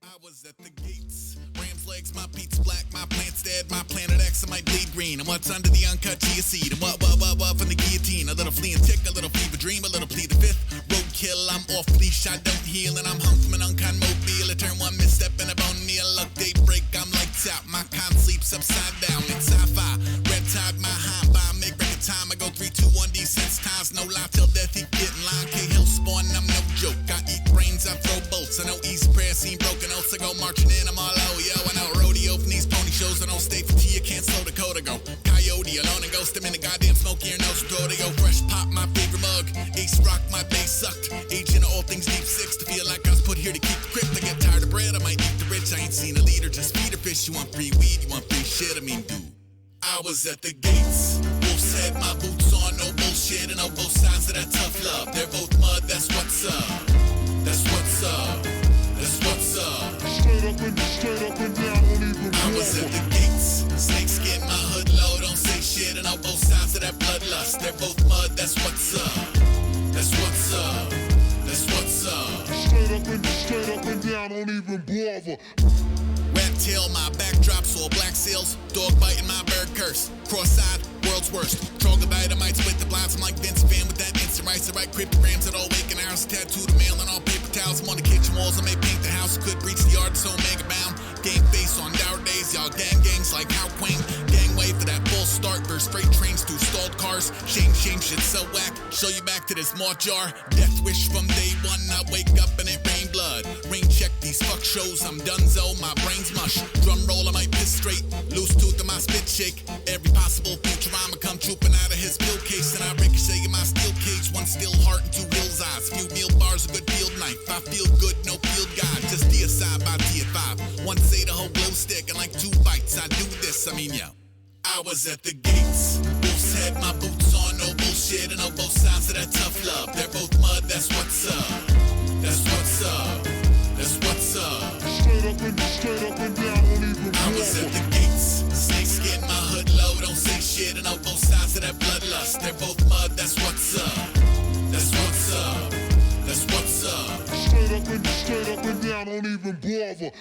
I was at the gates. Ram's legs, my beats black, my plant's dead, my planet X, I might bleed green. And what's under the uncut chia seed? And what from the guillotine? A little flea and tick, a little fever dream, a little plea the fifth. Roadkill, I'm off leash, I don't heal, and I'm hung from an unkind mobile. I turn one misstep and a bone meal. Look, daybreak, I'm lights out. My con sleeps upside down. It's sci-fi. Red tide, my high by make record time. I go 3, 2, 1 D sense times. No lie till death, he getting line. K Hill spawn, I'm no joke. I eat brains, I throw bolts. I know East prayer seen broken oats. I go marching in, I'm all low, yo. I know rodeo from these pony shows. I don't stay for tea, you can't slow the code. I go coyote, alone and ghost. I'm in the goddamn smoke, your nose throat. I go fresh pop, my favorite mug. Ace rock, my base sucked. Agent of all things deep six. To feel like I was put here to keep the crypt. I get tired of bread, I might eat the rich. I ain't seen a leader, just feed a fish. You want free weed, you want free shit, I mean dude. I was at the gates. Wolf's head, my boots on, no bullshit. And on both sides of that tough love. They're both mud, that's what's up. That's what's up. That's what's up. Straight up and down, won't even I was at the gates. Snake skin, my hood low, don't say shit. And on both sides of that bloodlust. They're both mud, that's what's up. That's what's up. That's what's up. Straight up and down, don't even bother. Rat tail, my backdrops, all black sails. Dog biting my bird curse. Cross-eyed, world's worst. Troglodytemites with the blinds. I'm like Vince Van with that instant rice. I write cryptograms at all waking hours. Tattoo the mail and all paper towels. I'm on the kitchen walls. I may paint the house. Could reach the yard, so mega bound. Game face on dour days. Y'all gangs like How Queen. Gangway for that false start. Verse freight trains through stalled cars. Shame, shit so whack. Show you back to this maw jar. Death wish from day one. I wake up and it rain blood. Rain check these fuck shows. I'm donezo. My brain's mush. Drum roll, I might piss straight. Loose tooth in my spit shake. Every possible future I'ma come trooping out of his pill case. And I ricochet in my steel cage. One still heart and 2 hills eyes. Few meal bars, a good field knife. I feel good, no field guide. Just deicide by D5. One say the whole glow stick and like 2 bites. I do this, I mean yo. I was at the gates. Wolf's head, my boots on, no bullshit. And on both sides of that tough love. They're both mud, that's what's up. That's what's up. That's what's up. Straight up and down, won't even I was at the gates. Snake skin, my hood low, don't say shit. And on both sides of that bloodlust. They're both mud, that's what's up. That's what's up. That's what's up. Straight up and down, don't even bother.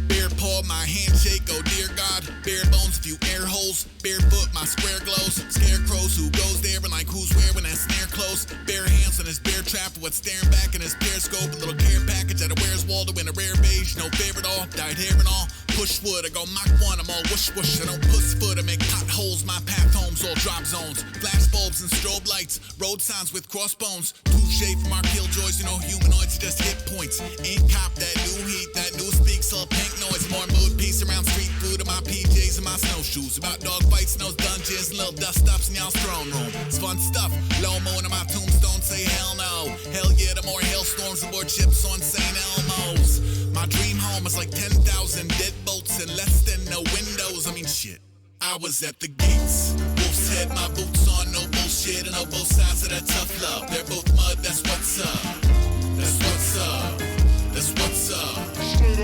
Bare paw, my handshake, oh dear God. Bare bones, few air holes. Barefoot, my square glows. Scarecrows, who goes there and like who's where when that snare close. Bare hands on his bear trap, what's staring back in his periscope. A little care package at a Where's Waldo in a rare beige. No favorite all, dyed hair and all. Push wood, I go Mach 1, I'm all whoosh whoosh. I don't puss foot, I make potholes. My path homes, all drop zones. Flash bulbs and strobe lights. Road signs with crossbones. Touche from our killjoys, you know humanoids just hit points. Ain't cop that new heat, that new speaks all pink noise. More mood, peace around street food and my PJs and my snowshoes. About dog fights in those dungeons, little dust ups in y'all's throne room. It's fun stuff, low moan in my tombstone, say hell no. Hell yeah, the more hailstorms, the more chips on St. Elmo's. My dream home is like 10,000 deadbolts and less than no windows, I mean shit. I was at the gates. Wolf's head, my boots on, no bullshit. And on both sides of that tough love. They're both mud, that's what's up. That's what's up. That's what's up. Straight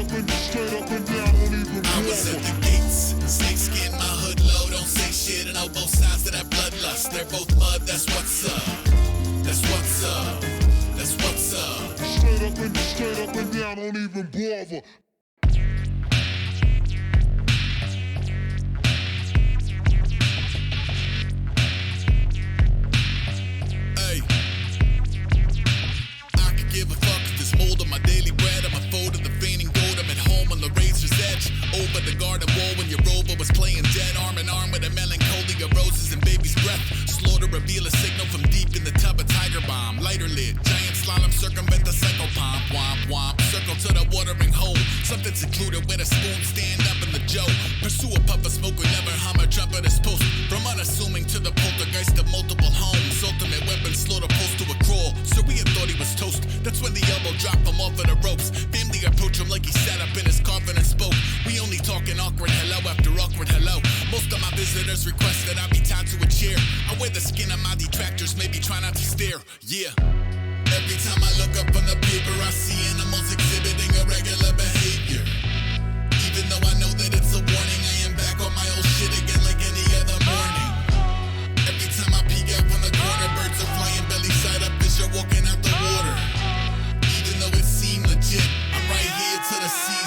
up and down, won't even I was at the gates. Snake skin, my hood low, don't say shit. And on both sides of that bloodlust. They're both mud, that's what's up. That's what's up. That's what's up. Straight up and down, don't even bother. Give a fuck if this mold on my daily bread. I'm a foe to the fainting gold. I'm at home on the razor's edge. Over the garden wall when your rover was playing dead. Arm in arm with a melancholy of roses and baby's breath. Slaughter reveal a signal from deep in the tub. A tiger bomb, lighter lid, giant slalom circumvent the psychopomp. Womp womp, circle to the watering hole. Something secluded with a spoon, stand up in the joe. Pursue a puff of smoke, we never hum a trumpet as post. From unassuming to the poltergeist of multiple homes. Ultimate weapon, slaughter post to a crawl. So we had thought he was toast. That's when the elbow dropped him off of the ropes. Family approached him like he sat up in his coffin and spoke. We only talking awkward hello after awkward hello. Most of my visitors request that I be tied to a chair. I wear the skin of my detractors, maybe try not to stare. Yeah. Every time I look up on the paper, I see animals exhibiting irregular behavior. Even though I know that it's a warning, I am back on my old shit again like any other morning. Every time I peek out from the corner, birds are flying belly side up as you're walking out the water. Even though it seemed legit, I'm right here to the sea.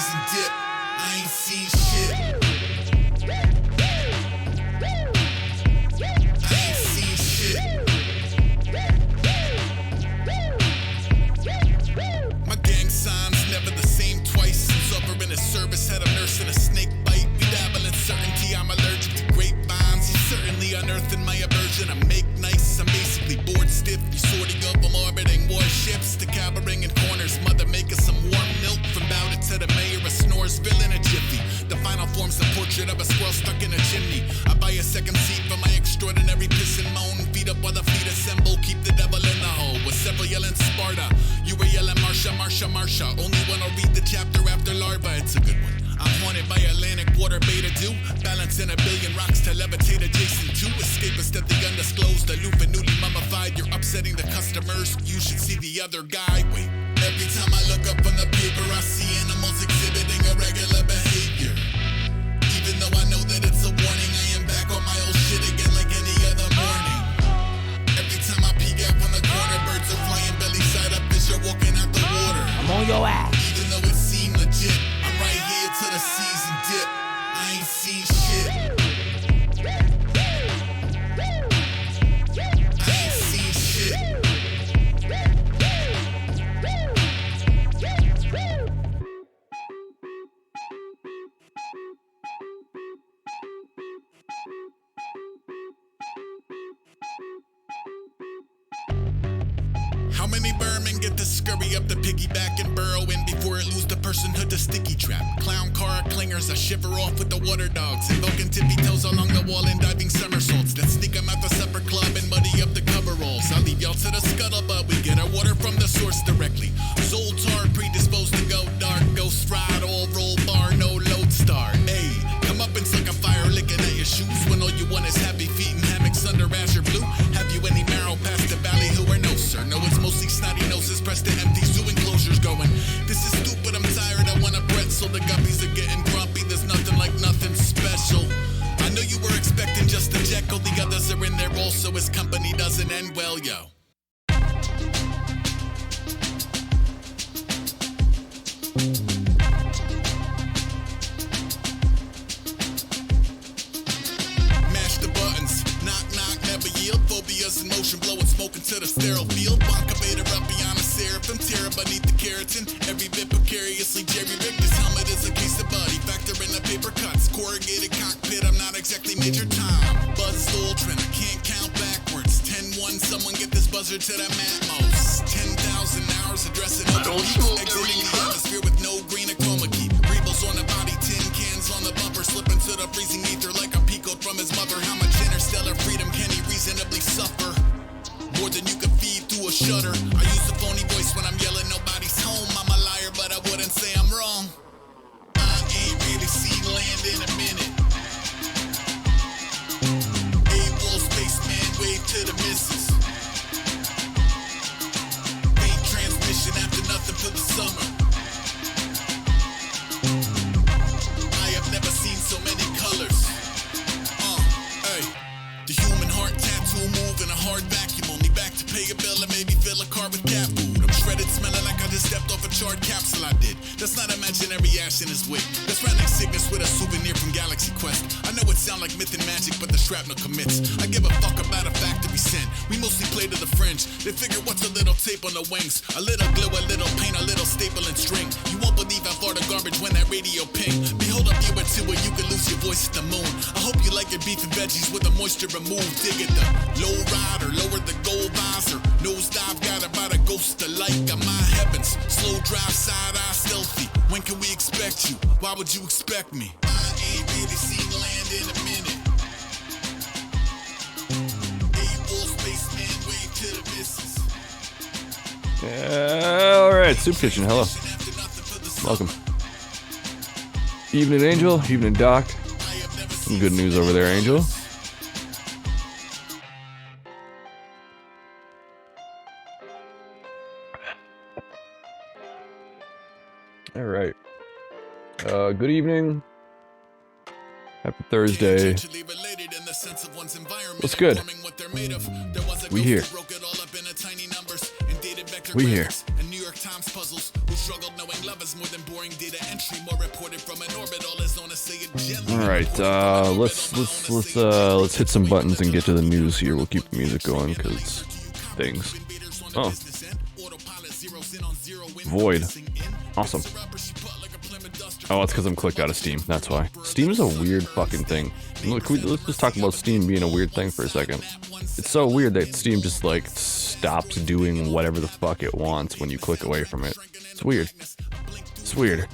sorting of them orbiting warships to cowering in corners. Mother making some warm milk from Bowden to the mayor of Snoresville in a jiffy. The final form's the portrait of a squirrel stuck in a chimney. I buy a second seat for my extraordinary piss and moan. Feet up while the fleet assemble, keep the devil in the hole. With several yelling Sparta, you were yelling Marsha, Marsha, Marsha. Only one will read the chapter after larva, it's a good one. I'm haunted by Atlantic water beta do. Balancing a billion rocks to levitate adjacent to. Escapist at the undisclosed, aloof and newly mummified. You're upsetting the customers, you should see the other guy. Wait, every time I look up on the paper, I see animals exhibiting irregular behavior. Even though I know that it's a warning, I am back on my old shit again like any other morning. Every time I peek out from the corner, birds are flying belly side up as you're walking out the water. I'm on your ass. Even though it seemed legit, I'm right here till the season dip. I ain't seen shit. I ain't seen shit. How many Berman get to scurry up the piggyback and burrow in before it lose the personhood to sticky trap? Clown car clingers, I shiver off with the water dogs, invoking tippy toes along the wall and diving somersaults that sneak 'em out the supper club and muddy up the coveralls. I'll leave y'all to the scuttlebutt, we get our water from the source directly. Zoltar predisposed to go dark, ghost ride, all roll bar, no lodestar. Hey, come up and suck a fire licking at your shoes when all you want is happy feet and hammocks under azure blue. Have you any marrow past the valley who are no sir? No, it's mostly snotty noses pressed to empty zoo enclosures going. This is stupid, I'm tired, I want a pretzel. The guppies are getting grumpy, there's nothing like nothing special. I know you were expecting just a Jekyll, the others are in there also, his company doesn't end well, yo. Mash the buttons, knock knock, never yield. Phobias in motion, blowing smoke into the sterile field. Bonka Vader up beyond a seraphim, terror beneath the keratin. Every bit precariously jerry-rigged. This helmet is a case of body, factor in the paper cuts. Corrugated cockpit, I'm not exactly Major Tom. Buzz Aldrin, I can't count backwards. 10-1, someone get this buzzer to the Matmos. 10,000 hours addressing other beats, exiting the atmosphere with no green or chroma key. Rebels on the body, tin cans on the bumper, slipping to the freezing ether like a peacoat from his mother. How much interstellar freedom can he reasonably suffer? More than you can feed through a shutter. I use a phony voice when I'm yelling nobody's home. I'm a liar, but I wouldn't say I'm wrong. I ain't really seen land in a minute. A-Wall spaceman, wave to the missus. Main transmission after nothing for the summer. I have never seen so many colors. Hey, the human heart tattoo move in a hard vacuum. Only back to pay a bill and maybe fill a car with cat food. I'm shredded, smelling like I just stepped off a charred capsule. I did. That's not imaginary ash in his wig. That's random sickness with a souvenir from Galaxy Quest. I know it sound like myth and magic, but the shrapnel commits. I give a fuck about a factory scent. We mostly play to the fringe. They figure what's a little tape on the wings. A little glue, a little paint, a little staple and string. You won't believe how far the garbage when that radio ping. Behold a view or two where you can lose your voice at the moon. I hope you like your beef and veggies with the moisture removed. Dig at the low rider, lower the gold visor. Nosedive got about a ghost of light. Got my heavens, slow drive, side eye, stealthy. When can we expect you? Why would you expect me? I ain't really seen land in a minute. A-Wall spaceman, wave to the missus. Alright, Soup Kitchen, hello. Welcome. Evening, Angel. Evening, Doc. Some good news over there, Angel. Alright. Good evening. Happy Thursday. What's good? We here. We here. Alright, let's hit some buttons and get to the news here. We'll keep the music going because things. Oh. Void. Awesome. Oh, it's because I'm clicked out of Steam. That's why. Steam is a weird fucking thing. Let's just talk about Steam being a weird thing for a second. It's so weird that Steam just like stops doing whatever the fuck it wants when you click away from it. It's weird. It's weird.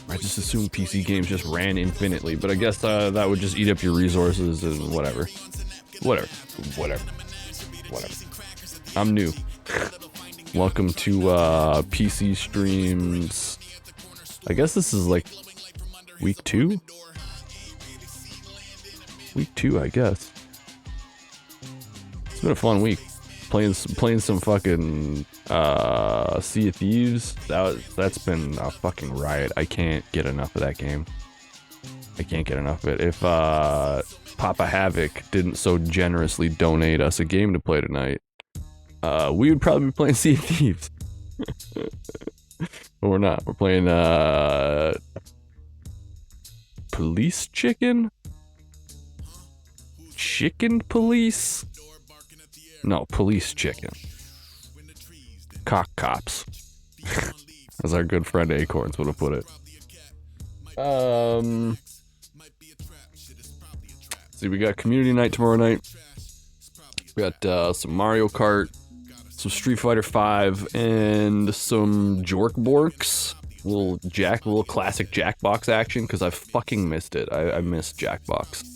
I just assumed PC games just ran infinitely, but I guess that would just eat up your resources and whatever. Whatever. I'm new. Welcome to PC streams. I guess this is like week 2? Week 2, I guess. It's been a fun week. Playing some fucking Sea of Thieves. That's been a fucking riot. I can't get enough of that game. I can't get enough of it. If Papa Havoc didn't so generously donate us a game to play tonight, we would probably be playing Sea of Thieves. But we're not. We're playing Police Chicken? Chicken Police? No, Police Chicken. Cock Cops. As our good friend Acorns would have put it. See, we got community night tomorrow night. We got some Mario Kart, some Street Fighter 5, and some Jorkborks. Little classic Jackbox action, because I fucking missed it. I missed Jackbox.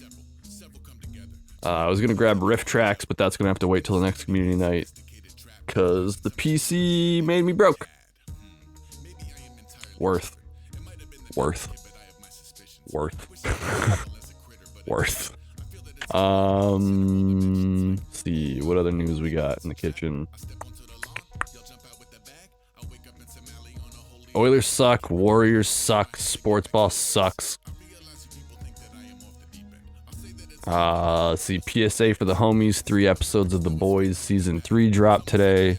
I was gonna grab Rift Tracks, but that's gonna have to wait till the next community night, because the PC made me broke. Worth. See what other news we got in the kitchen. Oilers suck, Warriors suck, Sports Ball sucks. Let's see, PSA for the homies, 3 episodes of The Boys season 3 dropped today.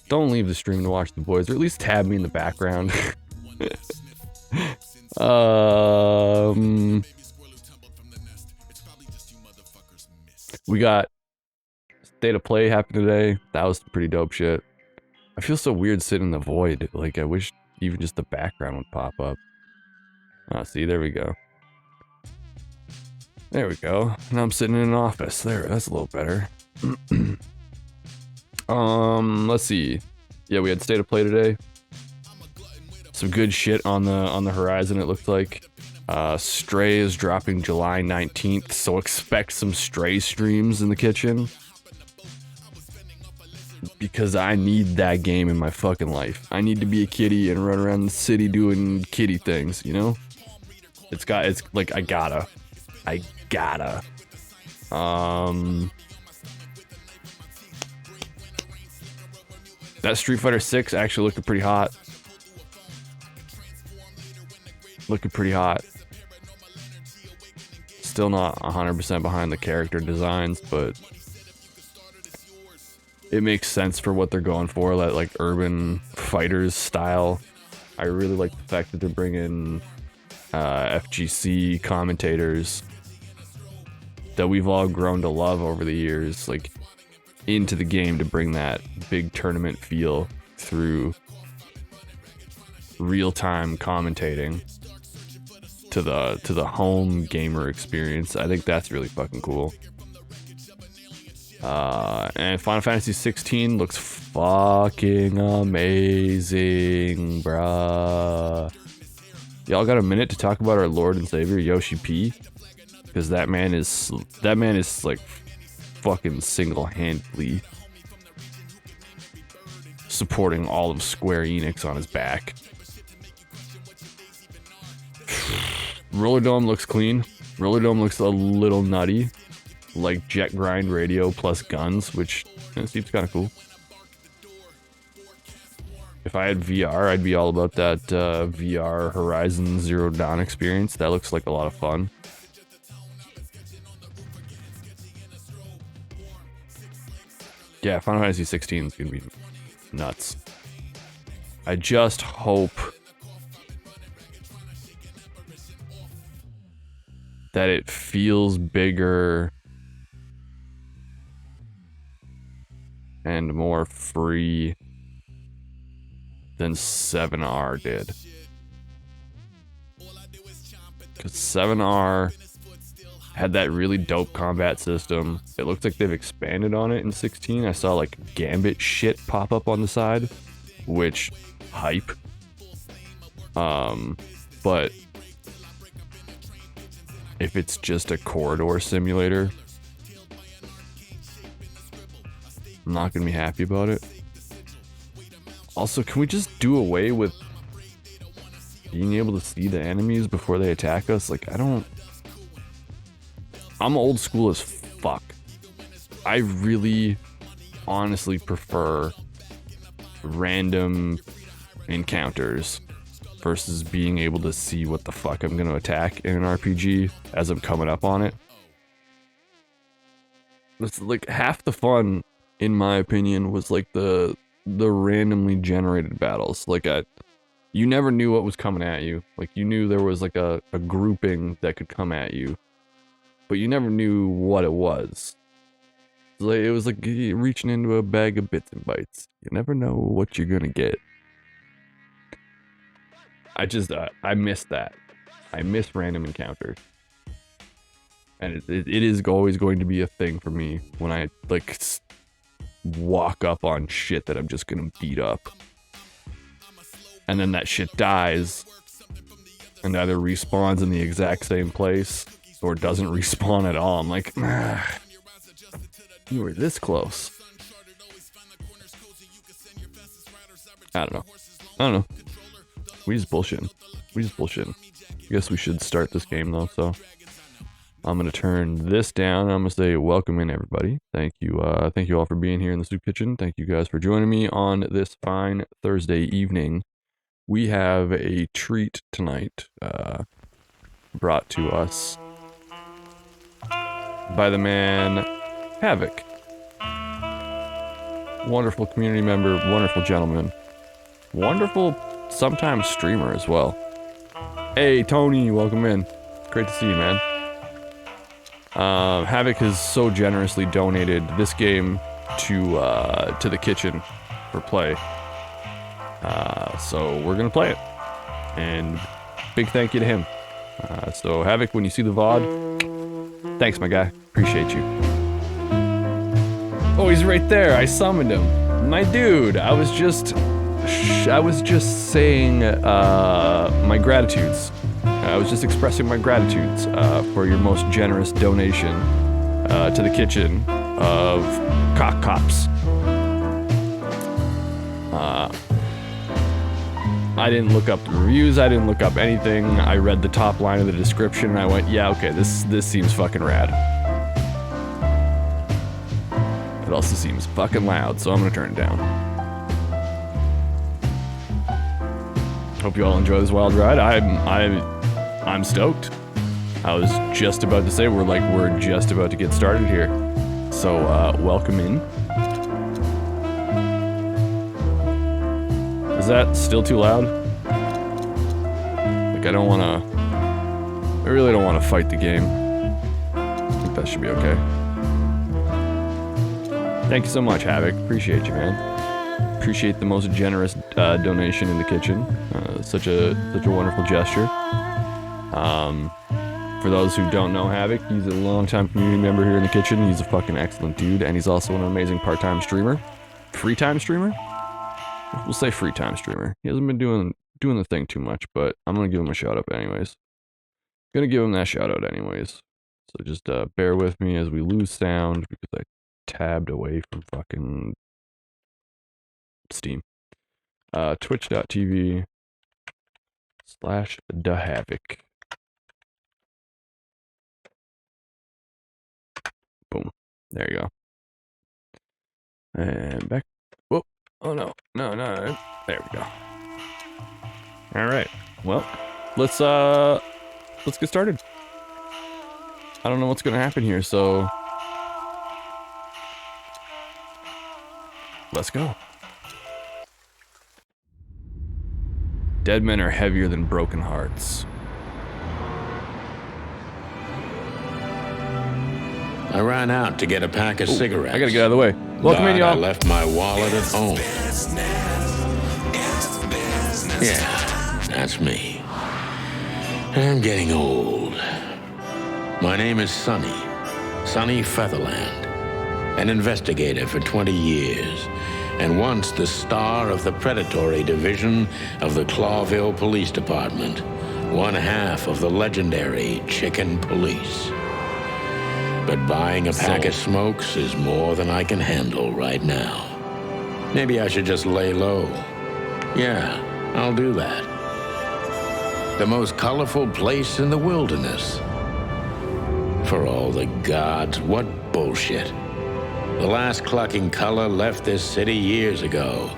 Don't leave the stream to watch The Boys, or at least tab me in the background. We got State of Play happened today. That was pretty dope shit. I feel so weird sitting in the void. Like, I wish even just the background would pop up. See, there we go. There we go. Now I'm sitting in an office. There, that's a little better. Let's see. Yeah, we had State of Play today. Some good shit on the horizon, it looks like. Stray is dropping July 19th, so expect some Stray streams in the kitchen. Because I need that game in my fucking life. I need to be a kitty and run around the city doing kitty things, you know? It's like, I gotta. That Street Fighter 6 actually looking pretty hot. Still not 100% behind the character designs, but it makes sense for what they're going for, that like urban fighters style. I really like the fact that they're bringing FGC commentators that we've all grown to love over the years, like, into the game to bring that big tournament feel through real-time commentating to the home gamer experience. I think that's really fucking cool. And Final Fantasy 16 looks fucking amazing, bruh. Y'all got a minute to talk about our Lord and Savior Yoshi P? Because that man is like fucking single-handedly supporting all of Square Enix on his back. Roller Dome looks clean. Roller Dome looks a little nutty, like Jet Grind Radio plus guns, which seems kind of cool. If I had VR, I'd be all about that VR Horizon Zero Dawn experience. That looks like a lot of fun. Yeah, Final Fantasy 16 is gonna be nuts. I just hope that it feels bigger and more free than 7R did. Because 7R had that really dope combat system. It looks like they've expanded on it in 16. I saw like Gambit shit pop up on the side, which hype. But if it's just a corridor simulator, I'm not gonna be happy about it. Also, can we just do away with being able to see the enemies before they attack us? Like, I'm old school as fuck. I really, honestly prefer random encounters versus being able to see what the fuck I'm gonna attack in an RPG as I'm coming up on it. It's like half the fun, in my opinion, was like the randomly generated battles. Like you never knew what was coming at you. Like you knew there was like a grouping that could come at you, but you never knew what it was. It was like reaching into a bag of bits and bytes. You never know what you're gonna get. I miss that. I miss random encounters. And it is always going to be a thing for me when I like walk up on shit that I'm just gonna beat up. And then that shit dies and either respawns in the exact same place or doesn't respawn at all. I'm like, you were this close. I don't know. We just bullshitting. I guess we should start this game though, so I'm gonna turn this down. I'm gonna say welcome in everybody. Thank you all for being here in the Soup Kitchen. Thank you guys for joining me on this fine Thursday evening. We have a treat tonight, brought to us by the man Havoc. Wonderful community member, wonderful gentleman, wonderful sometimes streamer as well. Hey Tony, welcome in. Great to see you, man. Havoc has so generously donated this game to the kitchen for play. So we're gonna play it, and big thank you to him. So Havoc, when you see the VOD, thanks my guy, appreciate you. Oh, he's right there. I summoned him, my dude. I was just saying my gratitudes. I was just expressing my gratitudes for your most generous donation to the kitchen of cock cops. I didn't look up the reviews, I didn't look up anything. I read the top line of the description and I went, yeah, okay, this seems fucking rad. It also seems fucking loud, so I'm gonna turn it down. Hope you all enjoy this wild ride. I'm stoked. I was just about to say we're just about to get started here. So welcome in. Is that still too loud? Like I really don't wanna fight the game. I think that should be okay. Thank you so much, Havoc. Appreciate you, man. Appreciate the most generous donation in the kitchen. Such a wonderful gesture. For those who don't know Havoc, he's a longtime community member here in the kitchen. He's a fucking excellent dude, and he's also an amazing part-time streamer. Free-time streamer? We'll say free-time streamer. He hasn't been doing the thing too much, but I'm gonna give him a shout-out anyways. Gonna give him that shout-out anyways. So just bear with me as we lose sound, because I tabbed away from fucking Steam. Twitch.tv/thehavoc. Boom. There you go. And back. Whoa. Oh no. No. There we go. Alright. Well, let's get started. I don't know what's gonna happen here, so let's go. Dead men are heavier than broken hearts. I ran out to get a pack of cigarettes. I gotta get out of the way. Welcome in, But y'all. I left my wallet at home. Yeah, that's me. I'm getting old. My name is Sonny Featherland, an investigator for 20 years, and once the star of the predatory division of the Clawville Police Department, one half of the legendary Chicken Police. But buying a pack of smokes is more than I can handle right now. Maybe I should just lay low. Yeah, I'll do that. The most colorful place in the wilderness. For all the gods, what bullshit. The last clucking color left this city years ago.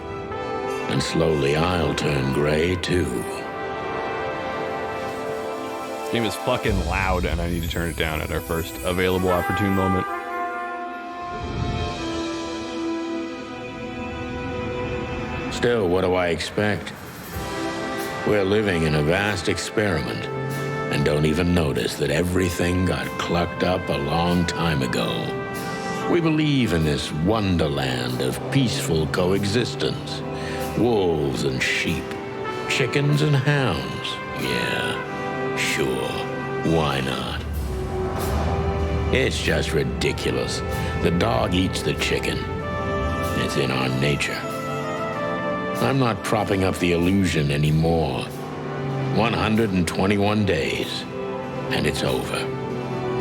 And slowly I'll turn gray too. This game is fucking loud, and I need to turn it down at our first available opportune moment. Still, what do I expect? We're living in a vast experiment, and don't even notice that everything got clucked up a long time ago. We believe in this wonderland of peaceful coexistence. Wolves and sheep, chickens and hounds. Yeah, sure, why not? It's just ridiculous. The dog eats the chicken. It's in our nature. I'm not propping up the illusion anymore. 121 days, and it's over.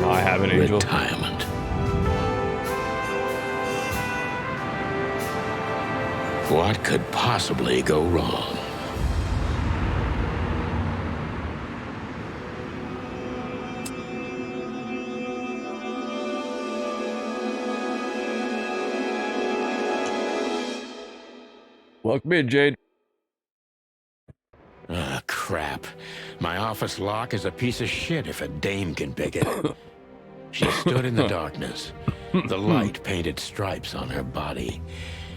I have an angel. Retirement. What could possibly go wrong? Welcome in, Jade. Ah, crap. My office lock is a piece of shit if a dame can pick it. She stood in the darkness. The light painted stripes on her body.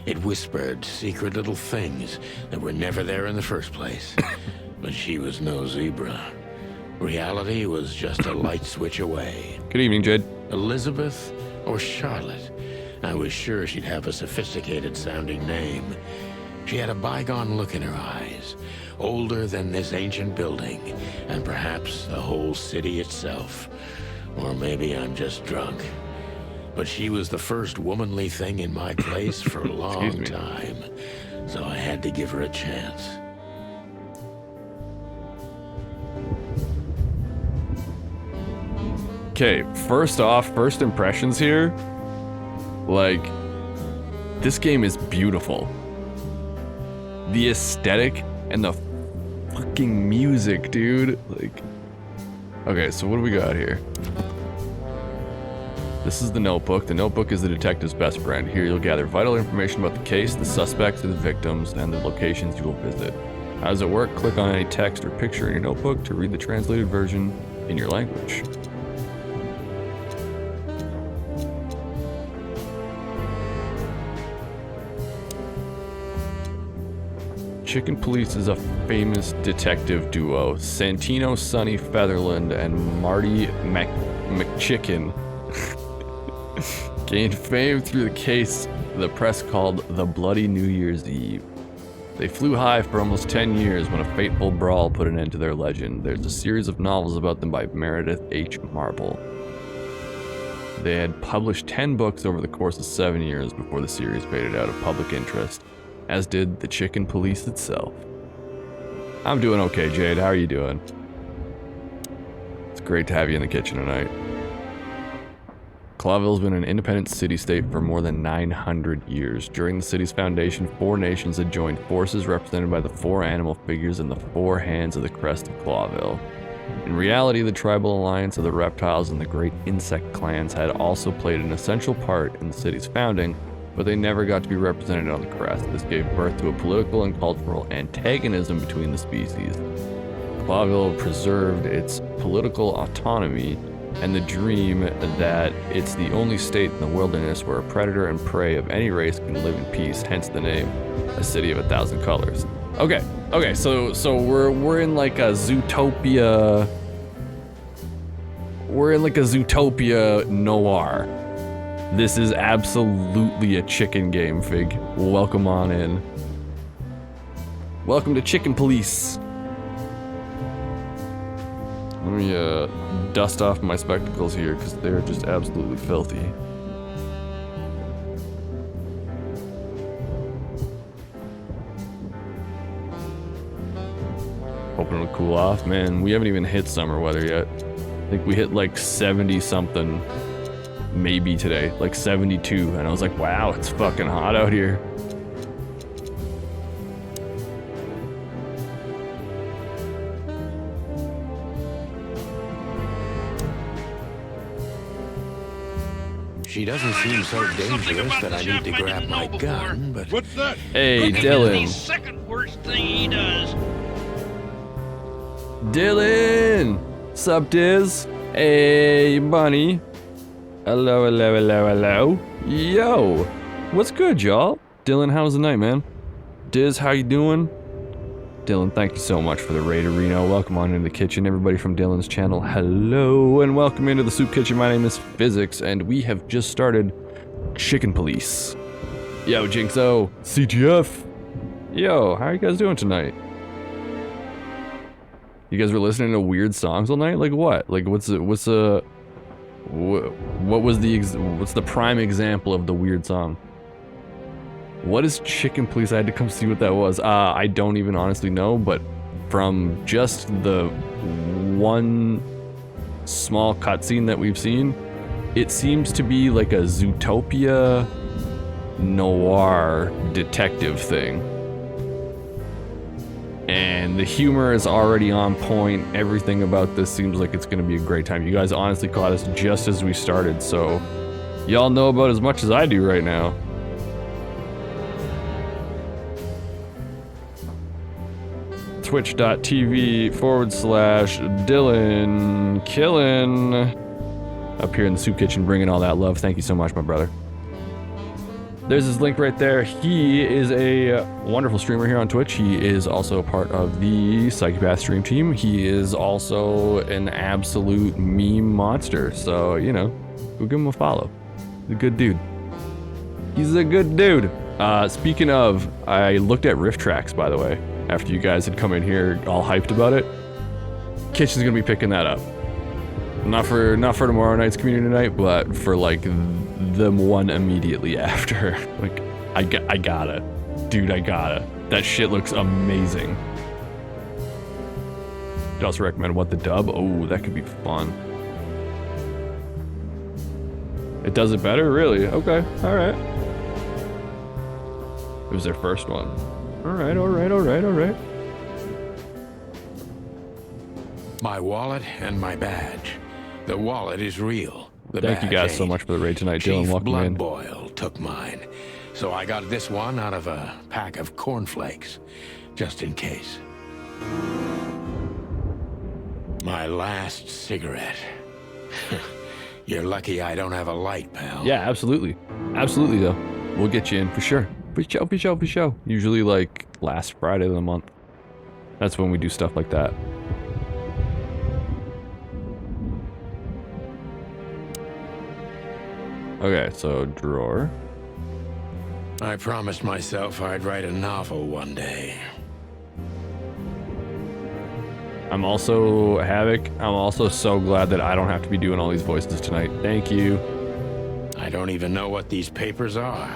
It whispered secret little things that were never there in the first place. But she was no zebra. Reality was just a light switch away. Good evening, Jade. Elizabeth or Charlotte? I was sure she'd have a sophisticated sounding name. She had a bygone look in her eyes, older than this ancient building, and perhaps the whole city itself. Or maybe I'm just drunk. But she was the first womanly thing in my place for a long time, so I had to give her a chance. Okay, first off, first impressions here. Like, this game is beautiful. The aesthetic and the fucking music, dude. Like, okay, so what do we got here? This is the notebook. The notebook is the detective's best friend. Here you'll gather vital information about the case, the suspects and the victims, and the locations you will visit. How does it work? Click on any text or picture in your notebook to read the translated version in your language. Chicken Police is a famous detective duo. Santino Sonny Featherland and Marty McChicken gained fame through the case the press called the Bloody New Year's Eve. They flew high for almost 10 years when a fateful brawl put an end to their legend. There's a series of novels about them by Meredith H. Marble. They had published 10 books over the course of 7 years before the series faded out of public interest, as did the Chicken Police itself. I'm doing okay, Jade. How are you doing? It's great to have you in the kitchen tonight. Clawville's been an independent city-state for more than 900 years. During the city's foundation, 4 nations had joined forces represented by the 4 animal figures and the 4 hands of the crest of Clawville. In reality, the tribal alliance of the reptiles and the great insect clans had also played an essential part in the city's founding, but they never got to be represented on the crest. This gave birth to a political and cultural antagonism between the species. Clawville preserved its political autonomy and the dream that it's the only state in the wilderness where a predator and prey of any race can live in peace, hence the name, a city of 1,000 colors. Okay, so we're in like a Zootopia. We're in like a Zootopia noir. This is absolutely a chicken game, Fig. Welcome on in. Welcome to Chicken Police. Let me dust off my spectacles here because they're just absolutely filthy. Hoping it'll cool off. Man, we haven't even hit summer weather yet. I think we hit like 70 something maybe today, like 72, and I was like, wow, it's fucking hot out here. She doesn't seem so dangerous that I need to grab my gun, but... What's that? Hey, The Dylan. second worst thing he does. Dylan! Sup, Diz? Hey, bunny. Hello, hello, hello, hello. Yo! What's good, y'all? Dylan, how's the night, man? Diz, how you doing? Dylan, thank you so much for the raid, Reno. Welcome on into the kitchen, everybody from Dylan's channel. Hello, and welcome into the Soup Kitchen. My name is Physics, and we have just started Chicken Police. Yo, Jinxo. CTF. Yo, how are you guys doing tonight? You guys were listening to weird songs all night? Like what? Like what's the prime example of the weird song? What is Chicken Police? I had to come see what that was. I don't even honestly know, but from just the one small cutscene that we've seen, it seems to be like a Zootopia noir detective thing. And the humor is already on point. Everything about this seems like it's gonna be a great time. You guys honestly caught us just as we started, so y'all know about as much as I do right now. Twitch.tv/Dylan Killin. Up here in the Soup Kitchen, bringing all that love. Thank you so much, my brother. There's his link right there. He is a wonderful streamer here on Twitch. He is also a part of the Psychopath stream team. He is also an absolute meme monster. So, you know, go give him a follow. He's a good dude. He's a good dude. Speaking of, I looked at riff tracks, by the way, after you guys had come in here all hyped about it. Kitchen's gonna be picking that up. Not for tomorrow night's community night, but for like the one immediately after. Like, I gotta. Dude, I gotta. That shit looks amazing. I'd also recommend What the Dub. Oh, that could be fun. It does it better? Really? Okay, alright. It was their first one. Alright. My wallet and my badge. The wallet is real. The Thank you badge guys so ain't. much for the raid tonight, Dylan. Chief Welcome in. Bloodboil took mine. So I got this one out of a pack of cornflakes, just in case. My last cigarette. You're lucky I don't have a light, pal. Yeah, absolutely. Absolutely, though. We'll get you in for sure. For sure. Usually, like, last Friday of the month. That's when we do stuff like that. Okay, so drawer. I promised myself I'd write a novel one day. I'm also Havoc. I'm also so glad that I don't have to be doing all these voices tonight. Thank you. I don't even know what these papers are.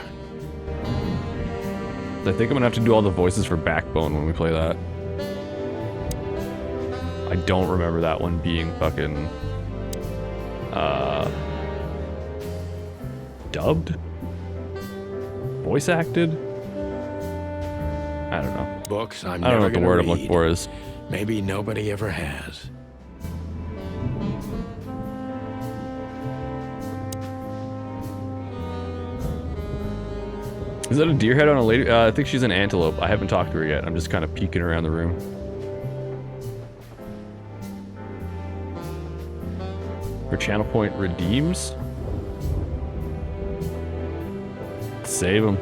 I think I'm gonna have to do all the voices for Backbone when we play that. I don't remember that one being fucking dubbed? Voice acted? I don't know. Books I'm I don't know never what the gonna word read. I'm looking for is. Maybe nobody ever has. Is that a deer head on a lady? I think she's an antelope. I haven't talked to her yet. I'm just kind of peeking around the room. Her channel point redeems? Save them.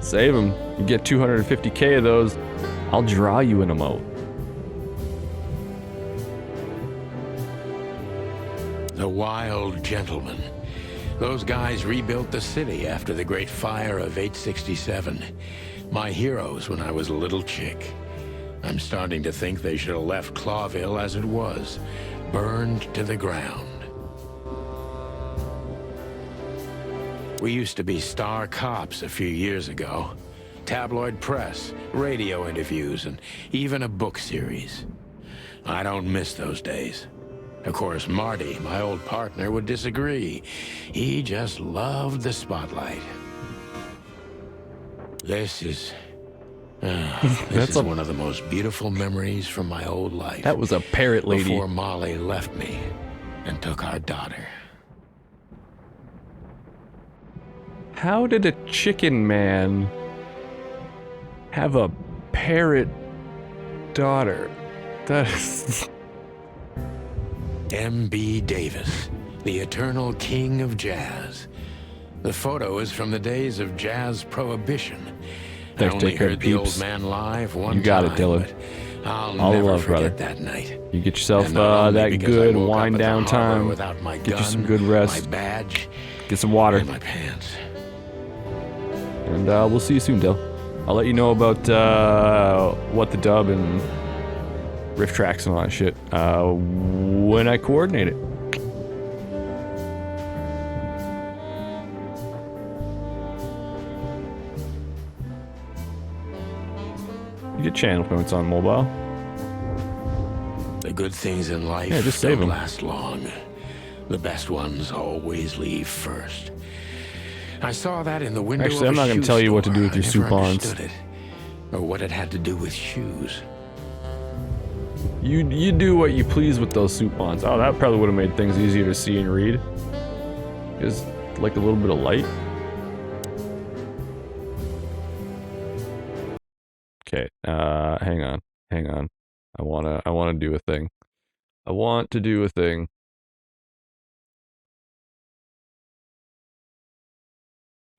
Save them. You get 250k of those, I'll draw you an emote. The wild gentleman. Those guys rebuilt the city after the Great Fire of 867. My heroes when I was a little chick. I'm starting to think they should have left Clawville as it was, burned to the ground. We used to be star cops a few years ago. Tabloid press, radio interviews, and even a book series. I don't miss those days. Of course, Marty, my old partner, would disagree. He just loved the spotlight. This is one of the most beautiful memories from my old life. That was a parrot lady. Before Molly left me and took our daughter. How did a chicken man have a parrot daughter? That is... M.B. Davis, the eternal king of jazz. The photo is from the days of jazz prohibition. I only heard the old man live one time. You got it, Dylan. But I'll All never love, forget brother. that night. You get yourself And not only that because I good woke up wind at the down harbor time. without my Get you some gun, good rest. my badge, Get some water. and my pants. And we'll see you soon, Dill. I'll let you know about what the dub and riff tracks and all that shit when I coordinate it. You get channel points on mobile. The good things in life Yeah, just save don't 'em. last long. The best ones always leave first. I saw that in the window Actually, of I'm a not gonna shoe tell you what to store. do with your I never Soupe-ons. understood it, or what it had to do with shoes. You do what you please with those Soupe-ons. Oh, that probably would have made things easier to see and read. Is like a little bit of light. Okay, hang on. I wanna do a thing. I want to do a thing.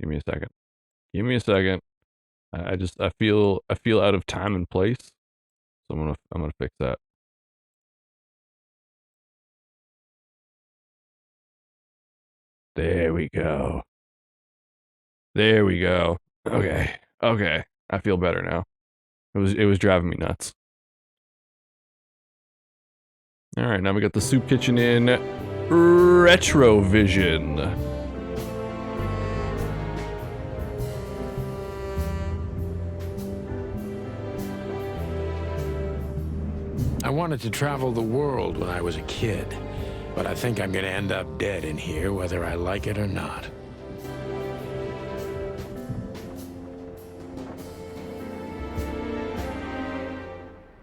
Give me a second. I feel out of time and place. So I'm gonna fix that. There we go. Okay. I feel better now. It was driving me nuts. All right, now we got the soup kitchen in Retrovision. I wanted to travel the world when I was a kid, but I think I'm gonna end up dead in here whether I like it or not.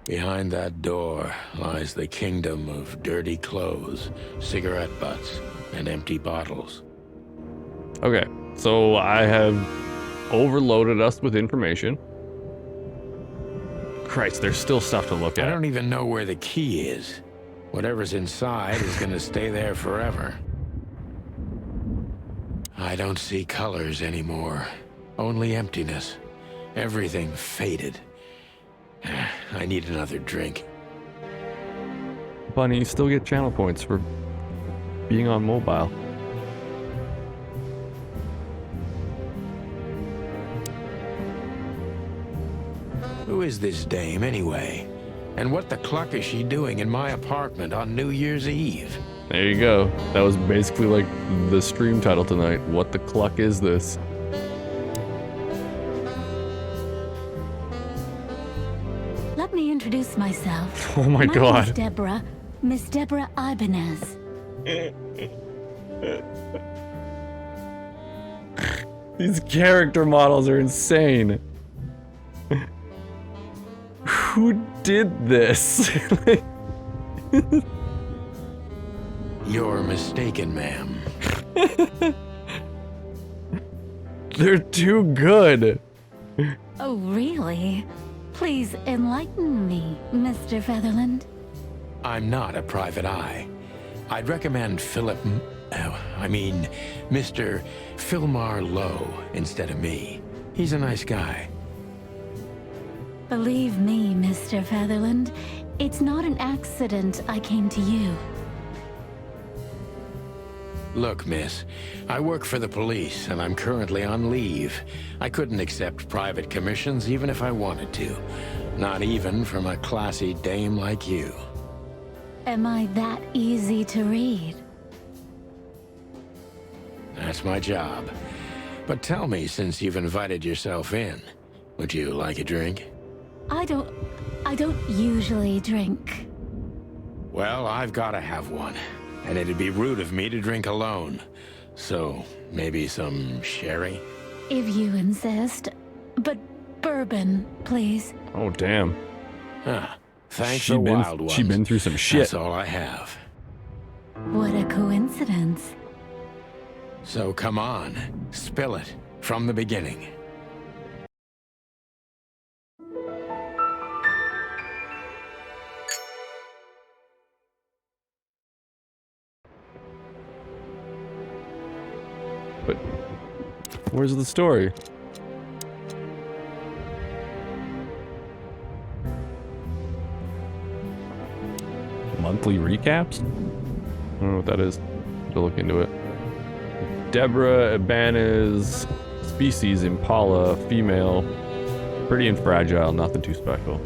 Behind that door lies the kingdom of dirty clothes, cigarette butts, and empty bottles. Okay, so I have overloaded us with information. Christ, there's still stuff to look I at. don't even know where the key is. Whatever's inside is gonna stay there forever. I don't see colors anymore. Only emptiness. Everything faded. I need another drink. Bunny, you still get channel points for being on mobile. Who is this dame, anyway? And what the cluck is she doing in my apartment on New Year's Eve? There you go. That was basically like the stream title tonight. What the cluck is this? Let me introduce myself. Oh my God. name's Deborah. Miss Deborah Ibanez. These character models are insane. Who did this? You're mistaken, ma'am. They're too good. Oh, really? Please enlighten me, Mr. Featherland. I'm not a private eye. I'd recommend Mr. Philmar Lowe instead of me. He's a nice guy. Believe me, Mr. Featherland, it's not an accident I came to you. Look, miss, I work for the police, and I'm currently on leave. I couldn't accept private commissions even if I wanted to. Not even from a classy dame like you. Am I that easy to read? That's my job. But tell me, since you've invited yourself in, would you like a drink? I don't usually drink. Well, I've got to have one. And it'd be rude of me to drink alone. So, maybe some sherry? If you insist. But bourbon, please. Oh, damn. Ah, thanks the wild ones. She been through some shit. That's all I have. What a coincidence. So come on, spill it from the beginning. But where's the story? Monthly recaps? I don't know what that is. To look into it. Deborah Ibanez, species Impala, female, pretty and fragile, nothing too special.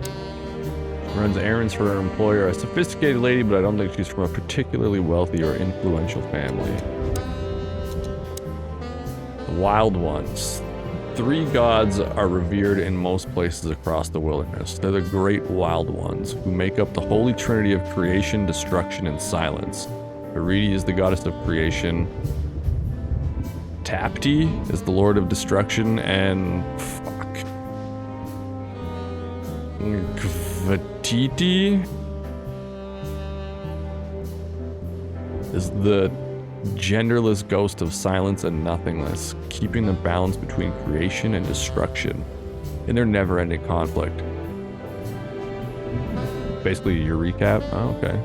She runs errands for her employer, a sophisticated lady, but I don't think she's from a particularly wealthy or influential family. The Wild Ones. 3 gods are revered in most places across the wilderness. They're the Great Wild Ones, who make up the holy trinity of creation, destruction, and silence. Aridi is the goddess of creation. Tapti is the lord of destruction, and Kvatiti is the genderless ghost of silence and nothingness, keeping the balance between creation and destruction in their never-ending conflict. Basically your recap? Oh, okay.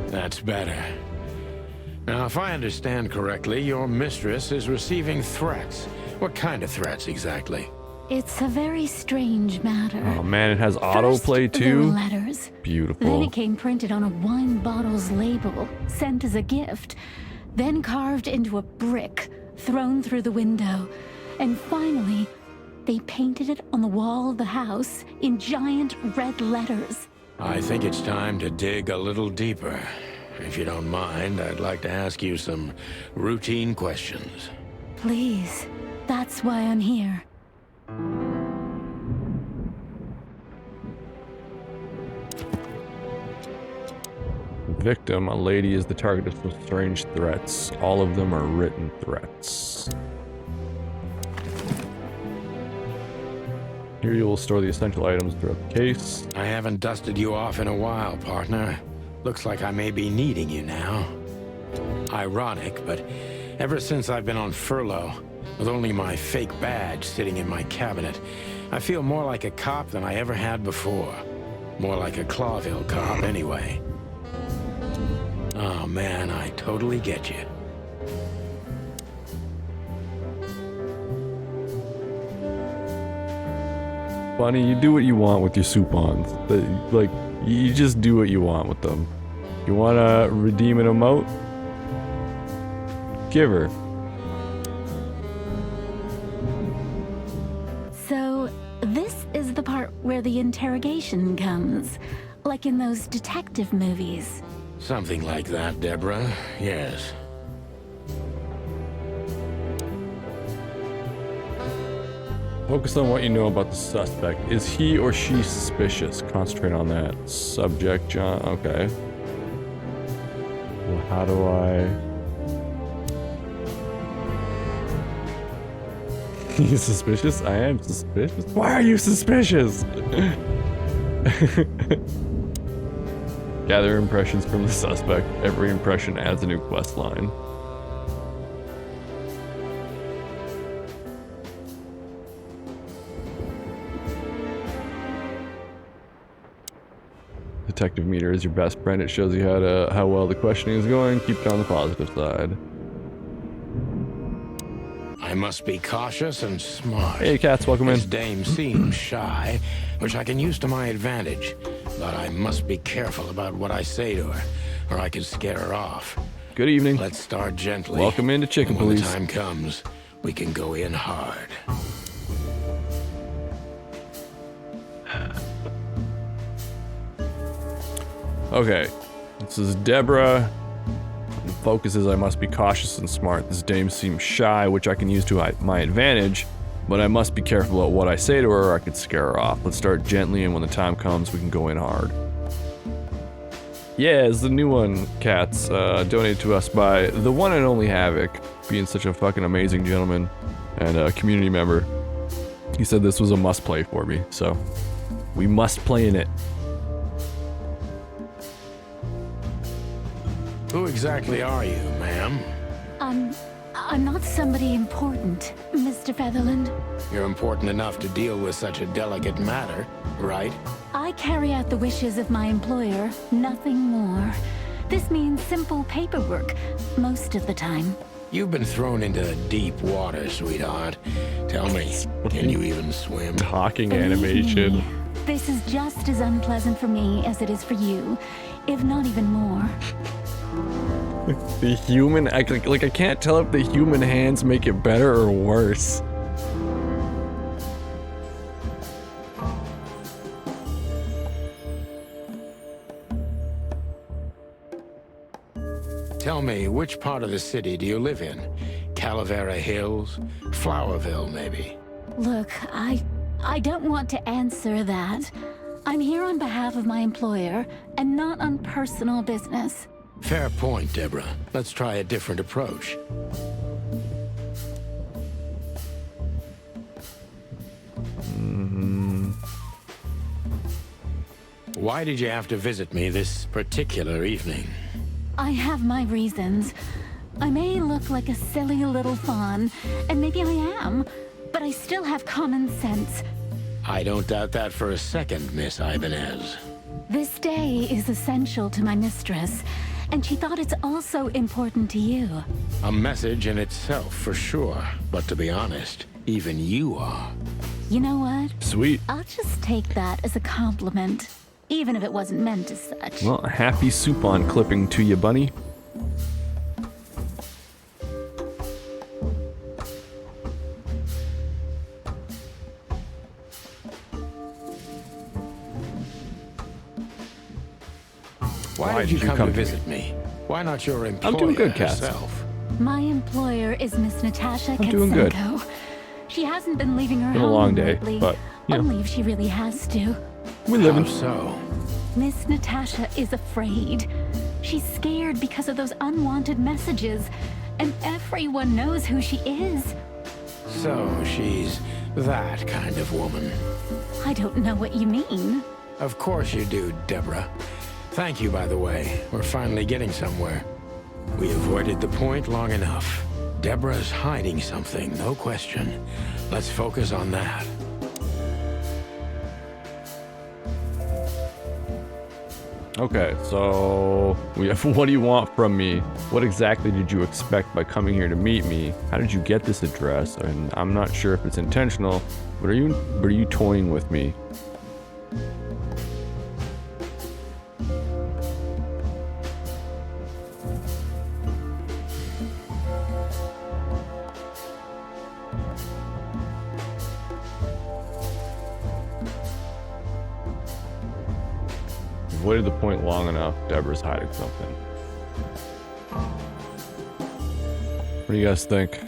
That's better. Now, if I understand correctly, your mistress is receiving threats. What kind of threats, exactly? It's a very strange matter. Oh man, it has autoplay First, there were too? letters. Beautiful. Then it came printed on a wine bottle's label, sent as a gift. Then carved into a brick, thrown through the window. And finally, they painted it on the wall of the house in giant red letters. I think it's time to dig a little deeper. If you don't mind, I'd like to ask you some routine questions. Please, that's why I'm here. Victim, a lady, is the target of some strange threats. All of them are written threats. Here you will store the essential items throughout the case. I haven't dusted you off in a while, partner. Looks like I may be needing you now. Ironic, but ever since I've been on furlough, with only my fake badge sitting in my cabinet, I feel more like a cop than I ever had before. More like a Clawville cop, anyway. Oh man, I totally get you. Bunny, you do what you want with your Soupons. Like, you just do what you want with them. You wanna redeem an emote? Give her. So, this is the part where the interrogation comes. Like in those detective movies. Something like that, Deborah. Yes. Focus on what you know about the suspect. Is he or she suspicious? Concentrate on that. Subject, John. Okay. Well, how do I... You suspicious? I am suspicious. Why are you suspicious? Gather impressions from the suspect. Every impression adds a new quest line. detective meter is your best friend. It shows you how well the questioning is going. Keep it on the positive side. I must be cautious and smart. Hey, Cats, welcome in. This dame seems shy, which I can use to my advantage. But I must be careful about what I say to her, or I could scare her off. Good evening. Let's start gently. Welcome into Chicken When the Police. time comes, we can go in hard. Okay, this is Deborah. The focus is I must be cautious and smart. This dame seems shy, which I can use to my advantage, but I must be careful about what I say to her or I could scare her off. Let's start gently, and when the time comes, we can go in hard. Yeah, it's the new one, Cats, donated to us by the one and only Havoc, being such a fucking amazing gentleman and a community member. He said this was a must play for me, so we must play in it. Who exactly are you, ma'am? I'm not somebody important, Mr. Featherland. You're important enough to deal with such a delicate matter, right? I carry out the wishes of my employer, nothing more. This means simple paperwork, most of the time. You've been thrown into deep water, sweetheart. Tell me, can you even swim? Talking Believe animation. me, this is just as unpleasant for me as it is for you, if not even more. The human, I can't tell if the human hands make it better or worse. Tell me, which part of the city do you live in? Calavera Hills? Flowerville, maybe? Look, I don't want to answer that. I'm here on behalf of my employer, and not on personal business. Fair point, Deborah. Let's try a different approach. Why did you have to visit me this particular evening? I have my reasons. I may look like a silly little fawn, and maybe I am, but I still have common sense. I don't doubt that for a second, Miss Ibanez. This day is essential to my mistress, and she thought it's also important to you. A message in itself, for sure. But to be honest, even you are. You know what? Sweet. I'll just take that as a compliment, even if it wasn't meant as such. Well, happy soup on clipping to you, bunny. Why did you come to visit me? Why not your employer I'm doing good, Cass. herself? My employer is Miss Natasha I'm doing good. Katsenko. She hasn't been leaving her Been a home long day, lately, but, you know. only if she really has to. We How living. so? Miss Natasha is afraid. She's scared because of those unwanted messages, and everyone knows who she is. So she's that kind of woman. I don't know what you mean. Of course you do, Deborah. Thank you, by the way. We're finally getting somewhere. We avoided the point long enough. Deborah's hiding something, no question. Let's focus on that. Okay, so we have, what do you want from me? What exactly did you expect by coming here to meet me? How did you get this address? And I'm not sure if it's intentional, but are you toying with me? Avoided the point long enough. Deborah's hiding something. What do you guys think?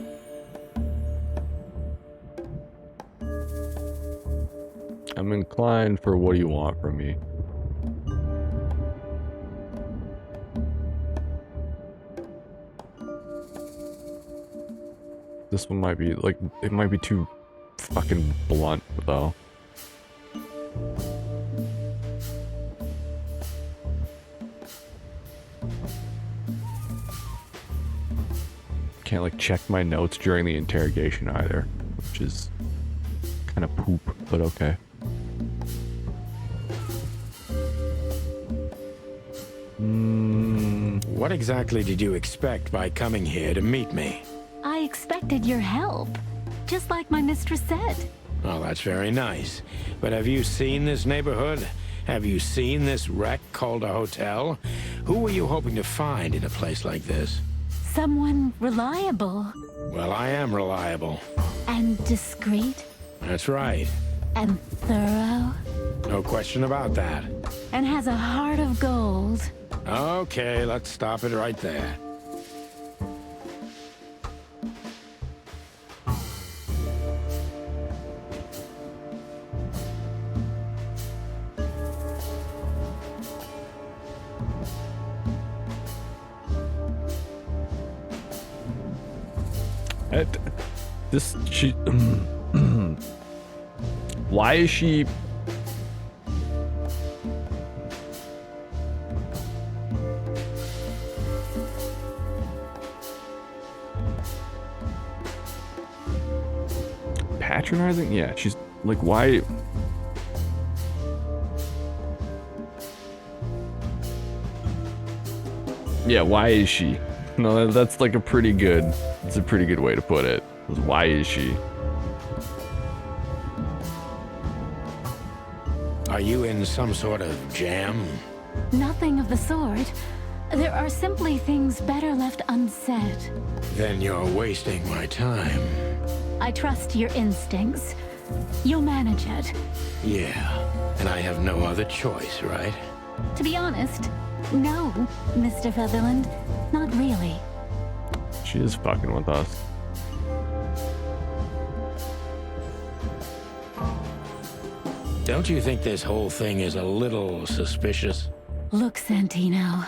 I'm inclined for what do you want from me? This one might be, like, it might be too fucking blunt, though. Can't like check my notes during the interrogation either, which is kind of poop, but okay. What exactly did you expect by coming here to meet me? I expected your help, just like my mistress said. Well, that's very nice. But have you seen this neighborhood? Have you seen this wreck called a hotel? Who were you hoping to find in a place like this? Someone reliable Well, I am reliable. and discreet That's right. and thorough No question about that. and has a heart of gold. Okay, let's stop it right there. Why is she? Patronizing? Yeah, she's like, why? Yeah, why is she? No, that's like a pretty good. It's a pretty good way to put it. Why is she? Are you in some sort of jam? Nothing of the sort. There are simply things better left unsaid. Then you're wasting my time. I trust your instincts. You'll manage it. Yeah, and I have no other choice, right? To be honest, no, Mr. Featherland. Not really. She is fucking with us. Don't you think this whole thing is a little suspicious? Look, Santino,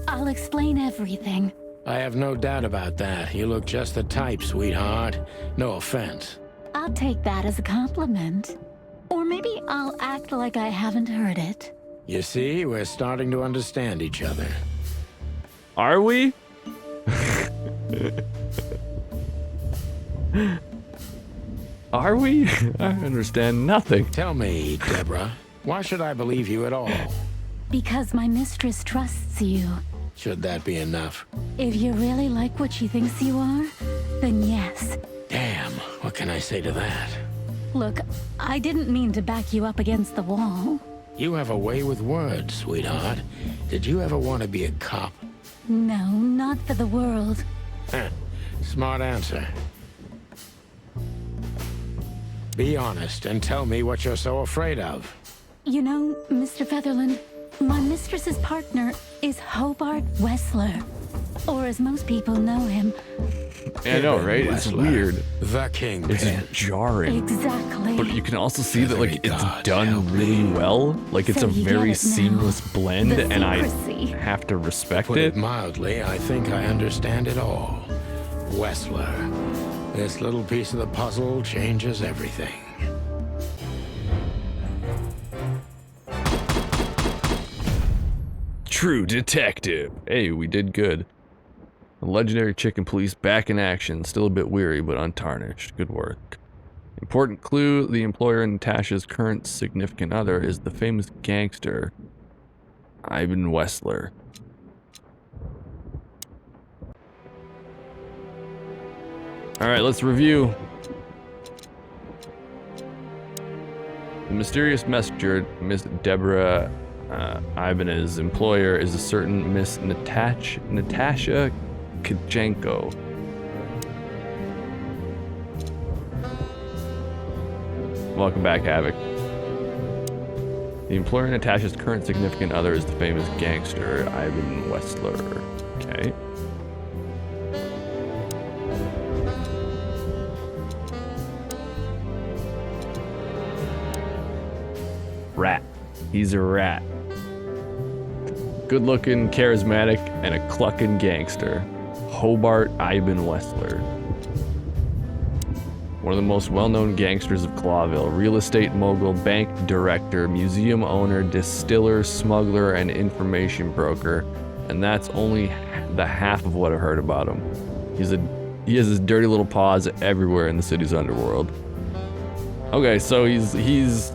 I'll explain everything. I have no doubt about that. You look just the type, sweetheart. No offense. I'll take that as a compliment. Or maybe I'll act like I haven't heard it. You see, we're starting to understand each other. Are we? Are we? I understand nothing. Tell me, Deborah, why should I believe you at all? Because my mistress trusts you. Should that be enough? If you really like what she thinks you are, then yes. Damn, what can I say to that? Look, I didn't mean to back you up against the wall. You have a way with words, sweetheart. Did you ever want to be a cop? No, not for the world. Heh, smart answer. Be honest and tell me what you're so afraid of. You know, Mr. Featherland, my mistress's partner is Hobart Wessler. Or as most people know him. I know, right? It's Wessler, weird. The Kingpin. It's jarring. Exactly. But you can also see that, like, it's God, done help really me. well. Like, it's So a you get very it now. seamless blend, The and I secrecy. have to respect Put it. it mildly, I think I understand it all. Wessler. This little piece of the puzzle changes everything. True detective. Hey, we did good. The legendary chicken police back in action. Still a bit weary, but untarnished. Good work. Important clue, the employer in Natasha's current significant other is the famous gangster, Ivan Wessler. Alright, let's review. The mysterious messenger, Miss Deborah Ivan's employer, is a certain Miss Natasha Kajenko. Welcome back, Havoc. The employer in Natasha's current significant other is the famous gangster, Ivan Wessler. Okay. Rat. He's a rat. Good looking, charismatic, and a clucking gangster. Hobart Ivan Wessler. One of the most well-known gangsters of Clawville. Real estate mogul, bank director, museum owner, distiller, smuggler, and information broker. And that's only the half of what I've heard about him. He has his dirty little paws everywhere in the city's underworld. Okay, so he's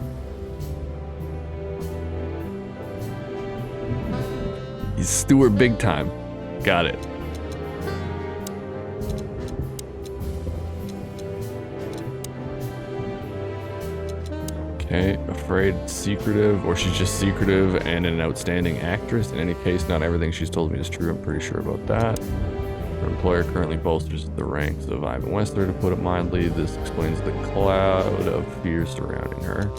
Stuart big time. Got it. Okay, afraid, secretive, or she's just secretive and an outstanding actress. In any case, not everything she's told me is true. I'm pretty sure about that. Her employer currently bolsters the ranks of Ivan Wessler, to put it mildly. This explains the cloud of fear surrounding her.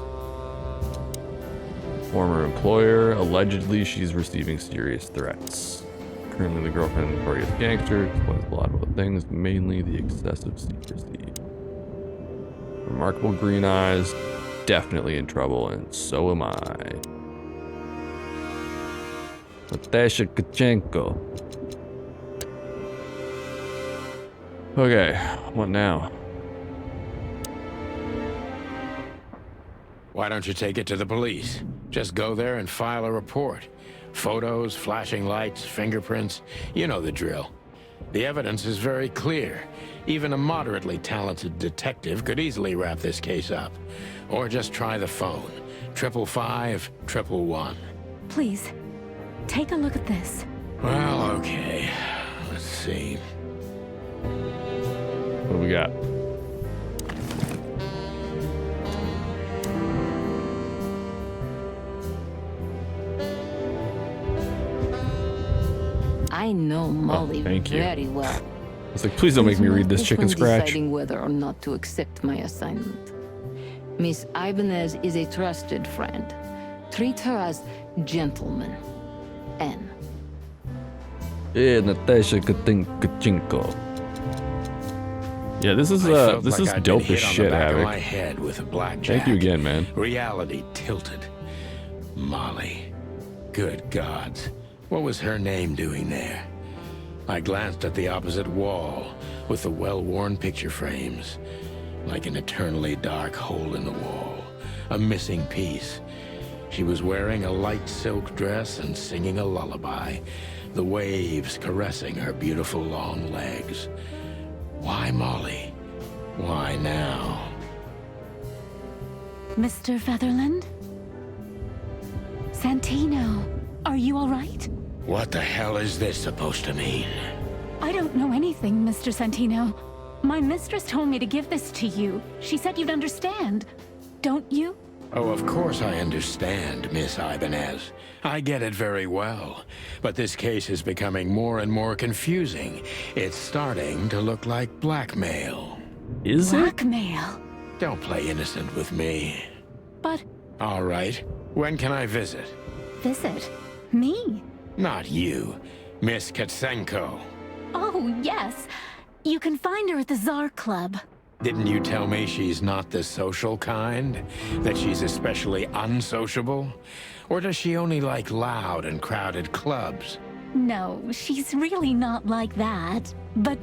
Former employer, allegedly she's receiving serious threats. Currently the girlfriend of the notorious gangster, explains a lot about things, mainly the excessive secrecy. Remarkable green eyes, definitely in trouble, and so am I. Natasha Kachenko. Okay, what now? Why don't you take it to the police? Just go there and file a report. Photos, flashing lights, fingerprints, you know the drill. The evidence is very clear. Even a moderately talented detective could easily wrap this case up. Or just try the phone. 555-111. Please, take a look at this. Well, okay. Let's see. What do we got? I know Molly thank you. very well. It's like, please don't make me read this She's chicken when scratch. deciding whether or not to accept my assignment. Miss Ibanez is a trusted friend. Treat her as gentleman. N. Yeah, Natasha Kachenko. Yeah, this is I'd dope been as hit on shit, the back of my Havoc. head with a blackjack. Thank you again, man. Reality tilted. Molly. Good gods. What was her name doing there? I glanced at the opposite wall with the well-worn picture frames. Like an eternally dark hole in the wall. A missing piece. She was wearing a light silk dress and singing a lullaby. The waves caressing her beautiful long legs. Why Molly? Why now? Mr. Featherland? Santino, are you all right? What the hell is this supposed to mean? I don't know anything, Mr. Santino. My mistress told me to give this to you. She said you'd understand. Don't you? Oh, of course I understand, Miss Ibanez. I get it very well. But this case is becoming more and more confusing. It's starting to look like blackmail. Is it? Blackmail. Don't play innocent with me. But All right. When can I visit? visit me? Not you. Miss Katsenko. Oh, yes. You can find her at the Tsar Club. Didn't you tell me she's not the social kind? That she's especially unsociable? Or does she only like loud and crowded clubs? No, she's really not like that. But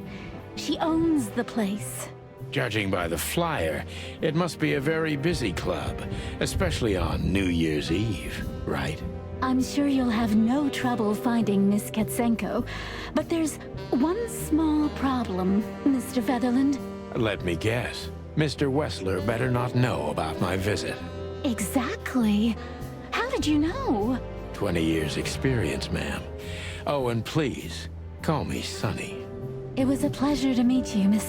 she owns the place. Judging by the flyer, it must be a very busy club, especially on New Year's Eve, right? I'm sure you'll have no trouble finding Miss Katsenko. But there's one small problem, Mr. Featherland. Let me guess. Mr. Wessler better not know about my visit. Exactly. How did you know? 20 years experience, ma'am. Oh, and please, call me Sonny. It was a pleasure to meet you,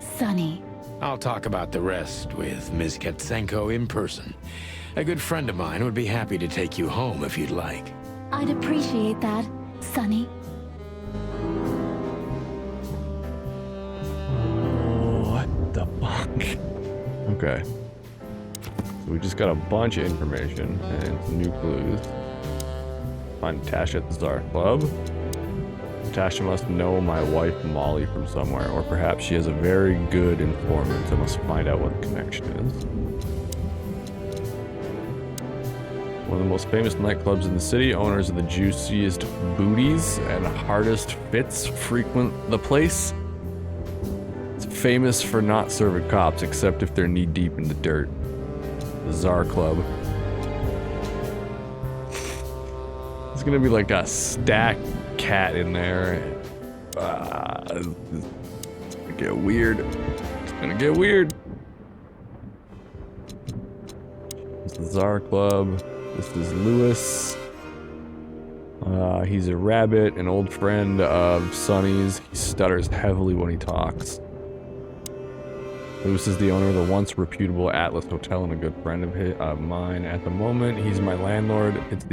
Sonny. I'll talk about the rest with Ms. Katsenko in person. A good friend of mine would be happy to take you home if you'd like. I'd appreciate that, Sonny. What the fuck? Okay. So we just got a bunch of information and some new clues. Find Natasha at the Tsar Club. Natasha must know my wife Molly from somewhere, or perhaps she has a very good informant. I must find out what the connection is. One of the most famous nightclubs in the city, owners of the juiciest booties and hardest fits frequent the place. It's famous for not serving cops, except if they're knee-deep in the dirt. The Tsar Club. There's gonna be like a stacked cat in there. It's gonna get weird. It's gonna get weird. It's the Tsar Club. This is Lewis. He's a rabbit, an old friend of Sonny's. He stutters heavily when he talks. Lewis is the owner of the once reputable Atlas Hotel and a good friend of mine. At the moment, he's my landlord. It's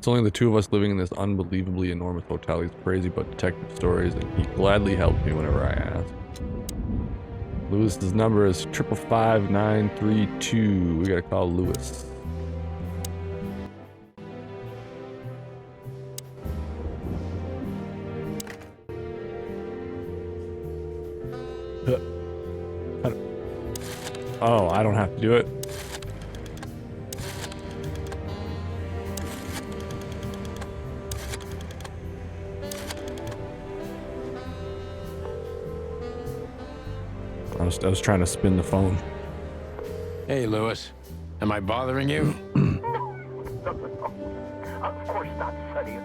only the two of us living in this unbelievably enormous hotel. He's crazy about detective stories, and he gladly helps me whenever I ask. Lewis's number is 555-932. We gotta call Lewis. Oh, I don't have to do it. I was trying to spin the phone. Hey, Lewis. Am I bothering you? Of course not, Sonny.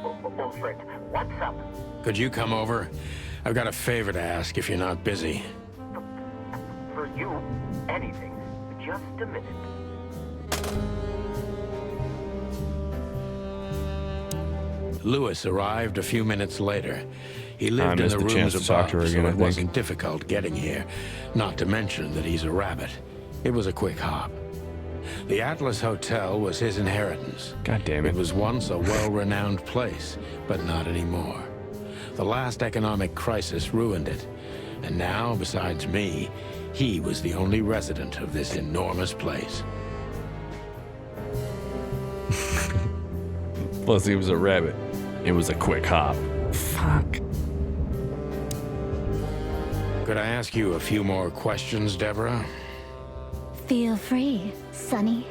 Old friend, what's up? Could you come over? I've got a favor to ask if you're not busy. For you, anything. Just a minute. Lewis arrived a few minutes later. He lived in missed the the chance rooms to talk to her above, again, so I it think. wasn't difficult getting here. Not to mention that he's a rabbit. It was a quick hop. The Atlas Hotel was his inheritance. God damn It it. was once a well-renowned place, but not anymore. The last economic crisis ruined it. And now, besides me, he was the only resident of this enormous place. Plus, he was a rabbit. It was a quick hop. Fuck. Could I ask you a few more questions, Deborah? Feel free, Sonny.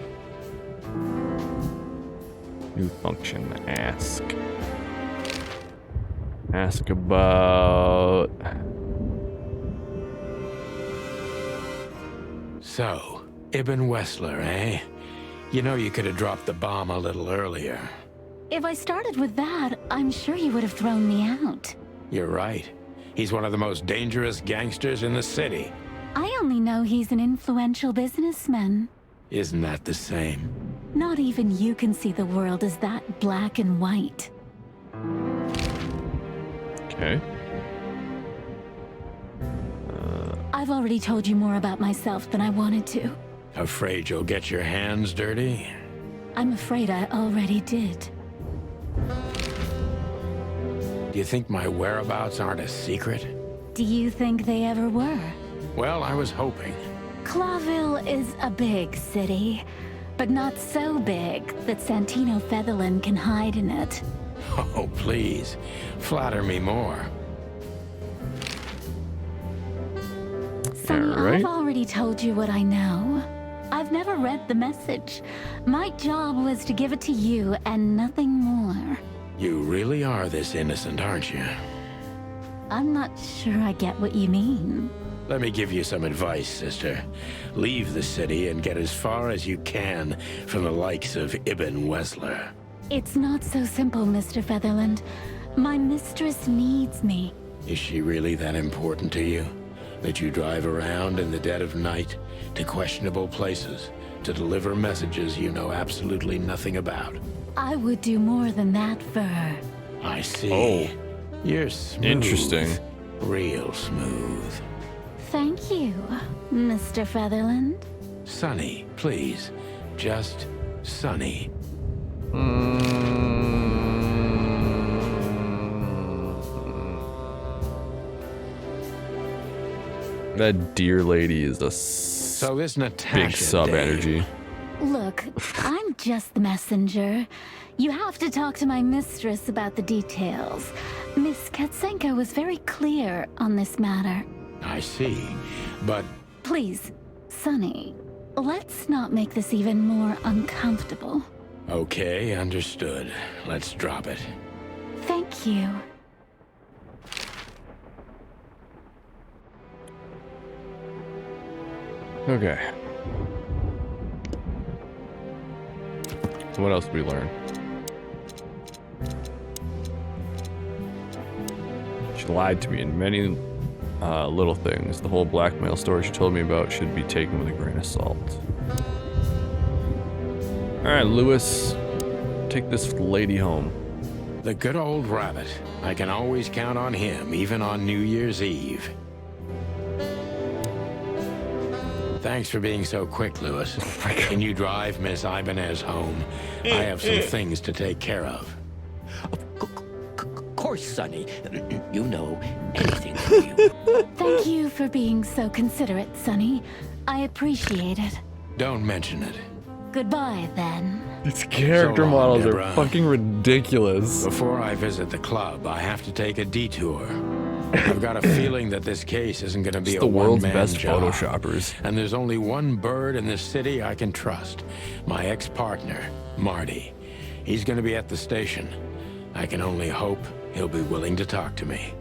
New function. Ask. Ask about... So, Ibn Wessler, eh? You know you could have dropped the bomb a little earlier. If I started with that, I'm sure you would have thrown me out. You're right. He's one of the most dangerous gangsters in the city. I only know he's an influential businessman. Isn't that the same? Not even you can see the world as that black and white. Okay. I've already told you more about myself than I wanted to. Afraid you'll get your hands dirty? I'm afraid I already did. Do you think my whereabouts aren't a secret? Do you think they ever were? Well, I was hoping. Clawville is a big city, but not so big that Santino Featherland can hide in it. Oh, please. Flatter me more. Sonny, Alright. I've already told you what I know. I've never read the message. My job was to give it to you and nothing more. You really are this innocent, aren't you? I'm not sure I get what you mean. Let me give you some advice, sister. Leave the city and get as far as you can from the likes of Ibn Wessler. It's not so simple, Mr. Featherland. My mistress needs me. Is she really that important to you? That you drive around in the dead of night to questionable places to deliver messages you know absolutely nothing about? I would do more than that for her. I see. Oh. You're smooth. Interesting. Real smooth. Thank you, Mr. Featherland. Sonny, please. Just Sonny. That deer lady is a So this Natasha big sub dame, energy. Look, I'm just the messenger. You have to talk to my mistress about the details. Miss Katsenko was very clear on this matter. I see. But Please, Sonny, let's not make this even more uncomfortable. okay, understood. Let's drop it. Thank you. Okay. So what else did we learn? She lied to me in many little things. The whole blackmail story she told me about should be taken with a grain of salt. Alright, Lewis. take this lady home. The good old rabbit. I can always count on him, even on New Year's Eve. Thanks for being so quick, Lewis. Can you drive Miss Ibanez home? I have some things to take care of. Of course, Sonny. You know anything for you. Thank you for being so considerate, Sonny. I appreciate it. Don't mention it. Goodbye, then. These character So long, models Deborah. are fucking ridiculous. Before I visit the club, I have to take a detour. I've got a feeling that this case isn't going to be It's a the world's one-man best job. photoshoppers. And there's only one bird in this city I can trust. My ex-partner, Marty. He's going to be at the station. I can only hope he'll be willing to talk to me.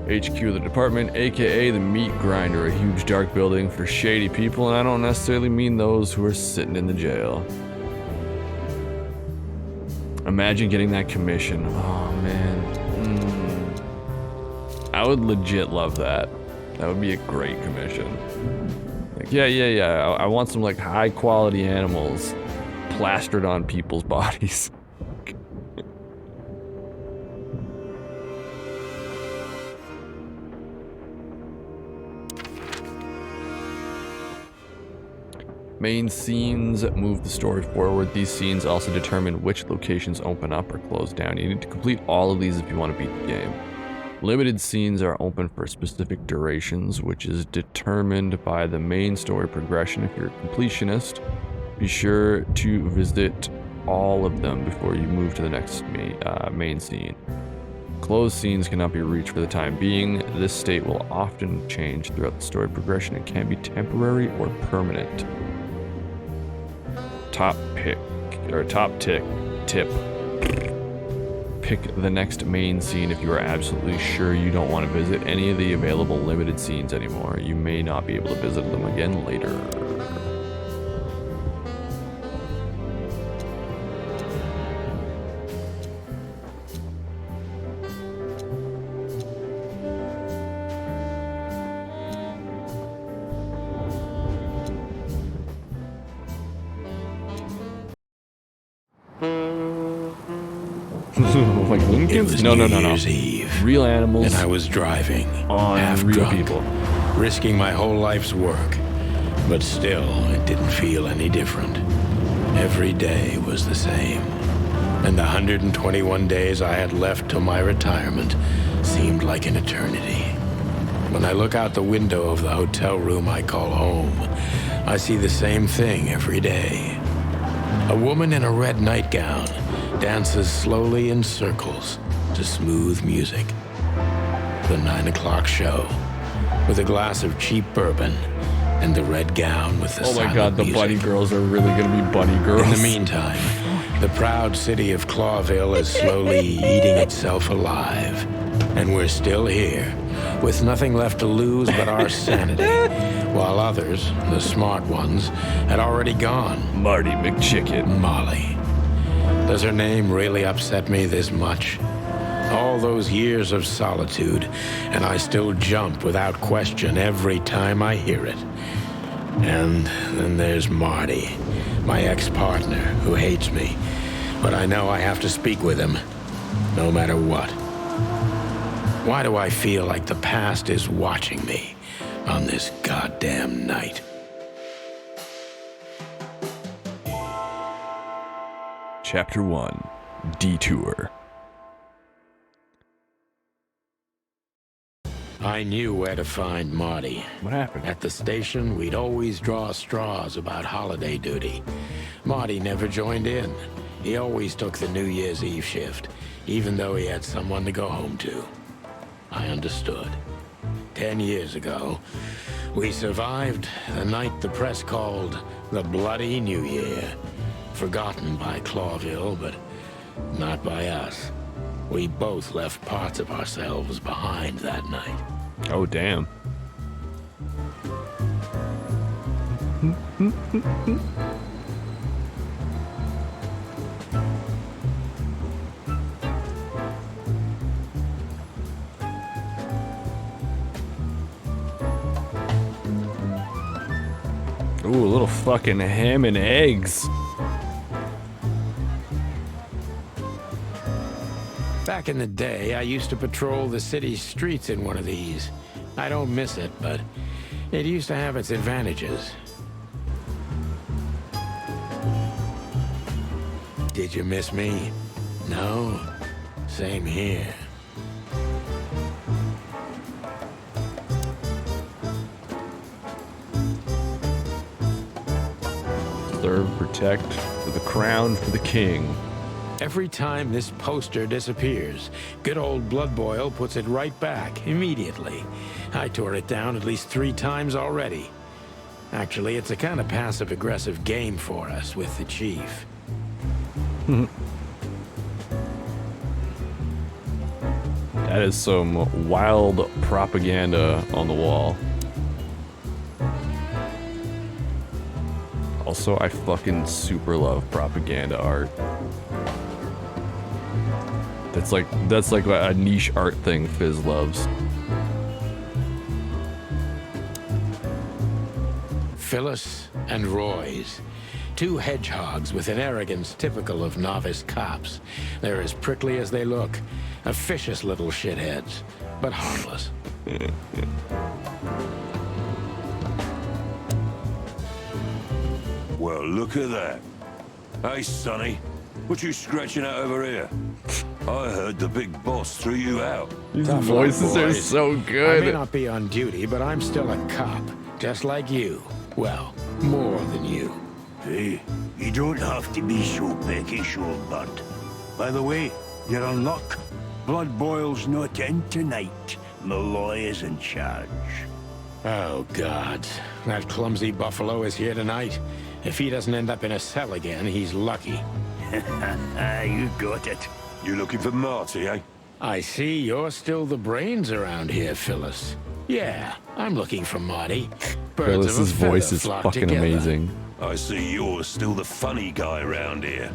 HQ of the department, aka the meat grinder, a huge dark building for shady people, and I don't necessarily mean those who are sitting in the jail. Imagine getting that commission. Oh man. I would legit love that. That would be a great commission. Like, yeah. I want some like high quality animals plastered on people's bodies. Main scenes move the story forward. These scenes also determine which locations open up or close down. You need to complete all of these if you want to beat the game. Limited scenes are open for specific durations, which is determined by the main story progression. If you're a completionist, be sure to visit all of them before you move to the next main scene. Closed scenes cannot be reached for the time being. This state will often change throughout the story progression and can be temporary or permanent. Top tip. Pick the next main scene if you are absolutely sure you don't want to visit any of the available limited scenes anymore. You may not be able to visit them again later. Like It Lincolns? was No. New Year's Eve, Real animals and I was driving, on half real drunk, people. risking my whole life's work. But still, it didn't feel any different. Every day was the same. And the 121 days I had left till my retirement seemed like an eternity. When I look out the window of the hotel room I call home, I see the same thing every day. A woman in a red nightgown dances slowly in circles to smooth music. The 9 o'clock show, with a glass of cheap bourbon and the red gown with the Oh my silent god, the music. bunny girls are really gonna be bunny girls. In the meantime, the proud city of Clawville is slowly eating itself alive. And we're still here, with nothing left to lose but our sanity, while others, the smart ones, had already gone. Marty McChicken. Molly. Does her name really upset me this much? All those years of solitude, and I still jump without question every time I hear it. And then there's Marty, my ex-partner, who hates me. But I know I have to speak with him, no matter what. Why do I feel like the past is watching me on this goddamn night? Chapter 1. Detour. I knew where to find Marty. What happened? At the station, we'd always draw straws about holiday duty. Marty never joined in. He always took the New Year's Eve shift, even though he had someone to go home to. I understood. 10 years ago, we survived the night the press called the Bloody New Year. Forgotten by Clawville, but not by us. We both left parts of ourselves behind that night. Oh, damn. little fucking ham and eggs. Back in the day, I used to patrol the city streets in one of these. I don't miss it, but it used to have its advantages. Did you miss me? No? Same here. Serve, protect, for the crown, for the king. Every time this poster disappears, good old Blood Boil puts it right back, immediately. I tore it down at least 3 times already. Actually, it's a kind of passive-aggressive game for us with the chief. That is some wild propaganda on the wall. Also, I fucking super love propaganda art. That's like a niche art thing Fizz loves. Phyllis and Roy's. 2 hedgehogs with an arrogance typical of novice cops. They're as prickly as they look. Officious little shitheads, but harmless. Well, look at that. Hey, Sonny, what you scratching at over here? I heard the big boss threw you out. These Tough voices luck, are boys. so I may good. not be on duty, but I'm still a cop, just like you. Well, more than you. Hey, you don't have to be so peckish, old bud. By the way, you're on luck. Blood Boil's not in tonight. Malloy is in charge. Oh, God. That clumsy buffalo is here tonight. If he doesn't end up in a cell again, he's lucky. You got it. You looking for Marty, eh? I see you're still the brains around here, Phyllis. Yeah, I'm looking for Marty. Birds of a Phyllis's feather voice is flock fucking together. amazing. I see you're still the funny guy around here.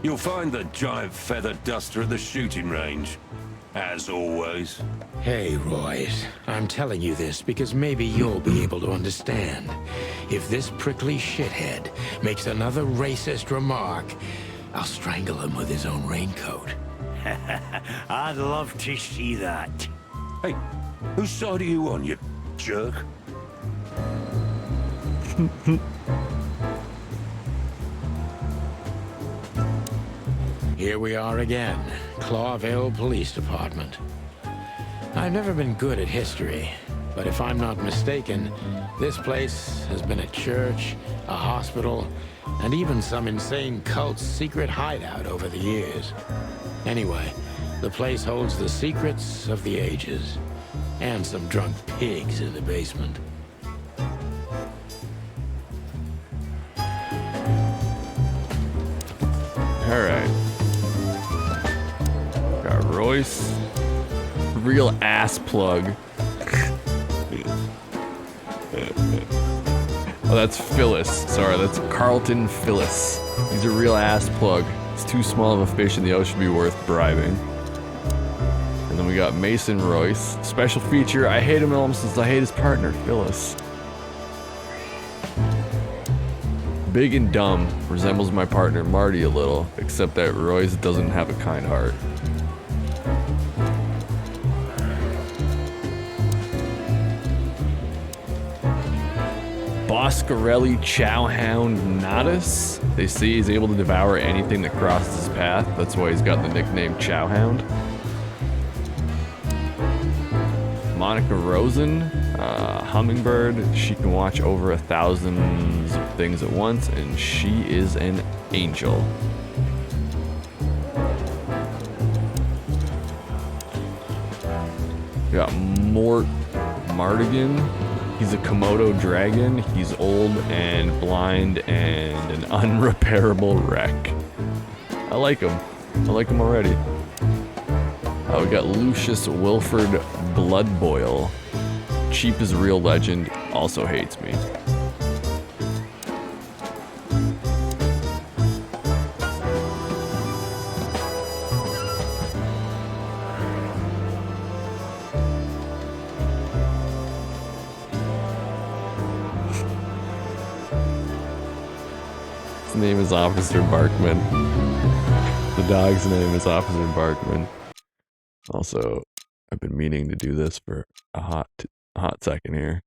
You'll find the giant feather duster at the shooting range. As always. Hey, Royce, I'm telling you this because maybe you'll be able to understand. If this prickly shithead makes another racist remark, I'll strangle him with his own raincoat. I'd love to see that. Hey, whose side are you on, you jerk? Here we are again, Clawville Police Department. I've never been good at history, but if I'm not mistaken, this place has been a church, a hospital, and even some insane cult's secret hideout over the years. Anyway, the place holds the secrets of the ages, and some drunk pigs in the basement. Alright. Got Royce. Real ass plug. Oh, that's Phyllis. Sorry, that's Carlton Phyllis. He's a real ass plug. It's too small of a fish in the ocean to be worth bribing. And then we got Mason Royce. Special feature, I hate him almost as I hate his partner, Phyllis. Big and dumb, resembles my partner Marty a little, except that Royce doesn't have a kind heart. Boscarelli Chowhound Natus. They say he's able to devour anything that crosses his path. That's why he's got the nickname Chowhound. Monica Rosen, hummingbird. She can watch over 1,000 things at once, and she is an angel. We got Mort Mardigan. He's a Komodo dragon. He's old and blind and an unrepairable wreck. I like him. I like him already. We got Lucius Wilford Bloodboil. Cheap as real legend. Also hates me. name is Officer Barkman. The dog's name is Officer Barkman. Also, I've been meaning to do this for a hot second here.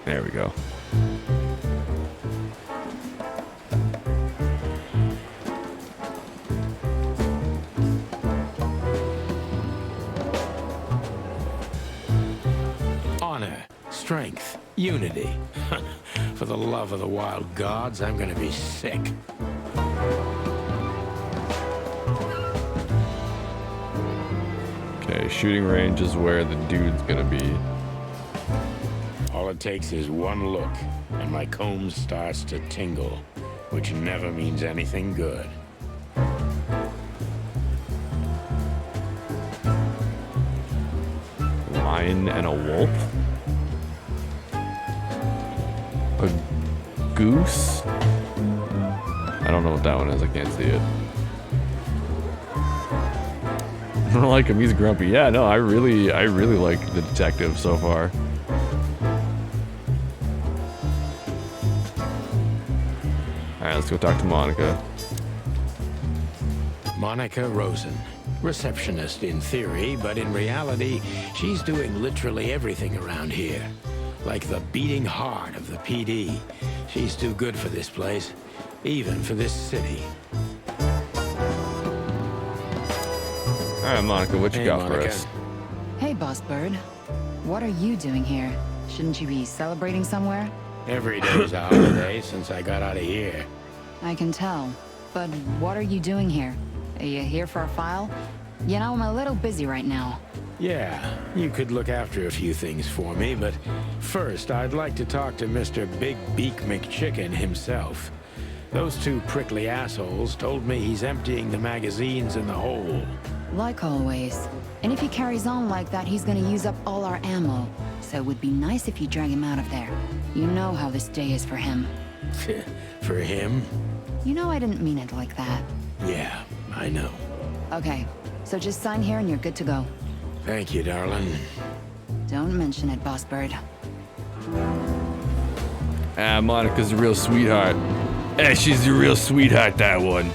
There we go. Honor, strength, unity. For the love of the wild gods, I'm gonna be sick. Okay, shooting range is where the dude's gonna be. All it takes is one look, and my comb starts to tingle, which never means anything good. Lion and a wolf? A goose? I don't know what that one is, I can't see it. I don't like him, he's grumpy. Yeah, no, I really like the detective so far. Alright, let's go talk to Monica. Monica Rosen. Receptionist in theory, but in reality, she's doing literally everything around here. Like the beating heart of the PD. She's too good for this place, even for this city. Alright, Monica, what you got for us? Hey, Boss Bird. What are you doing here? Shouldn't you be celebrating somewhere? Every day's a holiday since I got out of here. I can tell. But what are you doing here? Are you here for a file? You know, I'm a little busy right now. Yeah, you could look after a few things for me, but first I'd like to talk to Mr. Big Beak McChicken himself. Those two prickly assholes told me he's emptying the magazines in the hole. Like always. And if he carries on like that, he's gonna use up all our ammo. So it would be nice if you drag him out of there. You know how this day is for him. For him? You know I didn't mean it like that. Yeah, I know. Okay, so just sign here and you're good to go. Thank you, darling. Don't mention it, Boss Bird. Ah, Monica's a real sweetheart. Eh, she's a real sweetheart, that one.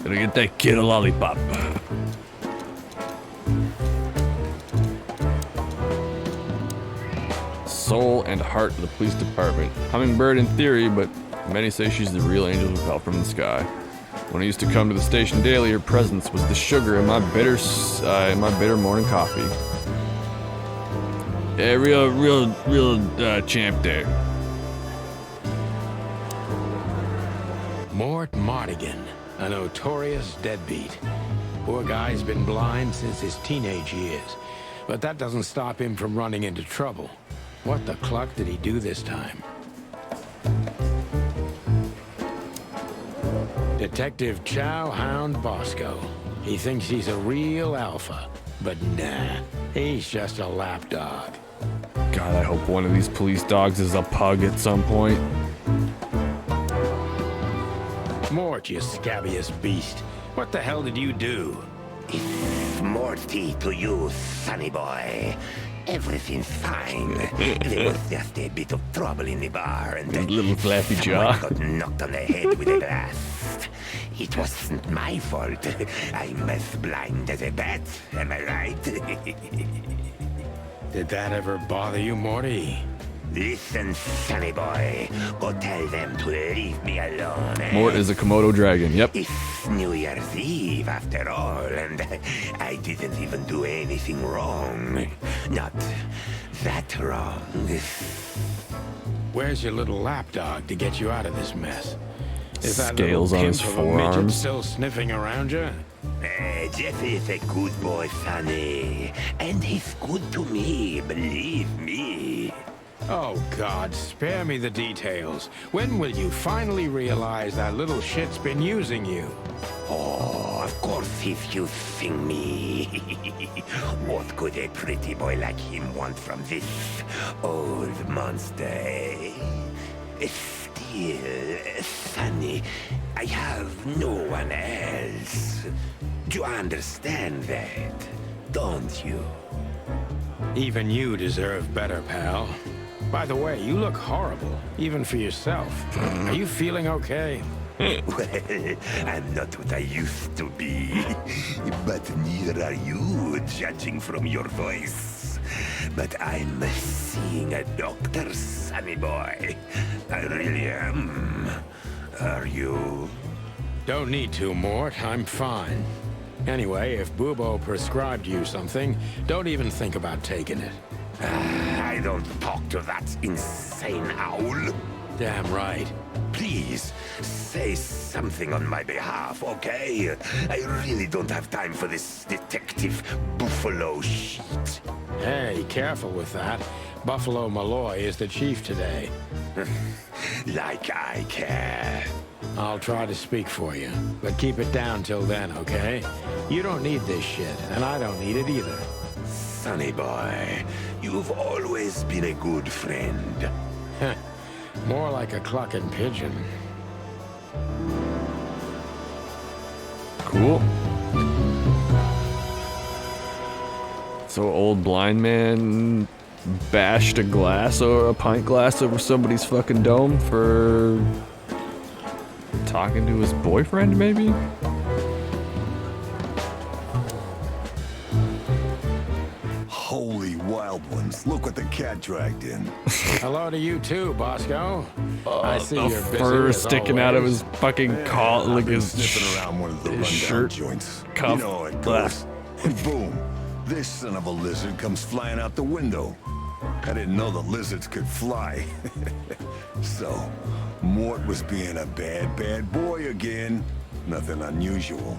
Gonna get that kid a lollipop. Soul and heart of the police department. Hummingbird in theory, but many say she's the real angel who fell from the sky. When I used to come to the station daily, her presence was the sugar in my bitter morning coffee. Yeah, real champ there. Mort Mardigan, a notorious deadbeat. Poor guy's been blind since his teenage years, but that doesn't stop him from running into trouble. What the cluck did he do this time? Detective Chow Hound Bosco. He thinks he's a real alpha, but nah, he's just a lapdog. God, I hope one of these police dogs is a pug at some point. Mort, you scabbiest beast. What the hell did you do? It's Morty to you, sonny boy. Everything's fine. There was just a bit of trouble in the bar, and little flappy jaw got knocked on the head with a glass. It wasn't my fault. I'm as blind as a bat. Am I right? Did that ever bother you, Morty? Listen, sonny boy. Go tell them to leave me alone. Mort is a Komodo dragon, yep. It's New Year's Eve, after all, and I didn't even do anything wrong. Not that wrong. Where's your little lapdog to get you out of this mess? Is that Scales on his forearms still sniffing around you? Jeff is a good boy, Sonny. And he's good to me, believe me. Oh, God, spare me the details. When will you finally realize that little shit's been using you? Oh, of course he's using me. What could a pretty boy like him want from this old monster, eh? Still, Sonny, I have no one else. Do you understand that? Don't you? Even you deserve better, pal. By the way, you look horrible, even for yourself. Are you feeling okay? Well, I'm not what I used to be. But neither are you, judging from your voice. But I'm seeing a doctor, sonny boy. I really am. Are you? Don't need to, Mort. I'm fine. Anyway, if Bubo prescribed you something, don't even think about taking it. I don't talk to that insane owl. Damn right. Please, say something on my behalf, okay? I really don't have time for this detective buffalo shit. Hey, careful with that. Buffalo Malloy is the chief today. Like I care. I'll try to speak for you, but keep it down till then, okay? You don't need this shit, and I don't need it either. Sonny boy, you've always been a good friend. More like a clucking pigeon. Cool. So old blind man bashed a glass or a pint glass over somebody's fucking dome for talking to his boyfriend, maybe? Holy wild ones, look what the cat dragged in. Hello to you too, Bosco. I see the you're busy fur as sticking out of always. his fucking collar, like his Sniffing around one of the rundown shirt joints. cuff. You know how it goes. And boom, this son of a lizard comes flying out the window. I didn't know the lizards could fly. So, Mort was being a bad boy again. Nothing unusual.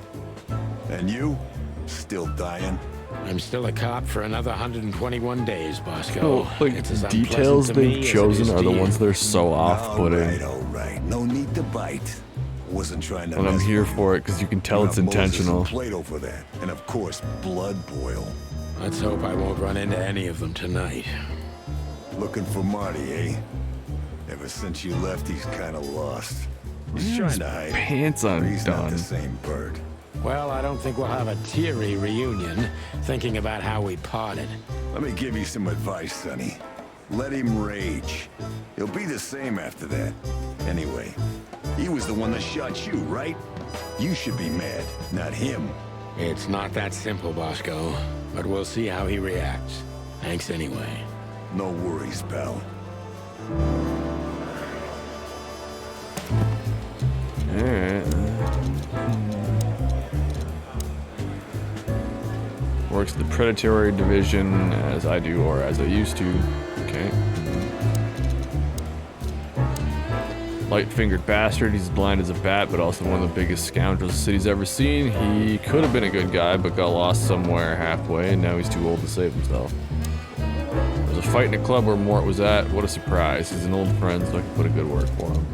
And you? Still dying? I'm still a cop for another 121 days, Bosco. Like, It's as details unpleasant to me they've as it chosen is are to the you. ones that are so off-putting. All right. No need to bite. Wasn't trying to And I'm mess here with you. for it because you can tell You it's got Moses intentional. and Plato for that. And of course, blood boil. Let's hope I won't run into any of them tonight. Looking for Marty, eh? Ever since you left, he's kind of lost. He's trying to hide. Pants but he's not undone. the same bird. Well, I don't think we'll have a teary reunion, thinking about how we parted. Let me give you some advice, Sonny. Let him rage. He'll be the same after that. Anyway, he was the one that shot you, right? You should be mad, not him. It's not that simple, Bosco, but we'll see how he reacts. Thanks anyway. No worries, pal. Alright. Works the predatory division as I do, or as I used to. Okay. Light-fingered bastard. He's blind as a bat, but also one of the biggest scoundrels the city's ever seen. He could have been a good guy, but got lost somewhere halfway, and now he's too old to save himself. There's a fight in a club where Mort was at. What a surprise. He's an old friend, so I can put a good word for him.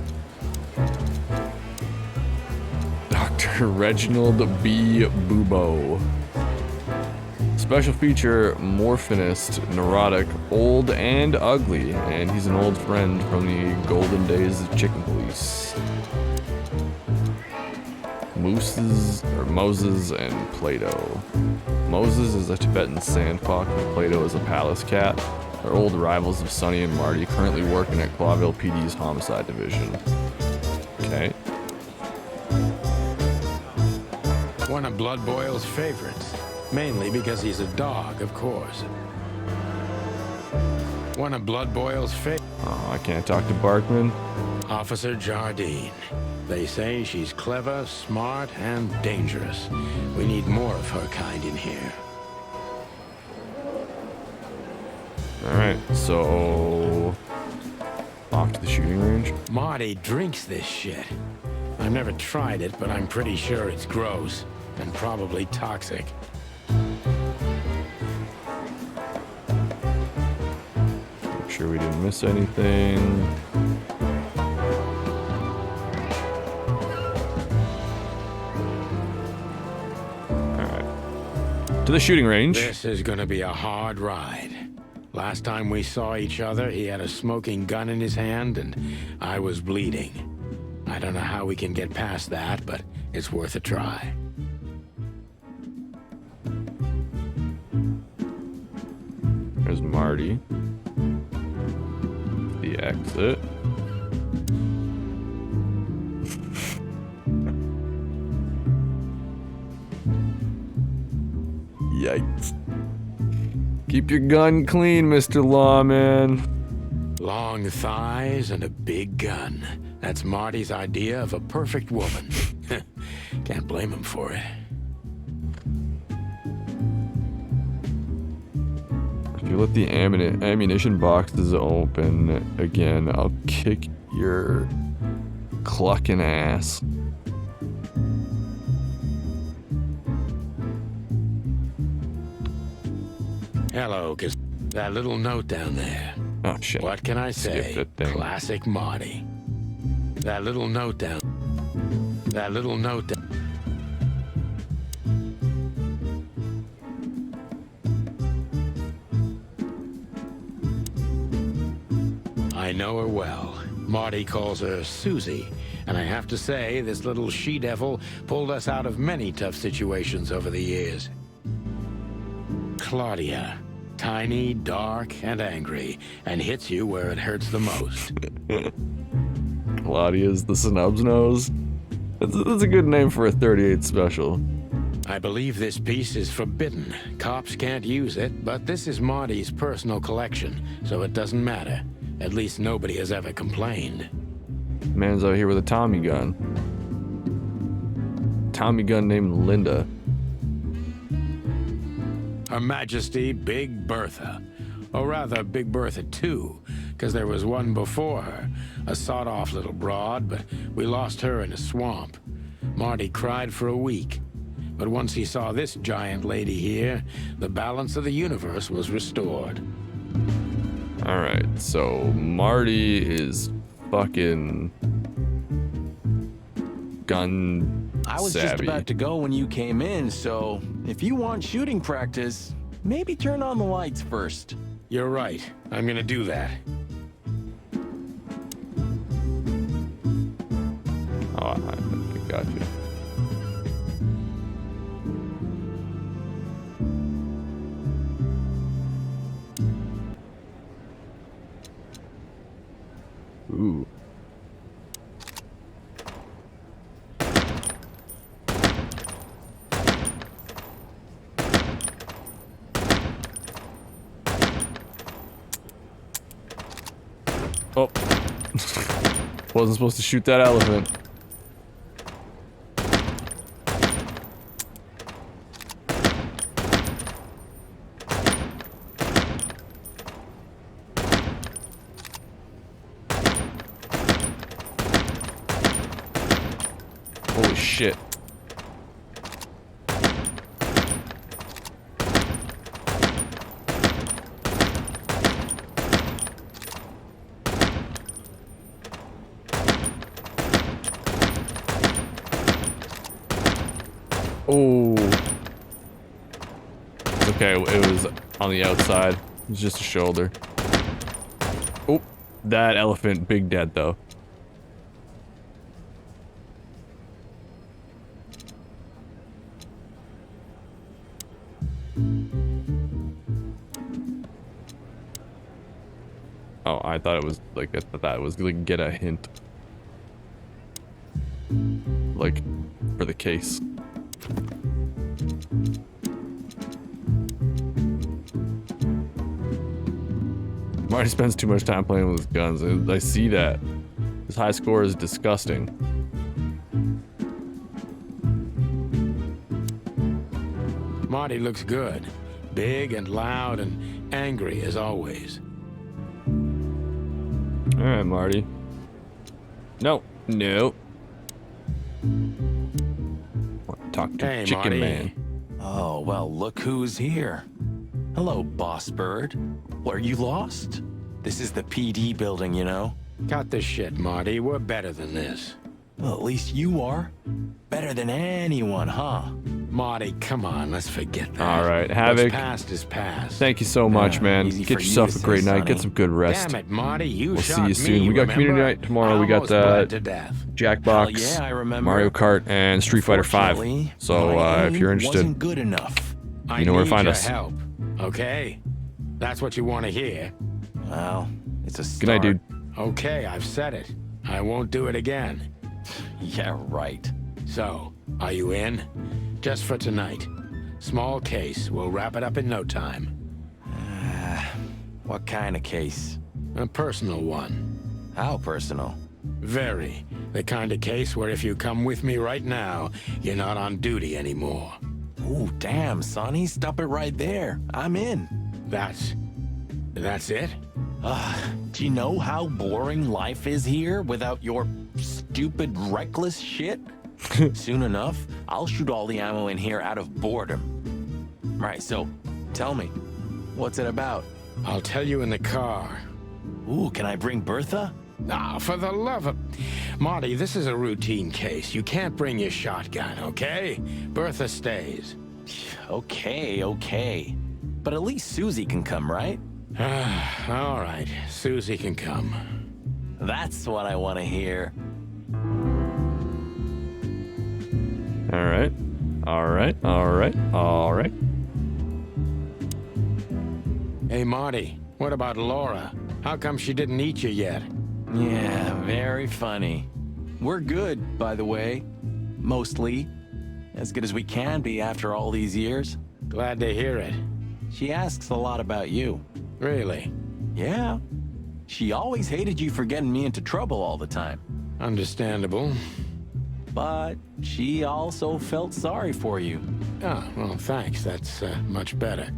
Dr. Reginald B. Bubo. Special feature, morphinist, neurotic, old and ugly, and he's an old friend from the golden days of Chicken Police. Moses and Plato. Moses is a Tibetan sandfox, and Plato is a palace cat. They're old rivals of Sonny and Marty, currently working at Clawville PD's homicide division. Okay. One of Blood Boyle's favorites. Mainly because he's a dog, of course. One of Blood Boyle's favorites. Oh, I can't talk to Barkman. Officer Jardine. They say she's clever, smart, and dangerous. We need more of her kind in here. Alright, so... off to the shooting range. Marty drinks this shit. I've never tried it, but I'm pretty sure it's gross. And probably toxic. Make sure we didn't miss anything. Alright. To the shooting range. This is gonna be a hard ride. Last time we saw each other, he had a smoking gun in his hand, and I was bleeding. I don't know how we can get past that, but it's worth a try. There's Marty. The exit. Yikes. Keep your gun clean, Mr. Lawman. Long thighs and a big gun. That's Marty's idea of a perfect woman. Can't blame him for it. If you let the ammunition boxes open again, I'll kick your clucking ass. Hello, cause that little note down there. Oh shit. What can I say? Skip that thing. Classic Marty. That little note down. That little note down. I know her well. Marty calls her Susie, and I have to say, this little she-devil pulled us out of many tough situations over the years. Claudia. Tiny, dark, and angry, and hits you where it hurts the most. Claudia's the snub's nose. That's a good name for a 38 special. I believe this piece is forbidden. Cops can't use it, but this is Marty's personal collection, so it doesn't matter. At least nobody has ever complained. Man's out here with a Tommy gun. Tommy gun named Linda. Her Majesty Big Bertha. Or rather, Big Bertha 2, because there was one before her, a sawed-off little broad, but we lost her in a swamp. Marty cried for a week. But once he saw this giant lady here, the balance of the universe was restored. Alright, so Marty is fucking gun I was savvy. just about to go when you came in, so if you want shooting practice, maybe turn on the lights first. You're right. I'm gonna do that. Oh, I got you. Ooh. Oh. Wasn't supposed to shoot that elephant. Holy shit. Oh. It's okay, it was on the outside. It was just a shoulder. Oh, that elephant big dead though. Oh, I thought it was like, I thought it was like get a hint. Like, for the case. Marty spends too much time playing with his guns. I see that. His high score is disgusting. Marty looks good. Big and loud and angry as always. Alright, Marty. No. No. Talk to Hey, Chicken Marty. Man. Oh, well, look who's here. Hello, Boss Bird. Were you lost? This is the PD building, you know? Cut the shit, Marty. We're better than this. Well, at least you are. Better than anyone, huh? Marty, come on, let's forget that. Alright, Havoc. What's past is past. Thank you so much, man. easy Get for you yourself to a great say, night. Sonny. Get some good rest. Damn it, Marty, you We'll shot see you me, soon. We got community remember? night tomorrow. I We got almost bled to death. Jackbox, Hell yeah, I remember. Mario Kart, and Street Fighter 5. Unfortunately, So my if you're aim interested, wasn't good enough. I you know where to need find your us. help, okay? That's what you want to hear? Well, it's a start. Good night, dude. Okay, I've said it. I won't do it again. Yeah, right. So, are you in? Just for tonight. Small case. We'll wrap it up in no time. What kind of case? A personal one. How personal? Very. The kind of case where if you come with me right now, you're not on duty anymore. Ooh, damn, Sonny. Stop it right there. I'm in. That's it? Do you know how boring life is here without your stupid, reckless shit? Soon enough, I'll shoot all the ammo in here out of boredom. Right, so, tell me, what's it about? I'll tell you in the car. Ooh, can I bring Bertha? Ah, for the love of... Marty, this is a routine case. You can't bring your shotgun, okay? Bertha stays. Okay. But at least Susie can come, right? All right, Susie can come. That's what I want to hear. All right. Hey, Marty, what about Laura? How come she didn't eat you yet? Yeah, very funny. We're good, by the way. Mostly. As good as we can be after all these years. Glad to hear it. She asks a lot about you. Really? Yeah. She always hated you for getting me into trouble all the time. Understandable. But she also felt sorry for you. Ah, well, thanks. That's much better.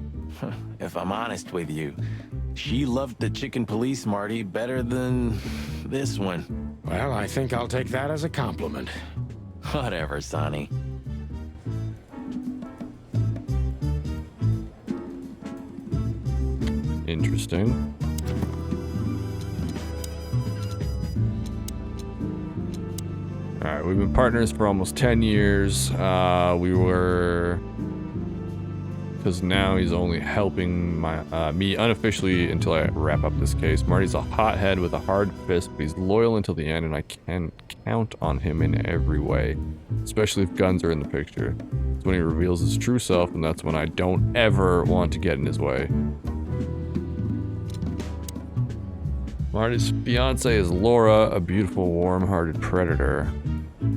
If I'm honest with you, she loved the chicken police, Marty, better than this one. Well, I think I'll take that as a compliment. Whatever, Sonny. Interesting. All right, we've been partners for almost 10 years. We were... Because now he's only helping me unofficially until I wrap up this case. Marty's a hothead with a hard fist, but he's loyal until the end, and I can count on him in every way. Especially if guns are in the picture. It's when he reveals his true self, and that's when I don't ever want to get in his way. Marty's fiance is Laura, a beautiful, warm-hearted predator.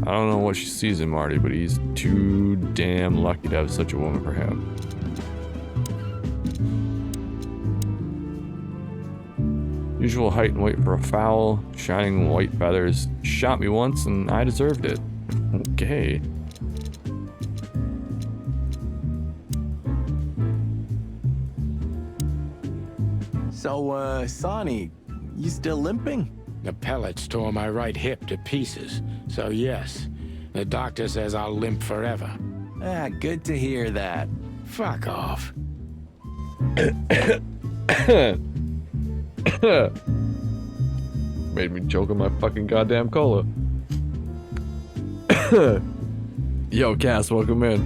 I don't know what she sees in Marty, but he's too damn lucky to have such a woman for him. Usual height and weight for a fowl, shining white feathers. Shot me once and I deserved it. Okay. So, Sonny, you still limping? The pellets tore my right hip to pieces, so yes. The doctor says I'll limp forever. Ah, good to hear that. Fuck off. Made me choke on my fucking goddamn cola. Yo, Cass, welcome in.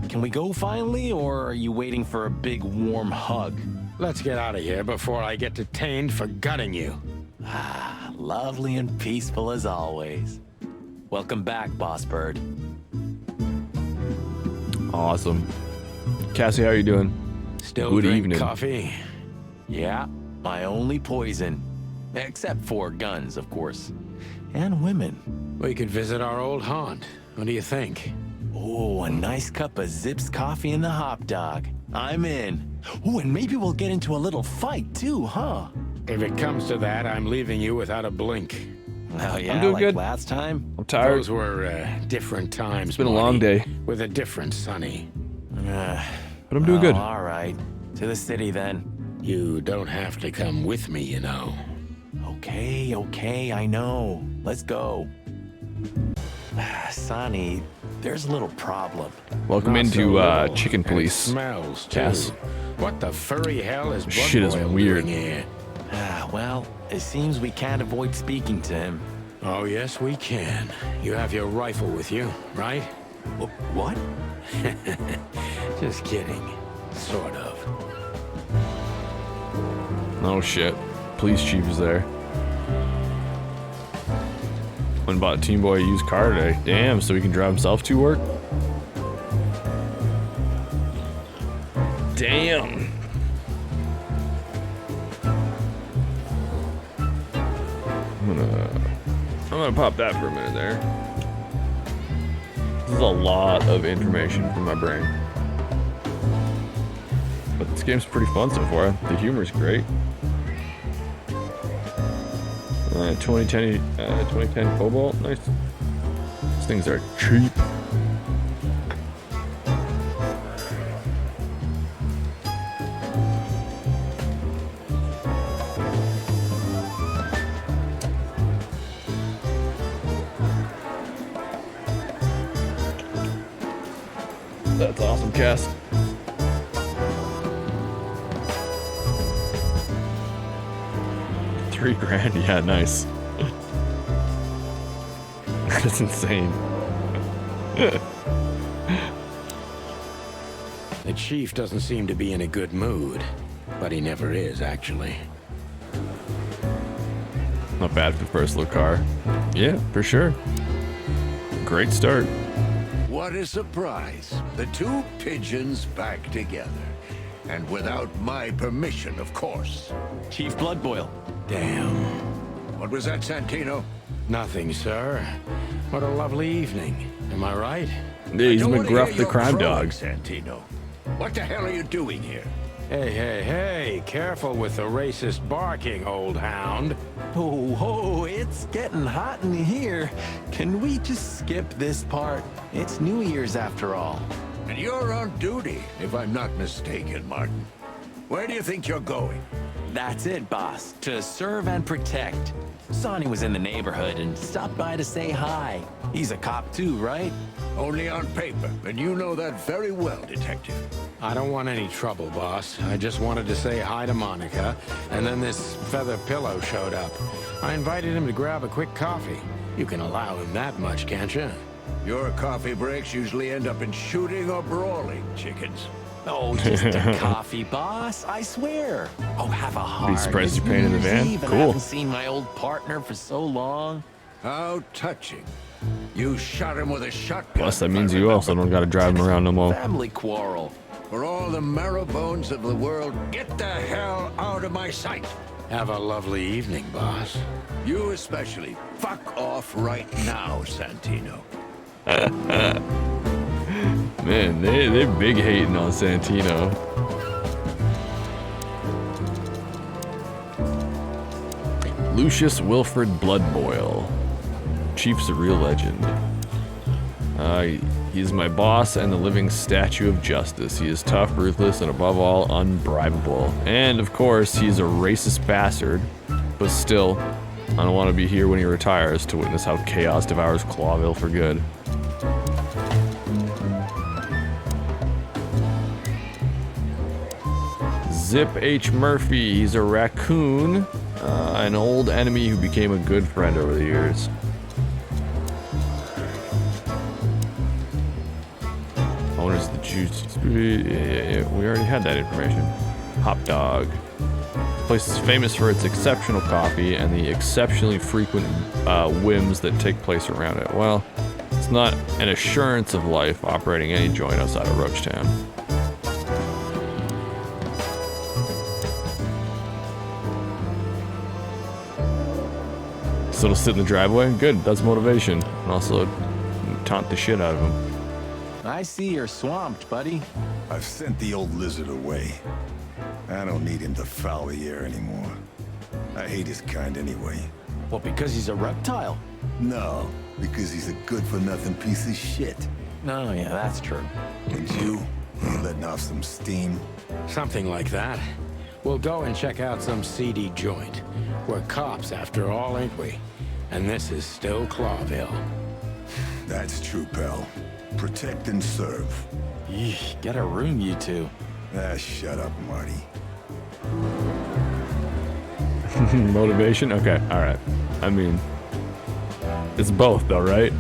Can we go finally, or are you waiting for a big warm hug? Let's get out of here before I get detained for gutting you. Ah, lovely and peaceful as always. Welcome back, Boss Bird. Awesome. Cassie, how are you doing? Still Good drink evening. coffee? Yeah, my only poison. Except for guns, of course. And women. We could visit our old haunt. What do you think? Oh, a nice cup of Zips coffee and the hot dog. I'm in. Oh, and maybe we'll get into a little fight too, huh? If it comes to that, I'm leaving you without a blink. Oh yeah, I'm doing like good. last time? I'm tired. Those were different times. It's been a Marty, long day. with a different Sonny. But I'm doing good. All right. To the city then. You don't have to come with me, you know. Okay, I know. Let's go. Sonny, there's a little problem. Welcome Not into so little. Chicken And Police. smells too. Cass. What the furry hell is Blood Shit is Boil weird. doing here? Well, it seems we can't avoid speaking to him. Oh yes, we can. You have your rifle with you, right? What? Just kidding. Sort of. Oh shit. Police chief is there. Went and bought Team Boy a used car today. Damn, so he can drive himself to work? Damn. I'm gonna pop that for a minute there. This is a lot of information for my brain. But this game's pretty fun so far. The humor's great. 2010 Cobalt, nice. These things are cheap. That's awesome, Cass. $3,000, yeah, nice. That's insane. The chief doesn't seem to be in a good mood, but he never is, actually. Not bad for the first little car. Yeah, for sure. Great start. What a surprise. The two pigeons back together. And without my permission, of course. Chief Bloodboil. Damn. What was that, Santino? Nothing, sir. What a lovely evening. Am I right? Yeah, he's McGruff the crime dog. Santino. What the hell are you doing here? Hey, hey, hey, careful with the racist barking, old hound. Oh, it's getting hot in here. Can we just skip this part? It's New Year's after all. And you're on duty, if I'm not mistaken, Martin. Where do you think you're going? That's it, boss. To serve and protect. Sonny was in the neighborhood and stopped by to say hi. He's a cop too, right? Only on paper, and you know that very well, Detective. I don't want any trouble, boss. I just wanted to say hi to Monica, and then this feather pillow showed up. I invited him to grab a quick coffee. You can allow him that much, can't you? Your coffee breaks usually end up in shooting or brawling, chickens. Oh, just a coffee, boss. I swear. Oh, have a heart. Be surprised you're paying in the van. Cool. I haven't seen my old partner for so long. How touching. You shot him with a shotgun. Plus, that means you also don't gotta drive him around no more. Family quarrel. For all the marrow bones of the world, get the hell out of my sight. Have a lovely evening, boss. You especially. Fuck off right now, Santino. Man, they're big hating on Santino. Lucius Wilfred Bloodboil. Chief's a real legend. He's my boss and the living statue of justice. He is tough, ruthless, and above all, unbribable. And, of course, he's a racist bastard. But still, I don't want to be here when he retires to witness how chaos devours Clawville for good. Zip H. Murphy. He's a raccoon, an old enemy who became a good friend over the years. Owns the juice. Yeah, we already had that information. Hop Dog. The place is famous for its exceptional coffee and the exceptionally frequent whims that take place around it. Well, it's not an assurance of life operating any joint outside of Roachtown. So it'll sit in the driveway? Good, that's motivation. And also taunt the shit out of him. I see you're swamped, buddy. I've sent the old lizard away. I don't need him to foul the air anymore. I hate his kind anyway. Well, because he's a reptile. No, because he's a good-for-nothing piece of shit. No, yeah, that's true. And you letting off some steam? Something like that. We'll go and check out some seedy joint. We're cops after all, ain't we? And this is still Clawville. That's true, pal. Protect and serve. Yeesh, get a room, you two. Ah, shut up, Marty. Motivation? Okay, alright. I mean, it's both though, right?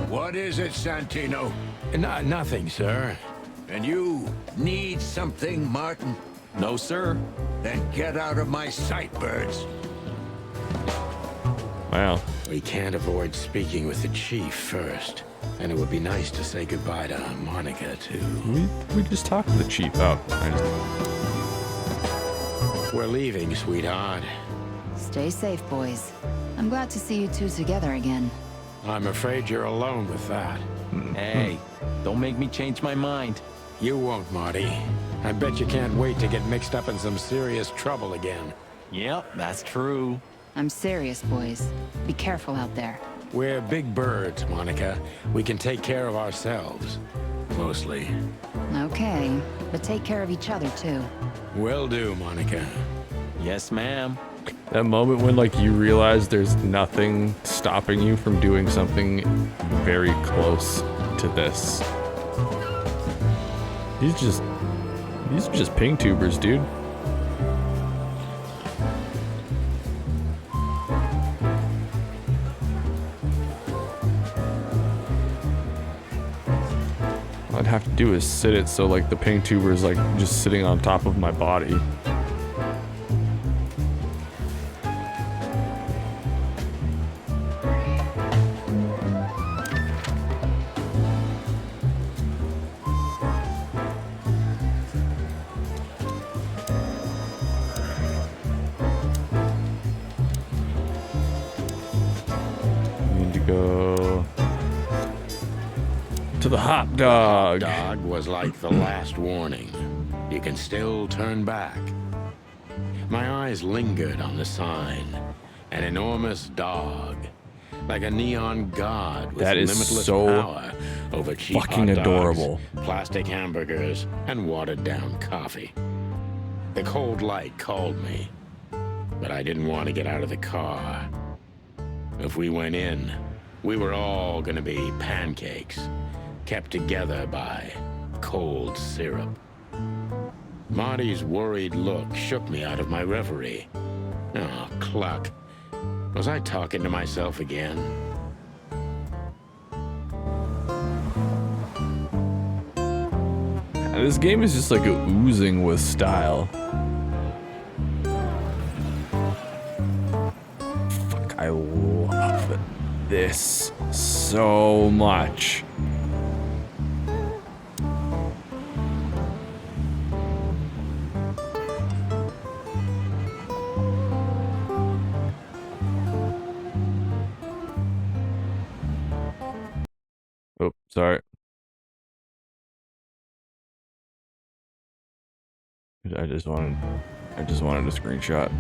What is it, Santino? Nothing, sir. And you need something, Martin? No, sir. Then get out of my sight, birds. Wow. We can't avoid speaking with the chief first. And it would be nice to say goodbye to Monica, too. We just talked to the chief. Oh, We're leaving, sweetheart. Stay safe, boys. I'm glad to see you two together again. I'm afraid you're alone with that. Hey, don't make me change my mind. You won't, Marty. I bet you can't wait to get mixed up in some serious trouble again. Yep, that's true. I'm serious, boys. Be careful out there. We're big birds, Monica. We can take care of ourselves. Mostly. Okay, but take care of each other, too. Will do, Monica. Yes, ma'am. That moment when, like, you realize there's nothing stopping you from doing something very close to this. These are just ping tubers, dude. All I'd have to do is sit it so, like, the ping tuber is, like, just sitting on top of my body. To the hot dog. Dog was like the last warning. You can still turn back. My eyes lingered on the sign. An enormous dog. Like a neon god with that is limitless so power over cheap fucking hot dogs, adorable. plastic hamburgers, and watered-down coffee. The cold light called me, but I didn't want to get out of the car. If we went in, we were all gonna be pancakes, kept together by cold syrup. Marty's worried look shook me out of my reverie. Oh, cluck. Was I talking to myself again? This game is just like oozing with style. Fuck, I love this so much. Oh, sorry. I just wanted a screenshot.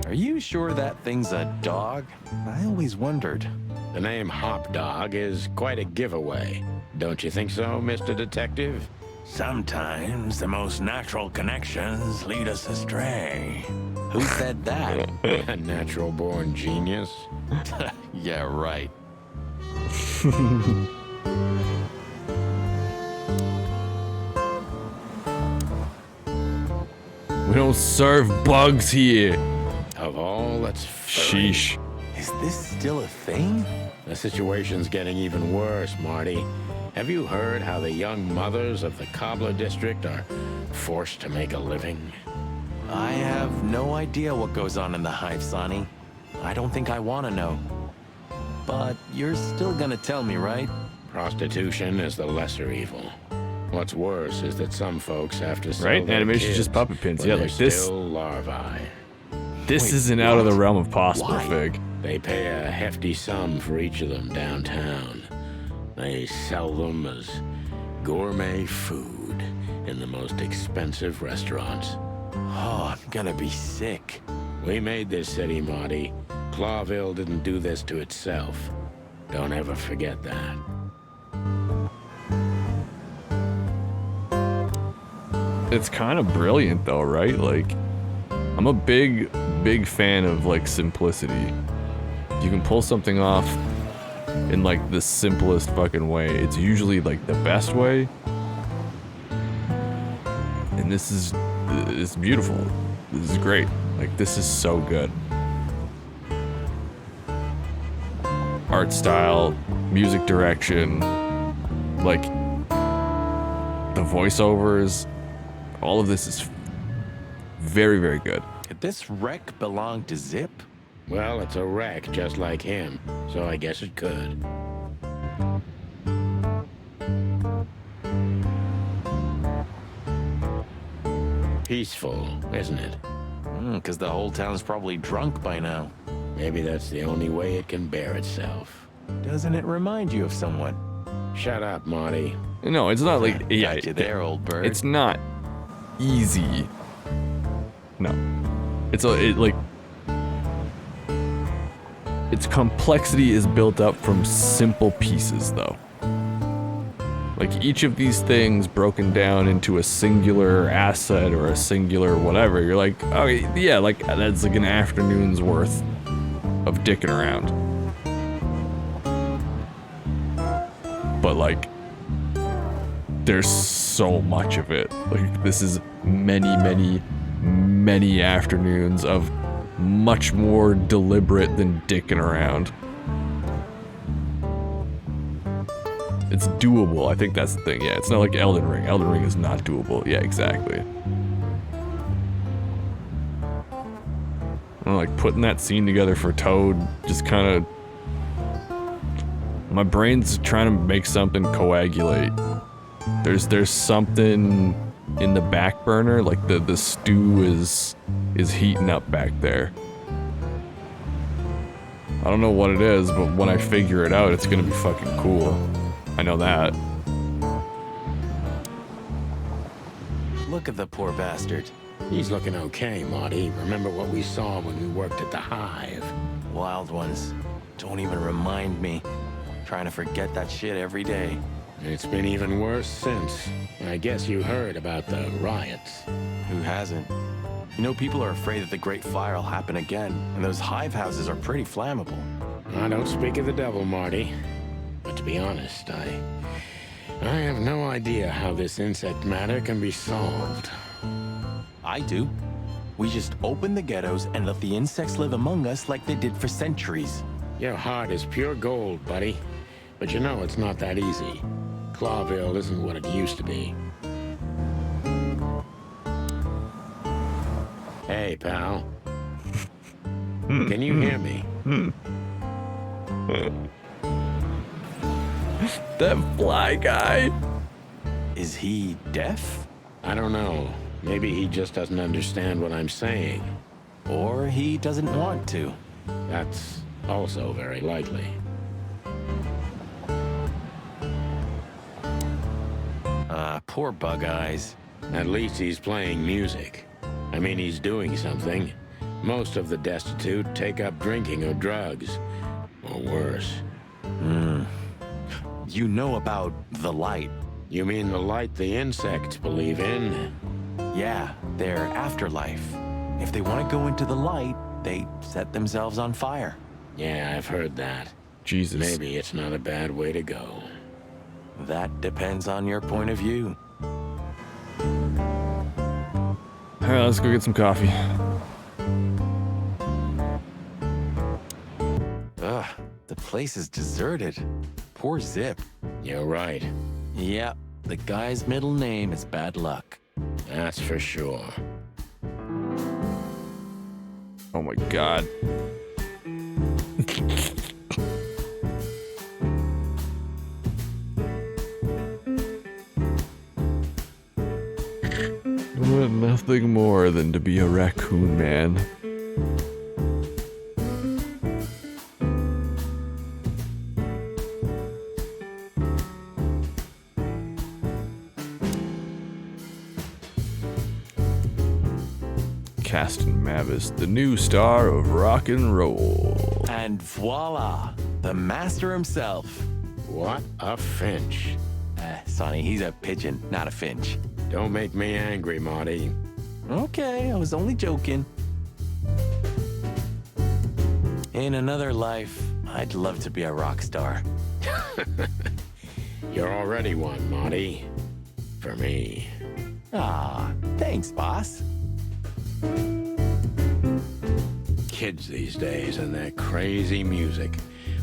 Are you sure that thing's a dog? I always wondered. The name Hop Dog is quite a giveaway. Don't you think so, Mr. Detective? Sometimes the most natural connections lead us astray. Who said that? A natural-born genius? Yeah, right. We don't serve bugs here. Of all that's furry. Sheesh. Is this still a thing? The situation's getting even worse, Marty. Have you heard how the young mothers of the Cobbler District are forced to make a living? I have no idea what goes on in the hive, Sonny. I don't think I want to know. But you're still gonna tell me, right? Prostitution is the lesser evil. What's worse is that some folks have to sell Right? their Animation's kids just puppet pins. when Yeah, they're like this. still larvae. This Wait, isn't out of the what? realm of possible, Why? Fig. They pay a hefty sum for each of them downtown. They sell them as gourmet food in the most expensive restaurants. Oh, I'm gonna be sick. We made this city, Marty. Clawville didn't do this to itself. Don't ever forget that. It's kind of brilliant though, right? Like, I'm a big fan of like simplicity. You can pull something off in like the simplest fucking way. It's usually like the best way. And this is it's beautiful. This is great. Like, this is so good. Art style, music direction, like the voiceovers, all of this is very, very good. Could this wreck belong to Zip? Well, it's a wreck just like him, so I guess it could. Peaceful, isn't it? Because the whole town's probably drunk by now. Maybe that's the only way it can bear itself. Doesn't it remind you of someone? Shut up, Marty. No, it's not like yeah. Got you there, old bird. It's not easy. No, it's like its complexity is built up from simple pieces, though. Like each of these things broken down into a singular asset or a singular whatever, you're like, oh yeah, like that's like an afternoon's worth of dicking around. But like, there's so much of it. Like this is many afternoons of much more deliberate than dicking around. It's doable. I think that's the thing. Yeah, it's not like Elden Ring. Elden Ring is not doable. Yeah, exactly. I don't know, like putting that scene together for Toad just kind of... My brain's trying to make something coagulate. There's something in the back burner, like the stew is heating up back there. I don't know what it is, but when I figure it out, it's gonna be fucking cool. I know that. Look at the poor bastard. He's looking okay, Marty. Remember what we saw when we worked at the Hive? Wild ones. Don't even remind me. Trying to forget that shit every day. It's been even worse since. I guess you heard about the riots. Who hasn't? You know, people are afraid that the Great Fire will happen again, and those hive houses are pretty flammable. I don't speak of the devil, Marty. But to be honest, I have no idea how this insect matter can be solved. I do. We just open the ghettos and let the insects live among us like they did for centuries. Your heart is pure gold, buddy. But you know it's not that easy. Clawville isn't what it used to be. Hey, pal. Can you hear me? That fly guy. Is he deaf? I don't know. Maybe he just doesn't understand what I'm saying. Or he doesn't want to. That's also very likely. Poor Bug Eyes. At least he's playing music. I mean, he's doing something. Most of the destitute take up drinking or drugs. Or worse. You know about the light. You mean the light the insects believe in? Yeah, their afterlife. If they want to go into the light, they set themselves on fire. Yeah, I've heard that. Jesus. Maybe it's not a bad way to go. That depends on your point of view. Alright, let's go get some coffee. Ugh, the place is deserted. Poor Zip. You're right. Yep, the guy's middle name is Bad Luck. That's for sure. Oh my god. I want nothing more than to be a raccoon man. Caston Mavis, the new star of rock and roll. And voila, the master himself. What a finch. Sonny, he's a pigeon, not a finch. Don't make me angry, Marty. Okay, I was only joking. In another life, I'd love to be a rock star. You're already one, Marty. For me. Ah, thanks, boss. Kids these days and their crazy music.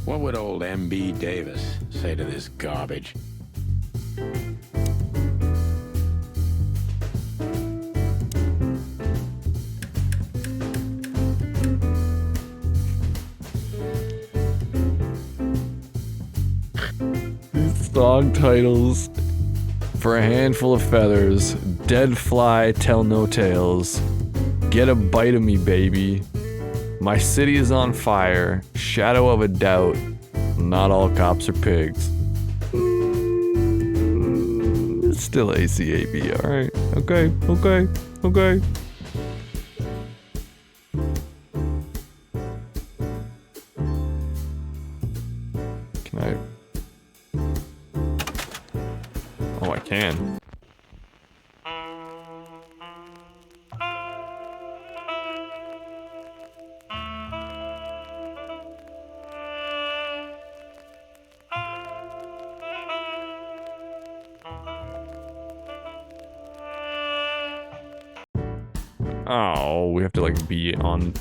What would old M.B. Davis say to this garbage? song titles. For a handful of feathers, dead fly tell no tales. Get a bite of me, baby. My city is on fire. Shadow of a doubt. Not all cops are pigs. It's still ACAB, alright. Okay. Can I? Oh, I can. Oh, we have to like be on.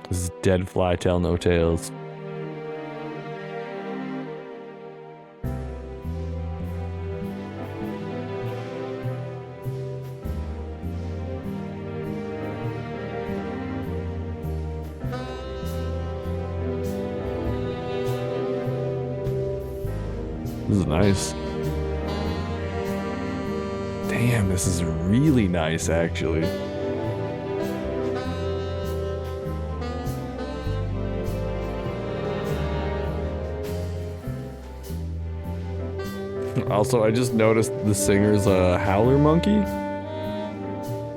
This is dead fly tell no tales. This is nice. Damn, this is really nice, actually. Also, I just noticed the singer's a howler monkey. I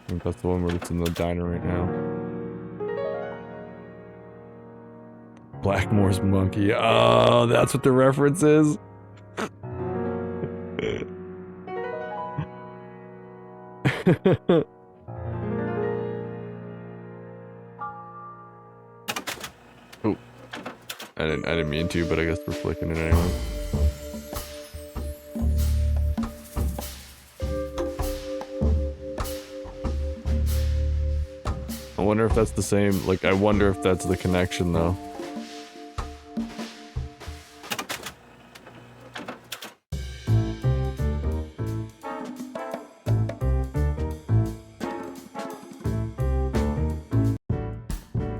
think that's the one where it's in the diner right now. Blackmore's monkey. Oh, that's what the reference is? Oh. I didn't mean to, but I guess we're flicking it anyway. I wonder if that's the same, like, I wonder if that's the connection, though.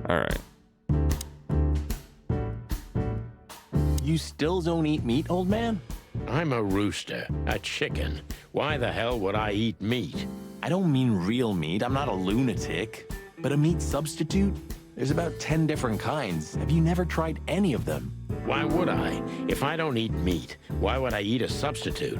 Alright. You still don't eat meat, old man? I'm a rooster, a chicken. Why the hell would I eat meat? I don't mean real meat. I'm not a lunatic. But a meat substitute? There's about 10 different kinds. Have you never tried any of them? Why would I? If I don't eat meat, why would I eat a substitute?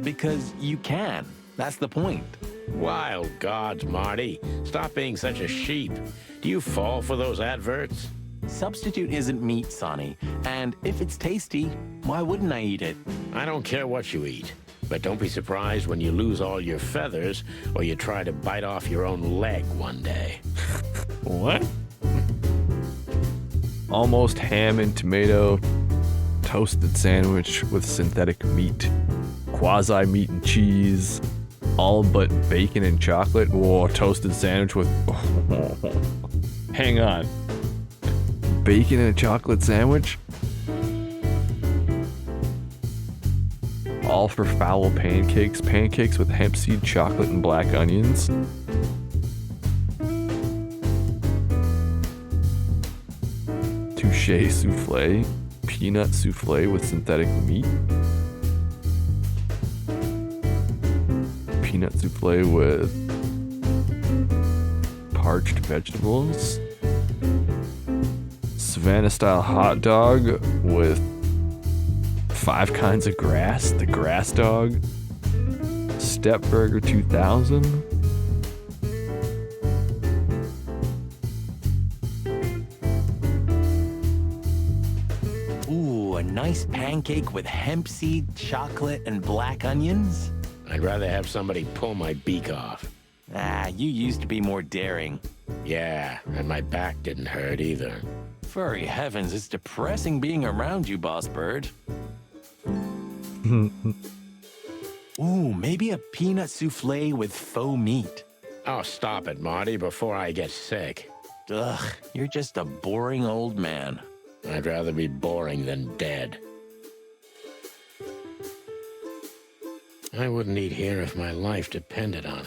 Because you can. That's the point. Wild gods, Marty. Stop being such a sheep. Do you fall for those adverts? Substitute isn't meat, Sonny. And if it's tasty, why wouldn't I eat it? I don't care what you eat. But don't be surprised when you lose all your feathers or you try to bite off your own leg one day. What? Almost ham and tomato toasted sandwich with synthetic meat. Quasi meat and cheese. All but bacon and chocolate. Whoa, toasted sandwich with... Hang on. Bacon and a chocolate sandwich? All for foul pancakes. Pancakes with hemp seed, chocolate, and black onions. Touche souffle. Peanut souffle with synthetic meat. Peanut souffle with parched vegetables. Savannah style hot dog with 5 kinds of grass, the grass dog. Step Burger 2000. Ooh, a nice pancake with hemp seed, chocolate, and black onions? I'd rather have somebody pull my beak off. Ah, you used to be more daring. Yeah, and my back didn't hurt either. Furry heavens, it's depressing being around you, Boss Bird. Ooh, maybe a peanut souffle with faux meat. Oh, stop it, Marty, before I get sick. Ugh, you're just a boring old man. I'd rather be boring than dead. I wouldn't eat here if my life depended on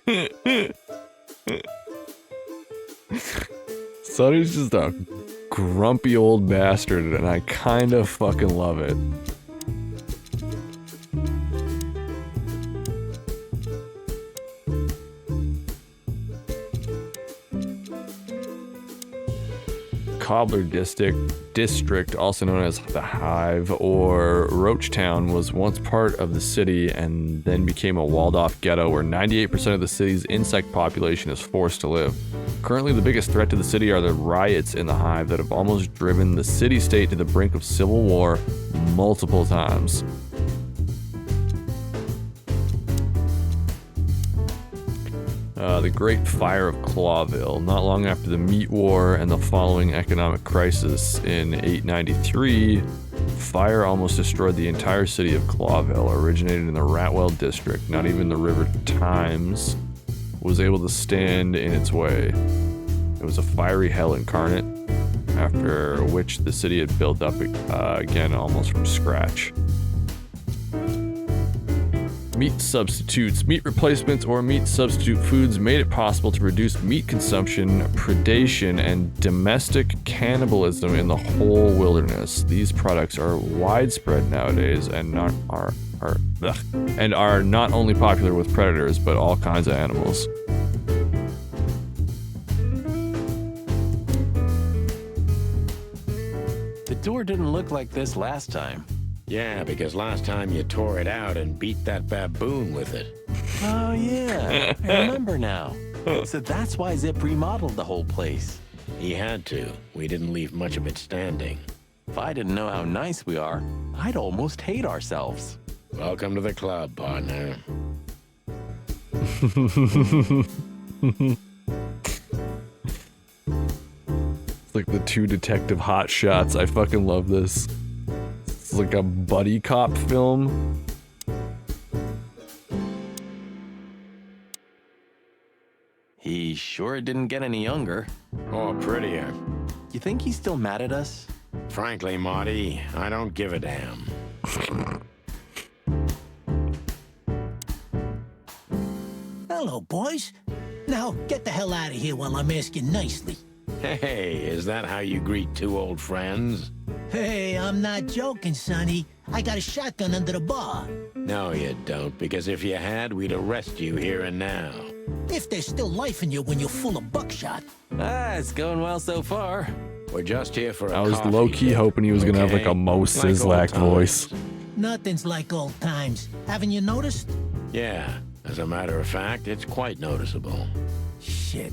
it. Sonny's just a grumpy old bastard, and I kind of fucking love it. Cobbler District, also known as the Hive or Roachtown, was once part of the city and then became a walled-off ghetto where 98% of the city's insect population is forced to live. Currently, the biggest threat to the city are the riots in the Hive that have almost driven the city-state to the brink of civil war multiple times. The Great Fire of Clawville. Not long after the Meat War and the following economic crisis in 893, fire almost destroyed the entire city of Clawville, originated in the Ratwell district. Not even the River Thames was able to stand in its way. It was a fiery hell incarnate, after which the city had built up again almost from scratch. Meat substitutes. Meat replacements or meat substitute foods made it possible to reduce meat consumption, predation, and domestic cannibalism in the whole wilderness. These products are widespread nowadays and are not only popular with predators, but all kinds of animals. The door didn't look like this last time. Yeah, because last time you tore it out and beat that baboon with it. Oh, yeah. I remember now. So that's why Zip remodeled the whole place. He had to. We didn't leave much of it standing. If I didn't know how nice we are, I'd almost hate ourselves. Welcome to the club, partner. It's like the two detective hot shots. I fucking love this. It's like a buddy cop film. He sure didn't get any younger. Or prettier. You think he's still mad at us? Frankly, Marty, I don't give a damn. Hello, boys. Now, get the hell out of here while I'm asking nicely. Hey, is that how you greet two old friends? Hey, I'm not joking, Sonny. I got a shotgun under the bar. No, you don't, because if you had, we'd arrest you here and now. If there's still life in you when you're full of buckshot. It's going well so far. We're just here for a I was coffee low-key dip, hoping he was gonna have like a Mo Like Sizlak old voice. times. Nothing's like old times. Haven't you noticed? Yeah, as a matter of fact, it's quite noticeable. Shit.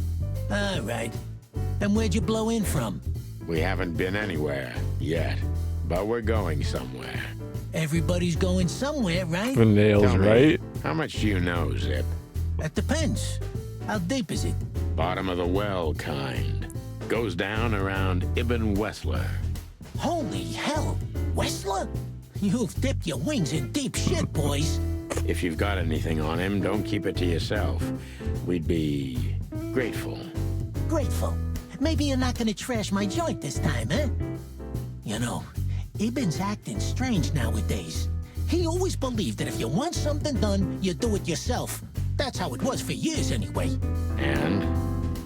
All right. Then where'd you blow in from? We haven't been anywhere yet, but we're going somewhere. Everybody's going somewhere, right? The nails, Tell me, right? How much do you know, Zip? That depends. How deep is it? Bottom of the well kind. Goes down around Ibn Wessler. Holy hell. Wessler? You've dipped your wings in deep shit, boys. If you've got anything on him, don't keep it to yourself. We'd be grateful. Grateful. Maybe you're not gonna trash my joint this time, eh? You know, Ibn's acting strange nowadays. He always believed that if you want something done, you do it yourself. That's how it was for years anyway. And?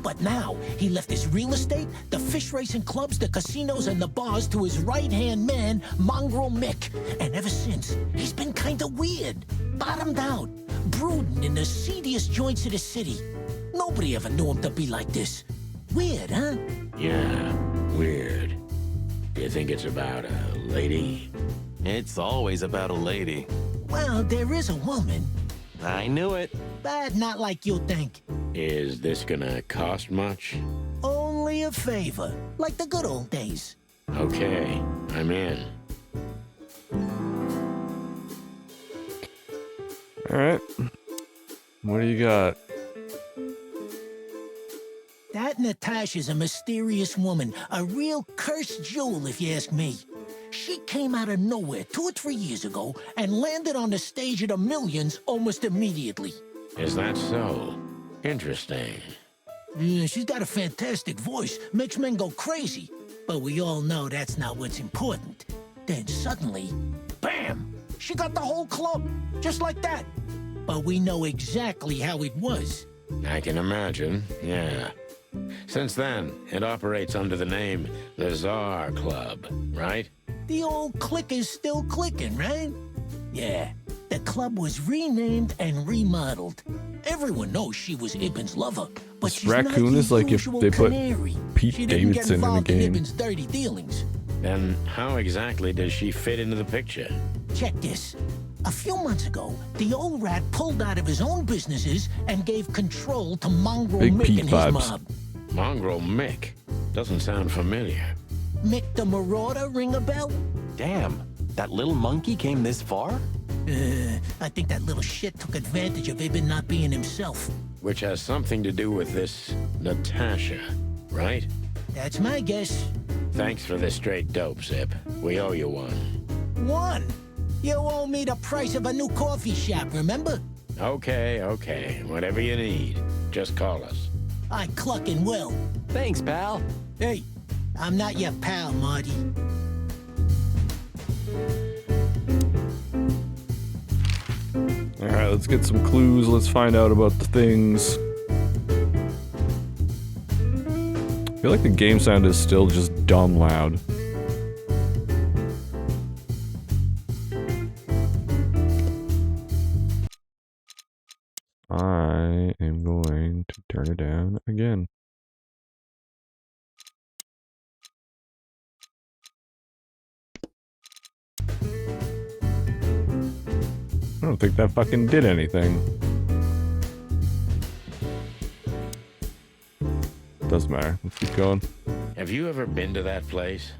But now, he left his real estate, the fish racing clubs, the casinos, and the bars to his right-hand man, Mongrel Mick. And ever since, he's been kinda weird. Bottomed out, brooding in the seediest joints of the city. Nobody ever knew him to be like this. Weird, huh? Yeah, weird. Do you think it's about a lady? It's always about a lady. Well, there is a woman. I knew it. But not like you think. Is this gonna cost much? Only a favor, like the good old days. Okay, I'm in. Alright. What do you got? That Natasha's a mysterious woman, a real cursed jewel if you ask me. She came out of nowhere 2 or 3 years ago and landed on the stage of the Millions almost immediately. Is that so? Interesting. Yeah, she's got a fantastic voice, makes men go crazy. But we all know that's not what's important. Then suddenly, bam! She got the whole club, just like that. But we know exactly how it was. I can imagine, yeah. Since then, it operates under the name the Czar Club, right? The old click is still clicking, right? Yeah, the club was renamed and remodeled. Everyone knows she was Ibn's lover, but she's Raccoon not is the like if usual they put canary. Pete She didn't get Davidson in the involved in game. Ibn's dirty dealings. Then how exactly does she fit into the picture? Check this. A few months ago, the old rat pulled out of his own businesses and gave control to Mongrel Big Mick Pete and his vibes. mob. Mongrel Mick? Doesn't sound familiar. Mick the Marauder, ring a bell? Damn, that little monkey came this far? I think that little shit took advantage of Ibn not being himself. Which has something to do with this Natasha, right? That's my guess. Thanks for the straight dope, Zip. We owe you one. One. You owe me the price of a new coffee shop, remember? Okay. Whatever you need. Just call us. I cluck and will. Thanks, pal. Hey, I'm not your pal, Marty. Alright, let's get some clues. Let's find out about the things. I feel like the game sound is still just dumb loud. I am going to turn it down again. I don't think that fucking did anything. Doesn't matter. Let's keep going. Have you ever been to that place?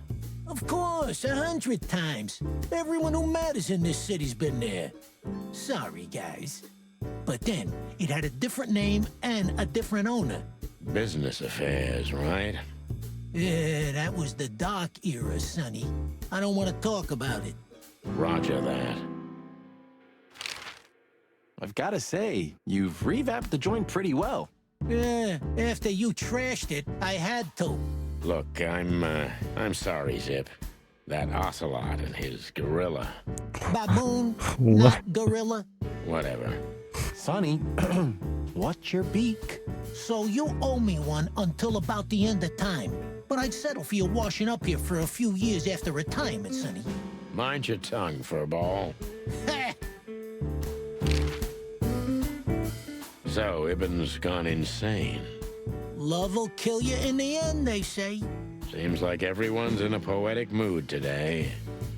Of course, 100 times. Everyone who matters in this city's been there. Sorry, guys. But then, it had a different name and a different owner. Business affairs, right? Yeah, that was the dark era, Sonny. I don't want to talk about it. Roger that. I've got to say, you've revamped the joint pretty well. Yeah, after you trashed it, I had to. Look, I'm sorry, Zip. That ocelot and his gorilla. Baboon, not gorilla. Whatever. Sonny, watch your beak. So you owe me one until about the end of time. But I'd settle for you washing up here for a few years after retirement, Sonny. Mind your tongue, furball. So, Ibn's gone insane. Love will kill you in the end, they say. Seems like everyone's in a poetic mood today.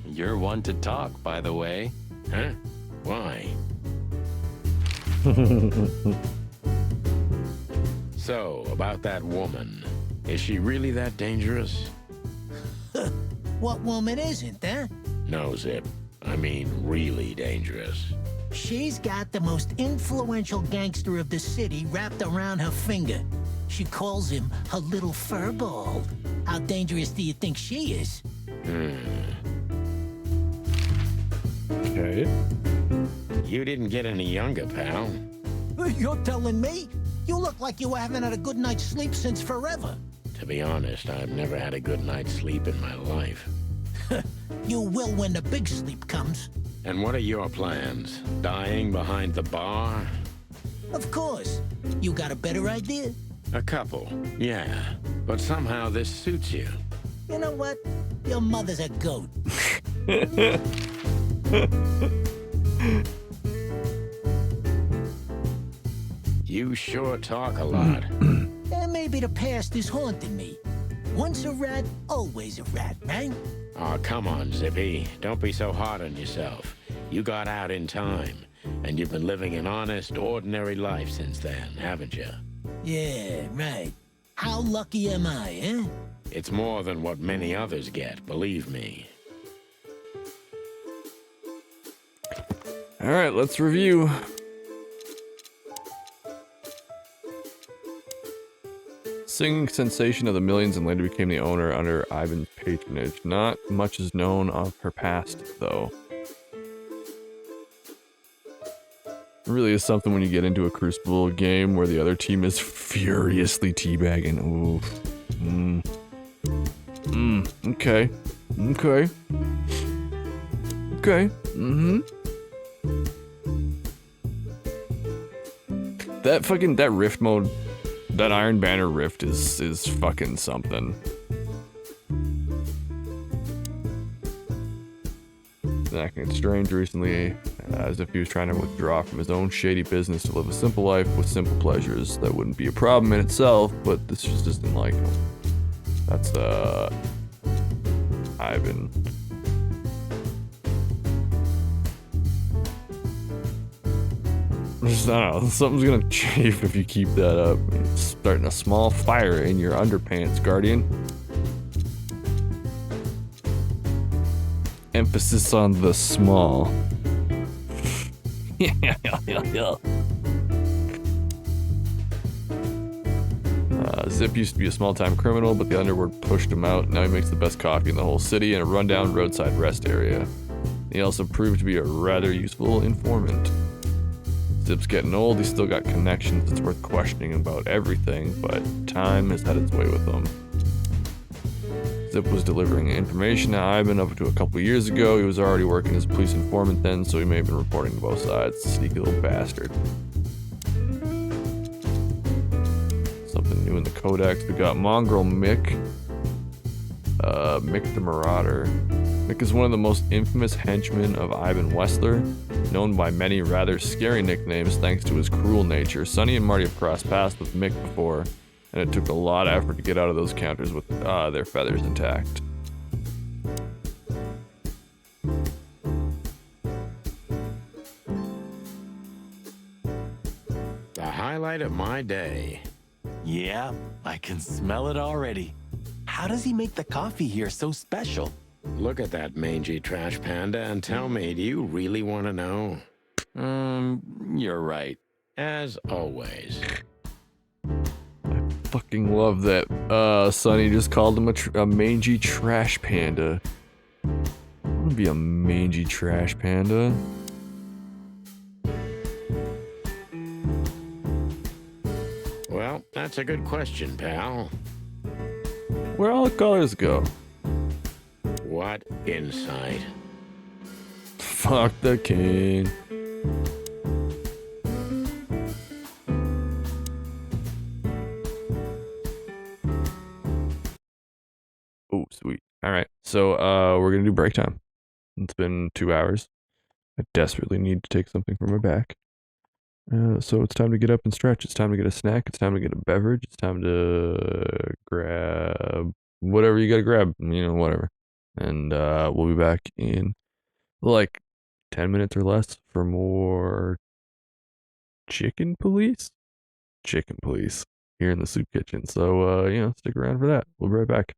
You're one to talk, by the way. Huh? Why? So, about that woman. Is she really that dangerous? What woman isn't, huh? No, Zip. I mean, really dangerous. She's got the most influential gangster of the city wrapped around her finger. She calls him her little furball. How dangerous do you think she is? Okay. You didn't get any younger, pal. You're telling me? You look like you haven't had a good night's sleep since forever. To be honest, I've never had a good night's sleep in my life. You will when the big sleep comes. And what are your plans? Dying behind the bar? Of course. You got a better idea? A couple, yeah. But somehow this suits you. You know what? Your mother's a goat. You sure talk a lot. And maybe the past is haunting me. Once a rat, always a rat, right? Aw, come on, Zippy. Don't be so hard on yourself. You got out in time, and you've been living an honest, ordinary life since then, haven't you? Yeah, right. How lucky am I, eh? It's more than what many others get, believe me. Alright, let's review. Singing sensation of the millions and later became the owner under Ivan's patronage. Not much is known of her past, though. It really is something when you get into a Crucible game where the other team is furiously teabagging. Ooh. Okay. Okay. Okay. That rift mode, that Iron Banner rift is fucking something. Acting strange recently, as if he was trying to withdraw from his own shady business to live a simple life with simple pleasures. That wouldn't be a problem in itself, but this just isn't like him. That's Ivan. I don't know, something's gonna chafe if you keep that up. It's starting a small fire in your underpants, Guardian. Emphasis on the small. Zip used to be a small-time criminal, but the underworld pushed him out. Now he makes the best coffee in the whole city in a rundown roadside rest area. He also proved to be a rather useful informant. Zip's getting old, he's still got connections. It's worth questioning about everything, but time has had its way with him. Zip was delivering information to Ivan up to a couple years ago. He was already working as a police informant then, so he may have been reporting to both sides. Sneaky little bastard. Something new in the Codex. We got Mongrel Mick. Mick the Marauder. Mick is one of the most infamous henchmen of Ivan Wessler, known by many rather scary nicknames thanks to his cruel nature. Sonny and Marty have crossed paths with Mick before, and it took a lot of effort to get out of those counters with their feathers intact. The highlight of my day. Yeah, I can smell it already. How does he make the coffee here so special? Look at that mangy trash panda and tell me, do you really want to know? You're right. As always. Fucking love that Sonny just called him a mangy trash panda. I want to be a mangy trash panda. Well, that's a good question, pal. Where all the colors go? What insight? Fuck the king. Oh, sweet. All right. So, we're going to do break time. It's been 2 hours. I desperately need to take something from my back. So it's time to get up and stretch. It's time to get a snack. It's time to get a beverage. It's time to grab whatever you got to grab, whatever. And we'll be back in like 10 minutes or less for more Chicken Police here in the soup kitchen. So, stick around for that. We'll be right back.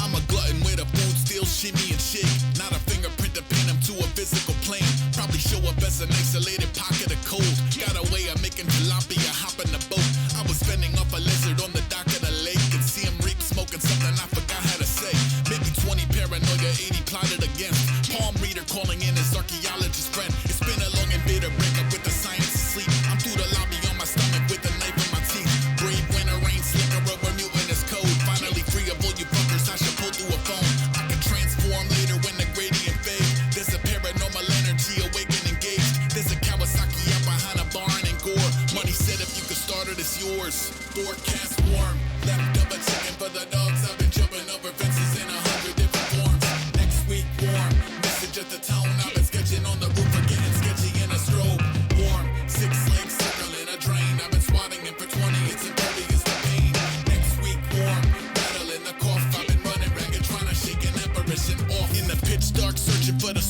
I'm a glutton with a food steal, shimmy and shake. Not a fingerprint to pin him to a physical plane. Probably show up as an isolated pocket of cold. Got a way of making tilapia hop in the boat. I was fending off a lizard on the dock of the lake and see him reap smoking something I forgot how to say. Maybe 20 paranoia, 80 plotted against. Palm reader calling in his archaeologist friend. It's been a long and bitter breakup with the science of sleep. I'm through the lobby on my stomach with a knife in my teeth. Brave winter rain, slicker rubber mutant is code. Finally free of all you fuckers, I should pull through a phone. I can transform later when the gradient fades. There's a paranormal energy awaken engaged. There's a Kawasaki out behind a barn and gore. Money said if you could start it, it's yours. Forecast warm, left of a chicken for the dogs. I've been jumping over fences in 100 different forms. Next week warm, message at the town. I've been sketching on the roof or getting sketchy in a strobe. Warm, 6 legs circling a drain. I've been swatting it for 20, it's impervious to pain. Next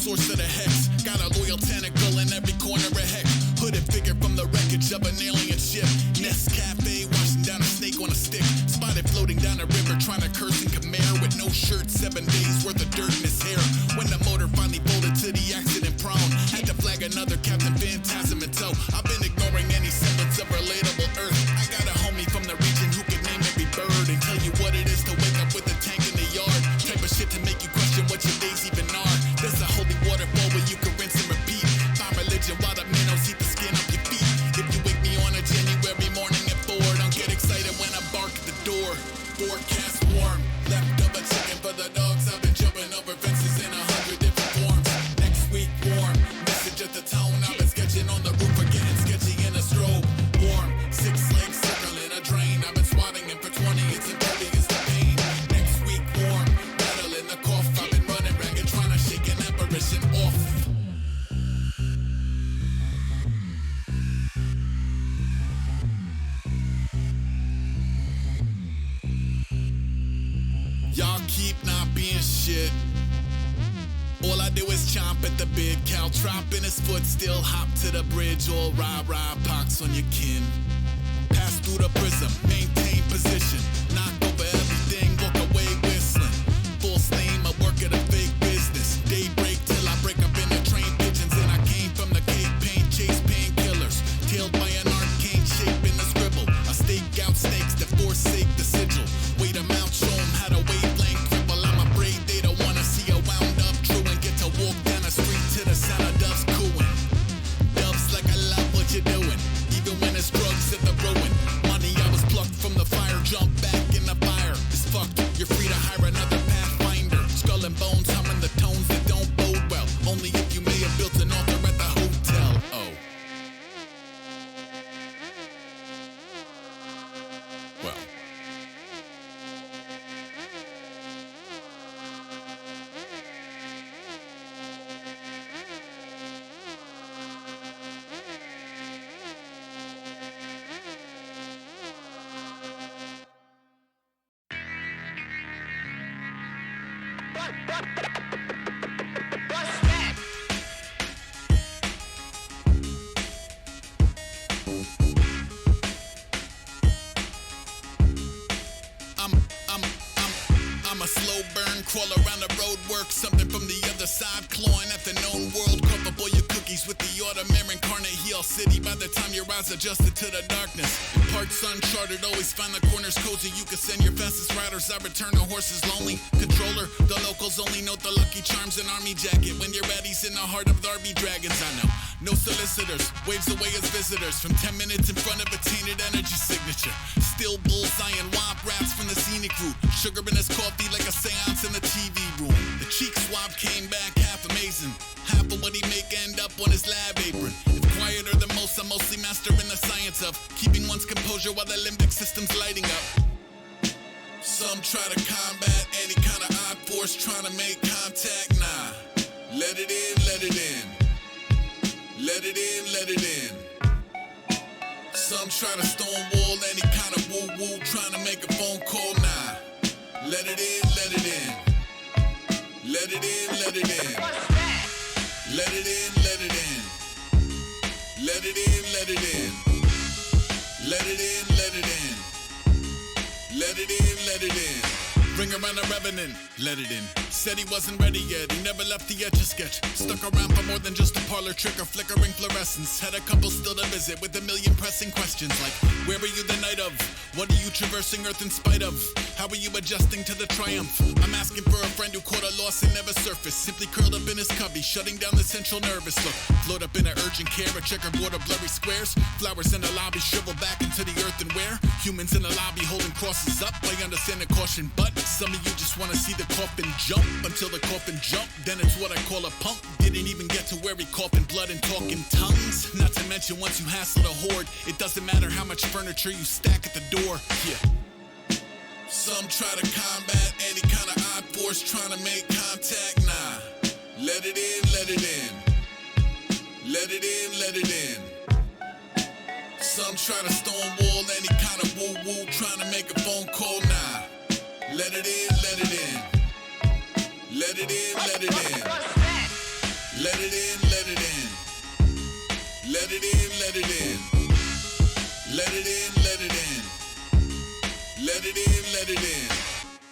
source of the hex. Got a loyal tentacle in every corner of heck. Hooded figure from the wreckage of an alien ship. Nest Cafe, washing down a snake on a stick. Spotted floating down a river, trying to curse in Khmer with no shirt, 7 days worth of dirt in his hair. When the motor finally folded to the accident prone, had to flag another Captain Phantasm in tow. I've been ignoring any semblance of relatable Earth. I got a homie from the region who can name every bird and tell you what it is to wake up with a tank in the yard. Type of shit to make you question what your days even are. There's a holy waterfall where you can rinse and repeat. Find religion while the minnows eat the skin off your feet. If you wake me on a January morning at 4, don't get excited when I bark at the door. Forecast warm, leftover chicken for the dogs. I've been jumping over fences in 100 different forms. Next week warm, message at the tone. I've been sketching on the roof or getting sketchy in a strobe. Warm, 6 legs circling a drain. I've been swatting it for 20, it's impervious to pain. Next week warm, rattling the cough. I've been running ragged trying to shake an apparition off. Y'all keep not being shit. All I do is chomp at the big cow, tromping his foot, still hop to the bridge, all rah-rah, pox on your kin. Pass through the prism, maintain position, knock over everything, walk away whistling. Full steam, I work at a fake business. Daybreak till I break up in the train pigeons, and I came from the cave pain, chase painkillers, tailed by an arcane shape in the scribble. I stake out snakes that forsake the sigil. Wait a mount, show 'em how to wavelength cripple. I'm afraid they don't wanna see a wound up true and get to walk down the street to the sound of doves cooing. Doves like I love what you're doing, even when it's drugs at the ruin. Money I was plucked from the fire, jump back in the fire. It's fucked, you're free to hire another pathfinder. Skull and bones humming the tones that don't bode well. Only if you may have built an altar at the hotel. Oh. Well. I'm a slow burn, crawl around the road, work something from the other side, clawing at the known world. Cup up all your cookies with the autumn incarnate heel city. By the time your eyes adjusted to the darkness, parts uncharted, always find the corners cozy. You can send your fastest riders, I return the horses lonely. Controller, the locals only note the Lucky Charms and army jacket. When you're ready, in the heart of the RB Dragons, I know. No solicitors, waves away as visitors. From 10 minutes in front of a tainted energy signature. Still bullseyeing womp rats from the scenic route. Sugar in his coffee like a seance in the TV room. The cheek swab came back half amazing. Half of what he make end up on his lab apron. It's quieter than most, I'm mostly mastering the science of keeping one's composure while the limbic system's lighting up. Some try to combat any kind of odd force trying to make contact, nah. Let it in, let it in. Let it in, let it in. Some try to stonewall any kind of woo-woo trying to make a phone call, nah. Let it in, let it in. Let it in, let it in. Let it in, let it in. Let it in, let it in. Let it in, let it in. Let it in, let it in. Bring around a revenant, let it in. Said he wasn't ready yet, he never left the Etch-a-Sketch. Stuck around for more than just a parlor trick or flickering fluorescence. Had a couple still to visit with a million pressing questions like, where were you the night of? What are you traversing Earth in spite of? How are you adjusting to the triumph? I'm asking for a friend who caught a loss and never surfaced. Simply curled up in his cubby, shutting down the central nervous. Look, float up in an urgent care, a checkerboard of blurry squares. Flowers in the lobby shrivel back into the earthenware. Humans in the lobby holding crosses up. I understand the caution, but some of you just wanna see the coffin jump. Until the coffin jump, then it's what I call a punk. Didn't even get to where he coughing blood and talking tongues. Not to mention once you hassle the horde, it doesn't matter how much furniture you stack at the door. Yeah. Some try to combat any kind of odd force trying to make contact, nah. Let it in, let it in. Let it in, let it in. Some try to stonewall any kind of woo-woo trying to make a phone call, nah. Let it in, let it in. Let it in, let it in. Let it in, let it in. Let it in, let it in. Let it in, let it in. Let it in, let it in.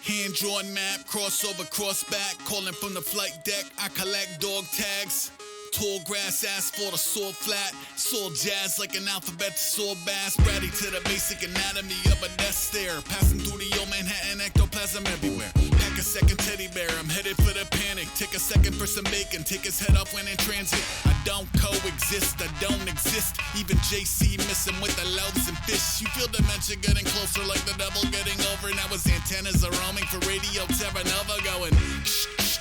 Hand-drawn map, crossover, cross-back. Calling from the flight deck, I collect dog tags. Tall grass, asphalt, a soul flat. Soul jazz like an alphabet to soul bass. Bratty to the basic anatomy of a death stare. Passing through the old Manhattan, ectoplasm everywhere. Pack a second teddy bear, I'm headed for the panic. Take a second for some bacon, take his head off when in transit. I don't coexist, I don't exist. Even JC missing with the loaves and fish. You feel dementia getting closer like the devil getting over. Now his antennas are roaming for Radio Terra Nova going.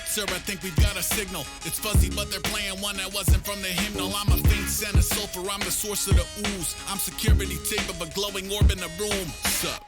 Sir, I think we've got a signal. It's fuzzy, but they're playing one that wasn't from the hymnal. I'm a faint scent of sulfur, I'm the source of the ooze. I'm security tape of a glowing orb in the room. Sup?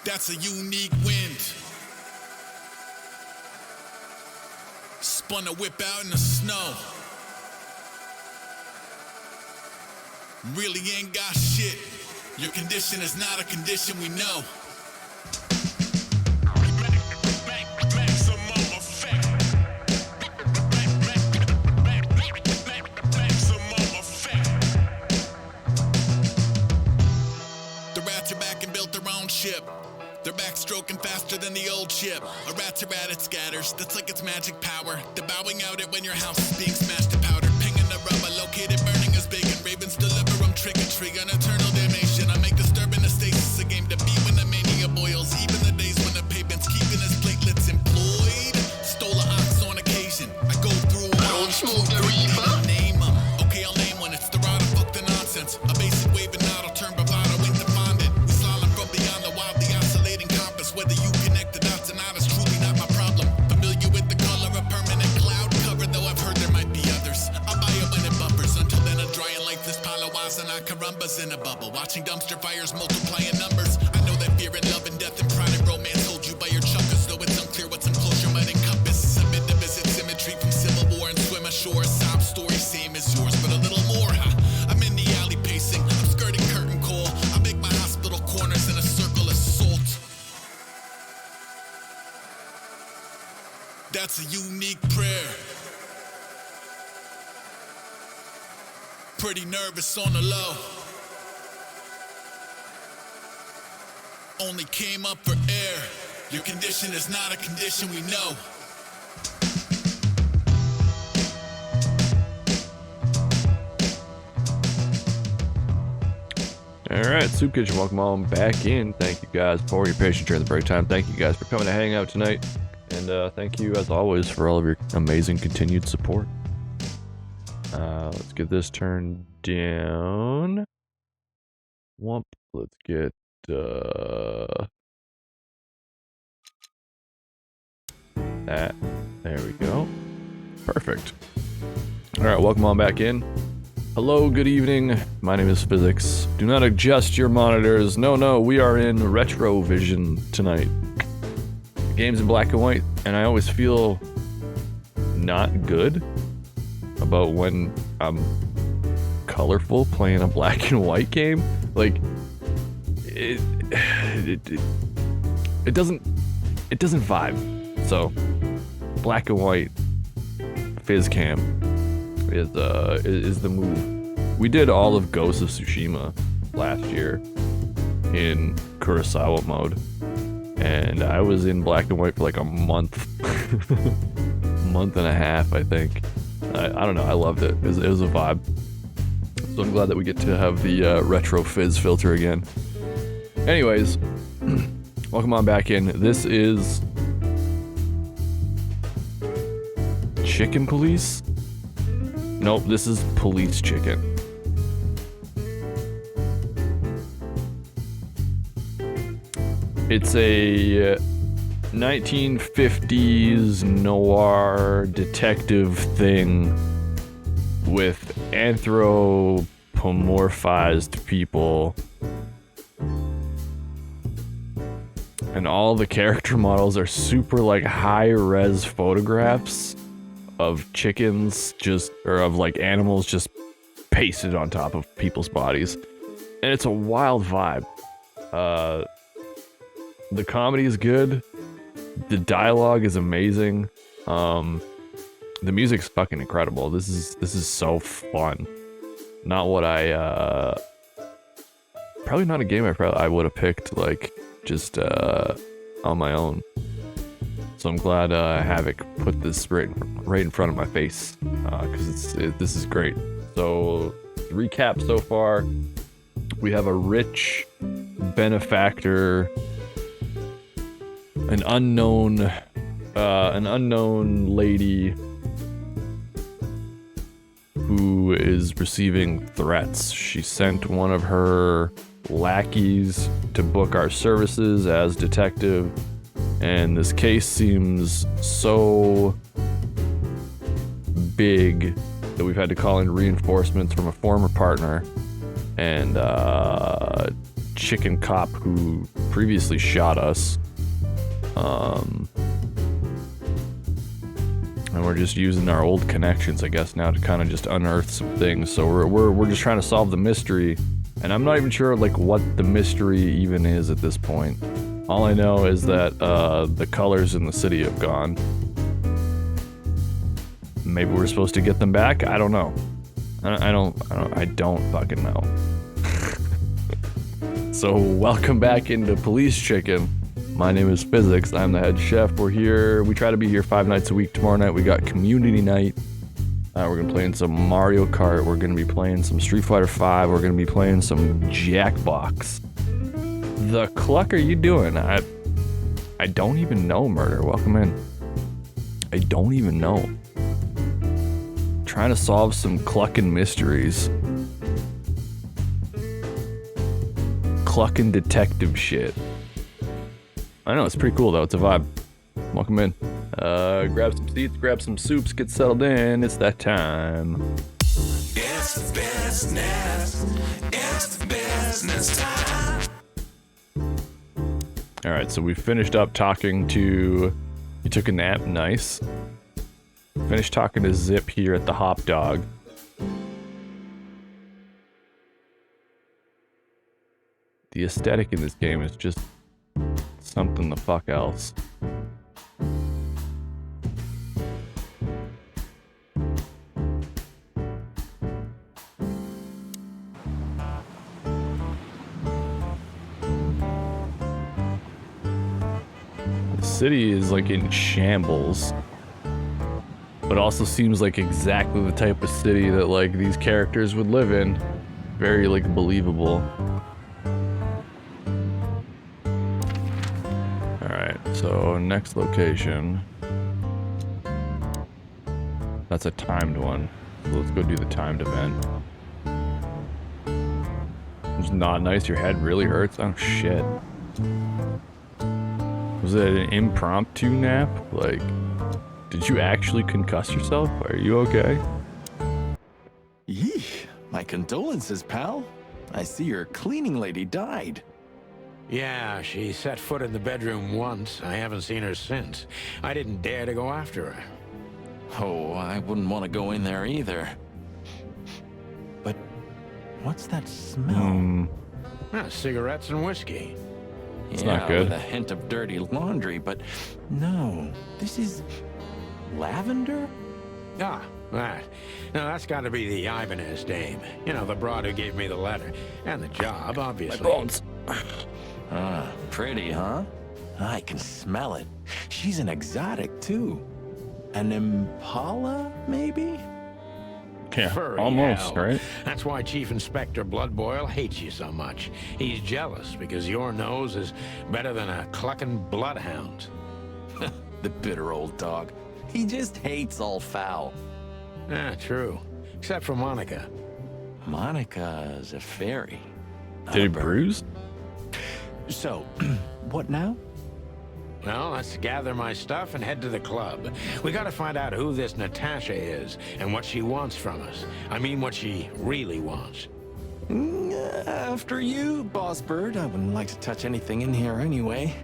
That's a unique wind. Spun a whip out in the snow. Really ain't got shit. Your condition is not a condition we know. The rats are back and built their own ship. They're backstroking faster than the old ship. A rat's a rat, it scatters. That's like its magic power. They're bowing out it when your house is being smashed to powder. Pinging the rubber, located, burning as bacon. Ravens deliver them trick and treat. An eternal damnation. I make disturbing the stasis a game to beat when the mania boils. Even the days when the pavement's keeping his platelets employed. Stole an ox on occasion. I go through all smoke the reaper. Name them. Okay, I'll name one. It's the rod of fuck the nonsense. A basic waving nod, I'll turn bravado into fondant. We slalom from beyond the wildly oscillating compass. Whether you connect the dots or not is truly not my problem. Familiar with the color of permanent cloud cover, though I've heard there might be others. I'll buy a winning bumpers. Until then, I'm dry and lifeless palawas and carambas in a bubble. Watching dumpster fires multiply in numbers. I know that fear and love and death and pride and romance hold you by your chuckers, though it's unclear what some closure might encompass. Submit to visit symmetry from Civil War and swim ashore. Sob story same as yours, but a little more, huh? I'm in the alley pacing. I'm skirting curtain call. I make my hospital corners in a circle of salt. That's a unique prayer. Pretty nervous on the low. Only came up for air. Your condition is not a condition we know. Alright, Soup Kitchen, welcome on back in. Thank you guys for your patience during the break time. Thank you guys for coming to hang out tonight. And thank you, as always, for all of your amazing continued support. Let's get this turned down. Whoop. Let's get that. There we go. Perfect. Alright, welcome on back in. Hello, good evening. My name is Physics. Do not adjust your monitors. No, we are in Retrovision tonight. The game's in black and white, and I always feel not good about when I'm colorful playing a black and white game. Like, it doesn't vibe. So, black and white Fizz Cam is the move. We did all of Ghost of Tsushima last year in Kurosawa mode, and I was in black and white for like a month, month and a half, I think. I don't know. I loved it. It was a vibe. So I'm glad that we get to have the retro fizz filter again. Anyways, welcome on back in. This is Chicken Police? Nope, this is Police Chicken. It's a 1950s noir detective thing with anthropomorphized people. And all the character models are super like high-res photographs of chickens or of like animals just pasted on top of people's bodies. And it's a wild vibe. The comedy is good. The dialogue is amazing. The music's fucking incredible. This is so fun. Not what probably not a game I would have picked like just on my own. So I'm glad Havoc put this right in front of my face because this is great. So to recap so far, we have a rich benefactor, an unknown lady who is receiving threats. She sent one of her lackeys to book our services as detective, and this case seems so big that we've had to call in reinforcements from a former partner and chicken cop who previously shot us. And we're just using our old connections, I guess, now to kind of just unearth some things. So we're just trying to solve the mystery, and I'm not even sure like what the mystery even is at this point. All I know is that the colors in the city have gone. Maybe we're supposed to get them back. I don't know. I don't fucking know. So welcome back into Police Chicken. My name is Physics. I'm the head chef. We're here. We try to be here 5 nights a week. Tomorrow night we got community night. We're gonna play in some Mario Kart. We're gonna be playing some Street Fighter 5. We're gonna be playing some Jackbox. The cluck are you doing? I don't even know, Murder. Welcome in. I don't even know. Trying to solve some clucking mysteries. Clucking detective shit. I know, it's pretty cool though. It's a vibe. Welcome in. Grab some seats, grab some soups, get settled in. It's that time. It's the business. It's the business time. Alright, so we finished up talking to... You took a nap, nice. Finished talking to Zip here at the Hop Dog. The aesthetic in this game is just something the fuck else. The city is like in shambles, but also seems like exactly the type of city that like these characters would live in. Very like believable. Alright, so next location. That's a timed one. So let's go do the timed event. It's not nice, your head really hurts? Oh shit. Was it an impromptu nap? Like, did you actually concuss yourself? Are you okay? Yeesh, my condolences, pal. I see your cleaning lady died. Yeah, she set foot in the bedroom once. I haven't seen her since. I didn't dare to go after her. Oh, I wouldn't want to go in there either. But What's that smell? Cigarettes and whiskey. It's not good. With a hint of dirty laundry, but no. This is lavender? Ah, that. Now, that's got to be the Ibanez dame. You know, the broad who gave me the letter. And the job, obviously. My bones. Ah, pretty, huh? I can smell it. She's an exotic, too. An impala, maybe? Yeah, Furry almost, hell. right? That's why Chief Inspector Bloodboil hates you so much. He's jealous because your nose is better than a clucking bloodhound. The bitter old dog. He just hates all foul. Yeah, true. Except for Monica. Monica's a fairy. Did he bruise? So, what now? Well, let's gather my stuff and head to the club. We gotta find out who this Natasha is and what she wants from us. I mean, what she really wants. After you, Boss Bird. I wouldn't like to touch anything in here anyway.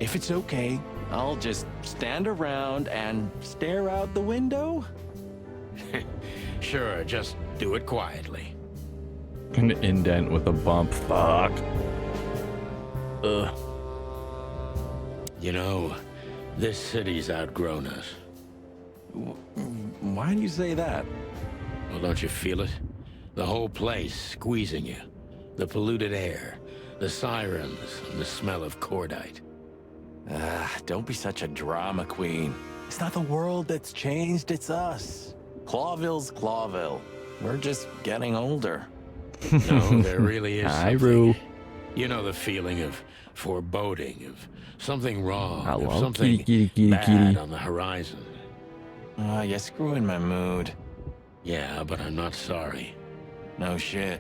If it's okay, I'll just stand around and stare out the window. Sure, just do it quietly. An indent with a bump. Fuck. Ugh. You know, this city's outgrown us. Why do you say that? Well, don't you feel it? The whole place squeezing you. The polluted air, the sirens, and the smell of cordite. Don't be such a drama queen. It's not the world that's changed, it's us. Clawville's Clawville. We're just getting older. No, there really is Hi, something. Roo. You know the feeling of foreboding, of something wrong, Hello, of something kitty, bad on the horizon. You're screwing my mood. Yeah, but I'm not sorry. No shit.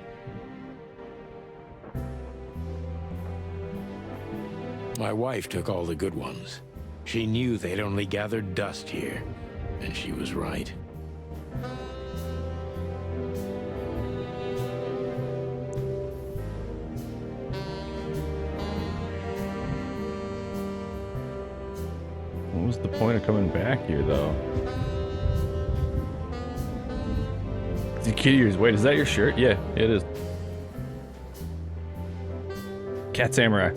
My wife took all the good ones. She knew they'd only gathered dust here, and she was right. What was the point of coming back here, though? The kitty ears. Wait, is that your shirt? Yeah, it is. Cat Samurai.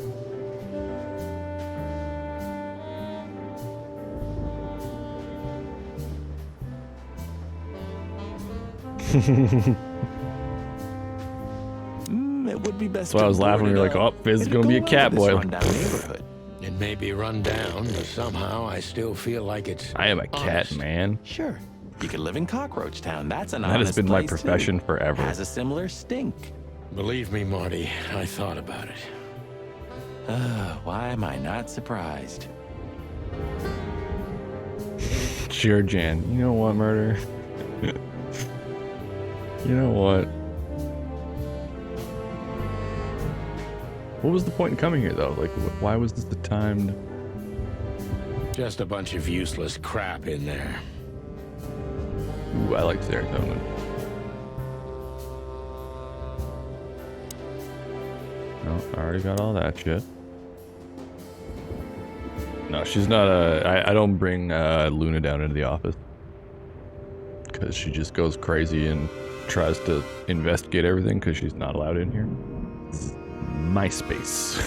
It would be best. That's why I was laughing when you were like, oh, Fizz is gonna be a cat boy. It may be run down, but somehow I still feel like it's I am a cat man. Sure. You could live in Cockroach Town. That's an That has honest been my place, profession too. forever. Has a similar stink. Believe me, Marty, I thought about it. Why am I not surprised? Sure, Jan. You know what, Murder? You know what? What was the point in coming here, though? Like, why was this the timed? Just a bunch of useless crap in there. Ooh, I like serotonin. No, I already got all that shit. No, she's not I don't bring Luna down into the office. Because she just goes crazy and tries to investigate everything because she's not allowed in here. This is my space.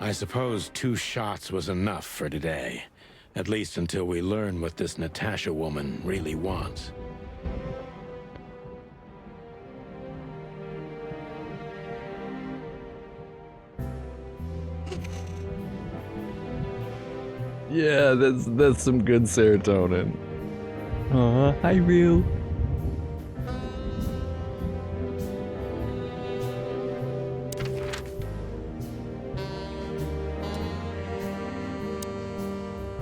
I suppose 2 shots was enough for today. At least until we learn what this Natasha woman really wants. Yeah, that's some good serotonin. Hi, Rue.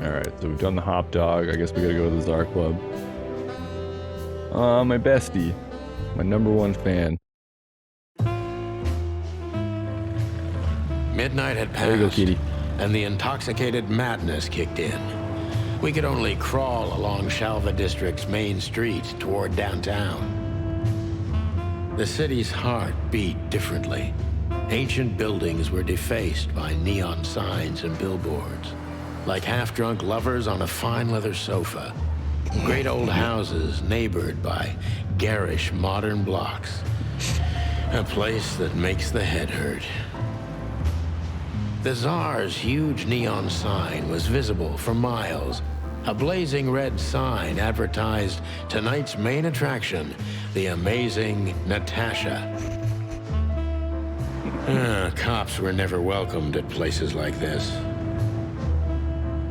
Alright, so we've done the hop dog. I guess we gotta go to the Czar Club. My bestie. My #1 fan. Midnight had There you go, passed, kitty. and the intoxicated madness kicked in. We could only crawl along Shalva District's main street toward downtown. The city's heart beat differently. Ancient buildings were defaced by neon signs and billboards. like half-drunk lovers on a fine leather sofa. Great old houses neighbored by garish modern blocks. A place that makes the head hurt. The Tsar's huge neon sign was visible for miles. A blazing red sign advertised tonight's main attraction, the amazing Natasha. Cops were never welcomed at places like this.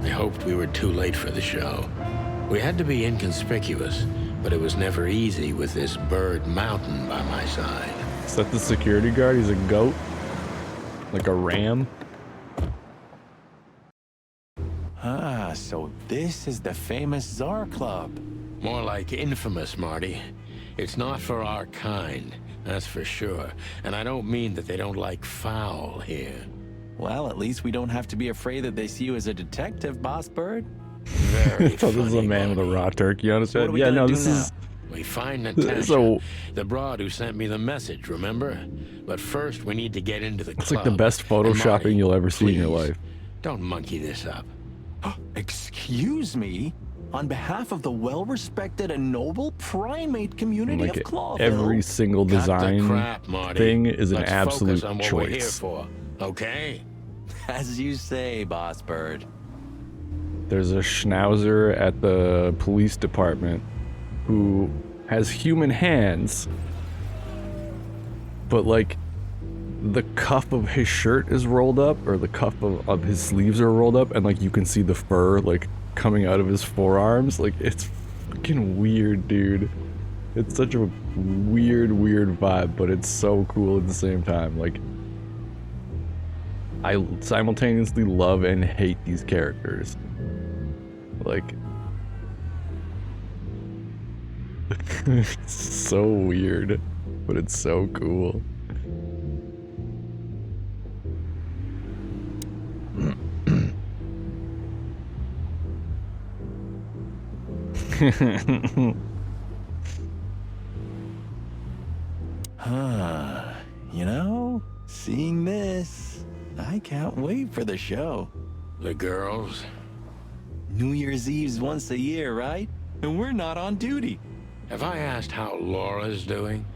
I hoped we were too late for the show. We had to be inconspicuous, but it was never easy with this bird mountain by my side. Is that the security guard? He's a goat? Like a ram? Ah, so this is the famous Tsar Club. More like infamous, Marty. It's not for our kind, that's for sure. And I don't mean that they don't like foul here. Well, at least we don't have to be afraid that they see you as a detective, Boss Bird. Very So this is a man with a raw turkey on his head. Yeah, no, this is... We find Natasha, the broad who sent me the message, remember? But first, we need to get into the club. It's like the best photoshopping you'll ever see in your life. Don't monkey this up. Excuse me? On behalf of the well-respected and noble primate community of Clawville. Every single design thing is an Let's absolute focus on what we're here for, okay? As you say, Boss Bird. There's a schnauzer at the police department who has human hands, but like the cuff of his shirt is rolled up, or the cuff of his sleeves are rolled up, and like you can see the fur like coming out of his forearms. Like, it's fucking weird, dude. It's such a weird vibe, but it's so cool at the same time. Like, I simultaneously love and hate these characters. Like, it's so weird, but it's so cool. You know, seeing this, I can't wait for the show. The girls? New Year's Eve's once a year, right? And we're not on duty. Have I asked how Laura's doing?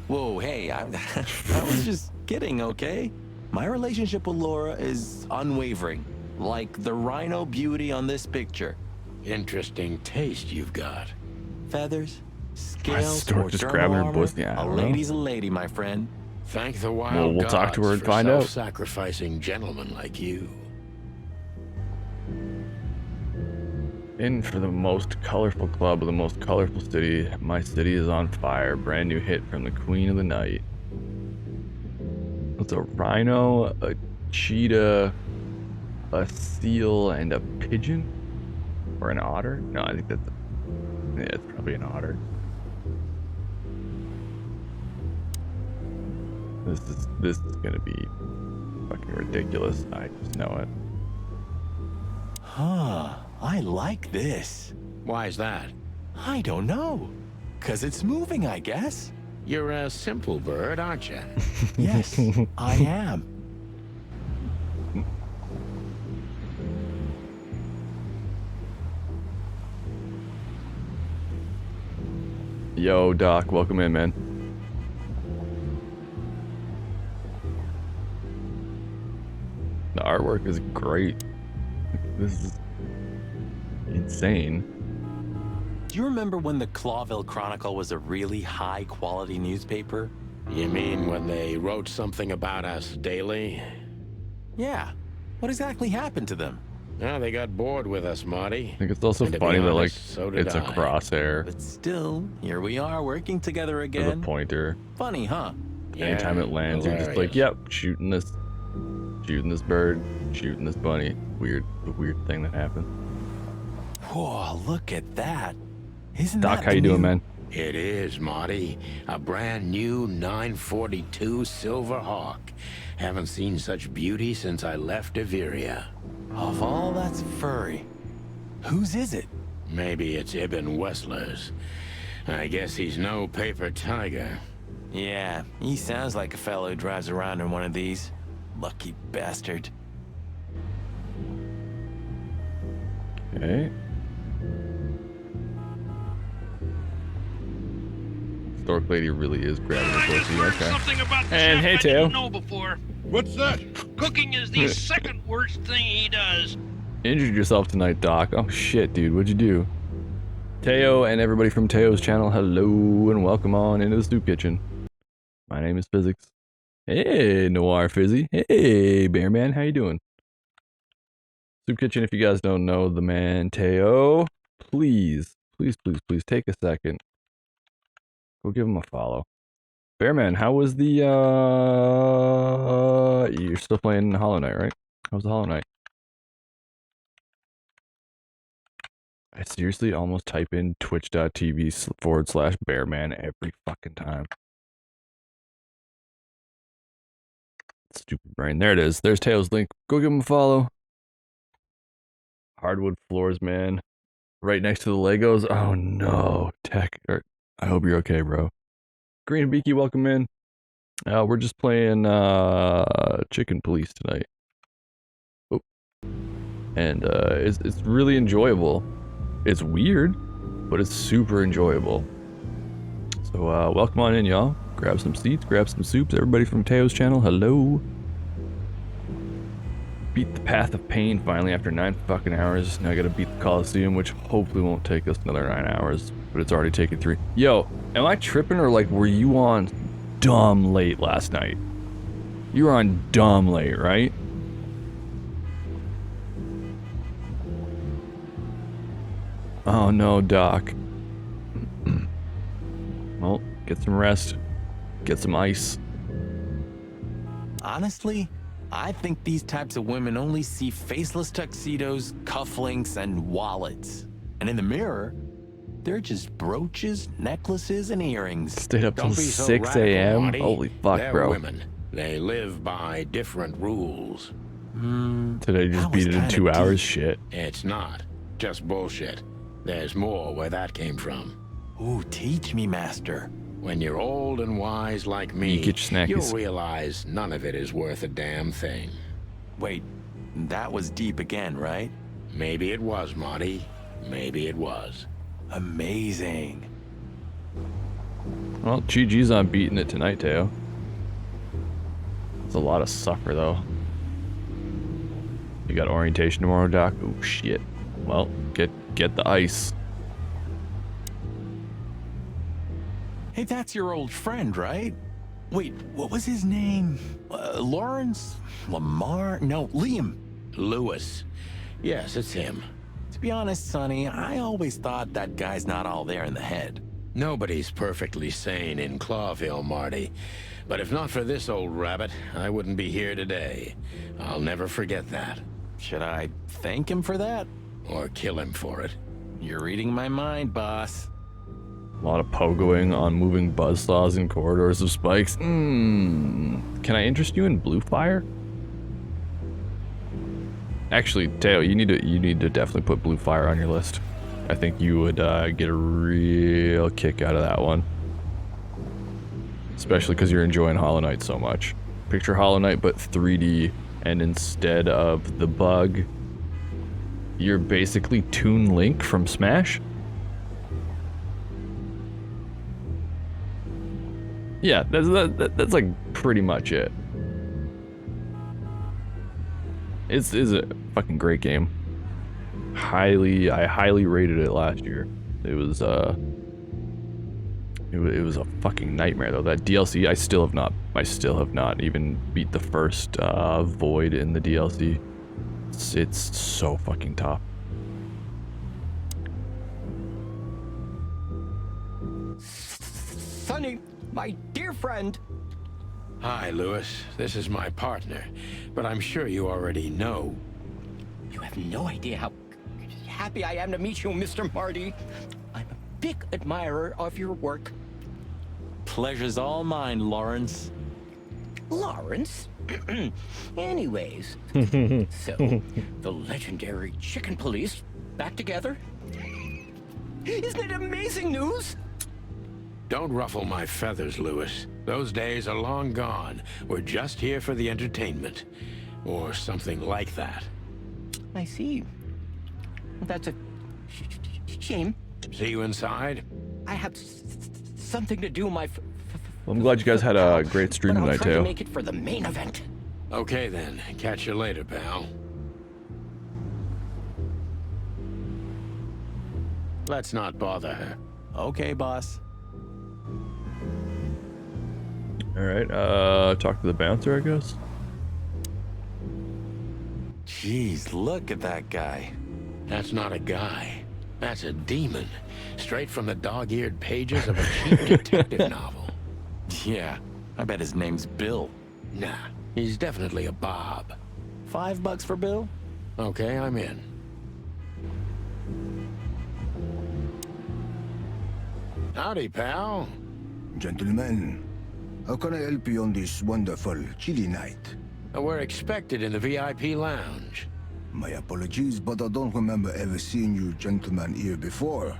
Whoa, hey, I was just kidding, okay? My relationship with Laura is unwavering, like the rhino beauty on this picture. Interesting taste you've got. Feathers, scales, Stork or just dermal grabbing her armor, pussy. I a don't know. lady's a lady, my friend. Thank the wild Well, we'll talk to her and gods find for out. self-sacrificing gentlemen like you. In for the most colorful club of the most colorful city, my city is on fire. Brand new hit from the Queen of the Night. It's a rhino, a cheetah, a seal, and a pigeon? Or an otter? No, I think that's... Yeah, it's probably an otter. This is gonna be fucking ridiculous. I just know it. Huh, I like this. Why is that? I don't know. 'Cause it's moving, I guess. You're a simple bird, aren't you? Yes, I am. Yo, Doc, welcome in, man. The artwork is great. This is insane. Do you remember when the Clawville Chronicle was a really high-quality newspaper? You mean when they wrote something about us daily? Yeah. What exactly happened to them? Well, they got bored with us, Marty. I think it's also And to be funny that, like, honest, so did it's a I. crosshair But still, here we are working together with a again. pointer. Funny, huh? Anytime it lands, you're just like, yep, shooting this bird, shooting this bunny. The weird thing that happened. Whoa, look at that. Isn't Doc, that how you the doing, new- man? It is, Marty. A brand new 942 Silver Hawk. Haven't seen such beauty since I left Iveria. Of all that's furry, whose is it? Maybe it's Ibn Wessler's. I guess he's no paper tiger. Yeah, he sounds like a fellow who drives around in one of these. Lucky bastard. Okay. Stork lady really is grabbing her pussy. Okay. Something about the And chef hey, I Teo. didn't know before. What's that? Cooking is the second worst thing he does. Injured yourself tonight, Doc. Oh shit, dude. What'd you do? Teo and everybody from Teo's channel, hello and welcome on into the Soup Kitchen. My name is Physics. Hey, Noir Fizzy. Hey, Bearman. How you doing? Soup Kitchen, if you guys don't know the man, Teo, please take a second. Go give him a follow. Bearman, how was the, you're still playing Hollow Knight, right? How was the Hollow Knight? I seriously almost type in twitch.tv/Bearman every fucking time. Stupid brain. There it is. There's Teo's link. Go give him a follow. Hardwood floors, man. Right next to the Legos. Oh no. Tech. I hope you're okay, bro. Green Beaky, welcome in. We're just playing Chicken Police tonight. Oh. And it's really enjoyable. It's weird, but it's super enjoyable. So welcome on in, y'all. Grab some seats, grab some soups. Everybody from Teo's channel, hello. Beat the Path of Pain finally after 9 fucking hours. Now I gotta beat the Coliseum, which hopefully won't take us another 9 hours, but it's already taken 3. Yo, am I tripping or like were you on dumb late last night? You were on dumb late, right? Oh no, Doc. Well, get some rest. Get some ice. Honestly, I think these types of women only see faceless tuxedos, cufflinks, and wallets. And in the mirror, they're just brooches, necklaces, and earrings. Stayed up till Don't be so 6 radical, a.m. Marty. Holy fuck, They're bro. women. They live by different rules. Today just beat it in 2 hours. Shit. It's not. Just bullshit. There's more where that came from. Ooh, teach me, master. When you're old and wise like me, You get your snackies. you'll realize none of it is worth a damn thing. Wait, that was deep again, right? Maybe it was, Marty. Maybe it was. Amazing. Well, GG's on beating it tonight, Teo. It's a lot of suffer, though. You got orientation tomorrow, Doc? Oh, shit. Well, get the ice. Hey, that's your old friend, right? Wait, what was his name? Lawrence? Lamar? No, Liam. Lewis. Yes, it's him. To be honest, Sonny, I always thought that guy's not all there in the head. Nobody's perfectly sane in Clawville, Marty. But if not for this old rabbit, I wouldn't be here today. I'll never forget that. Should I thank him for that? Or kill him for it. You're reading my mind, boss. A lot of pogoing on moving buzzsaws in corridors of spikes. Can I interest you in Blue Fire? Actually, Teo, you need to definitely put Blue Fire on your list. I think you would get a real kick out of that one. Especially because you're enjoying Hollow Knight so much. Picture Hollow Knight, but 3D, and instead of the bug, you're basically Toon Link from Smash. Yeah, that's like pretty much it. It's a fucking great game. I highly rated it last year. It was a fucking nightmare though. That DLC, I still have not even beat the first void in the DLC. It's so fucking tough. Sonny, my dear friend. Hi, Lewis. This is my partner, but I'm sure you already know. You have no idea how happy I am to meet you, Mr. Marty. I'm a big admirer of your work. Pleasure's all mine, Lawrence. Lawrence? Anyways, so the legendary Chicken Police back together? Isn't it amazing news? Don't ruffle my feathers, Lewis. Those days are long gone. We're just here for the entertainment. Or something like that. I see. That's a shame. See you inside? I have something to do, my. Well, I'm glad you guys had a great stream But I'll tonight, try to too. make it for the main event. Okay then. Catch you later, pal. Let's not bother her. Okay, boss. Alright, talk to the bouncer, I guess. Jeez, look at that guy. That's not a guy. That's a demon. Straight from the dog-eared pages of a cheap detective novel. Yeah, I bet his name's Bill. Nah, he's definitely a Bob. $5 for Bill? Okay, I'm in. Howdy, pal. Gentlemen, how can I help you on this wonderful, chilly night? We're expected in the VIP lounge. My apologies, but I don't remember ever seeing you gentlemen here before.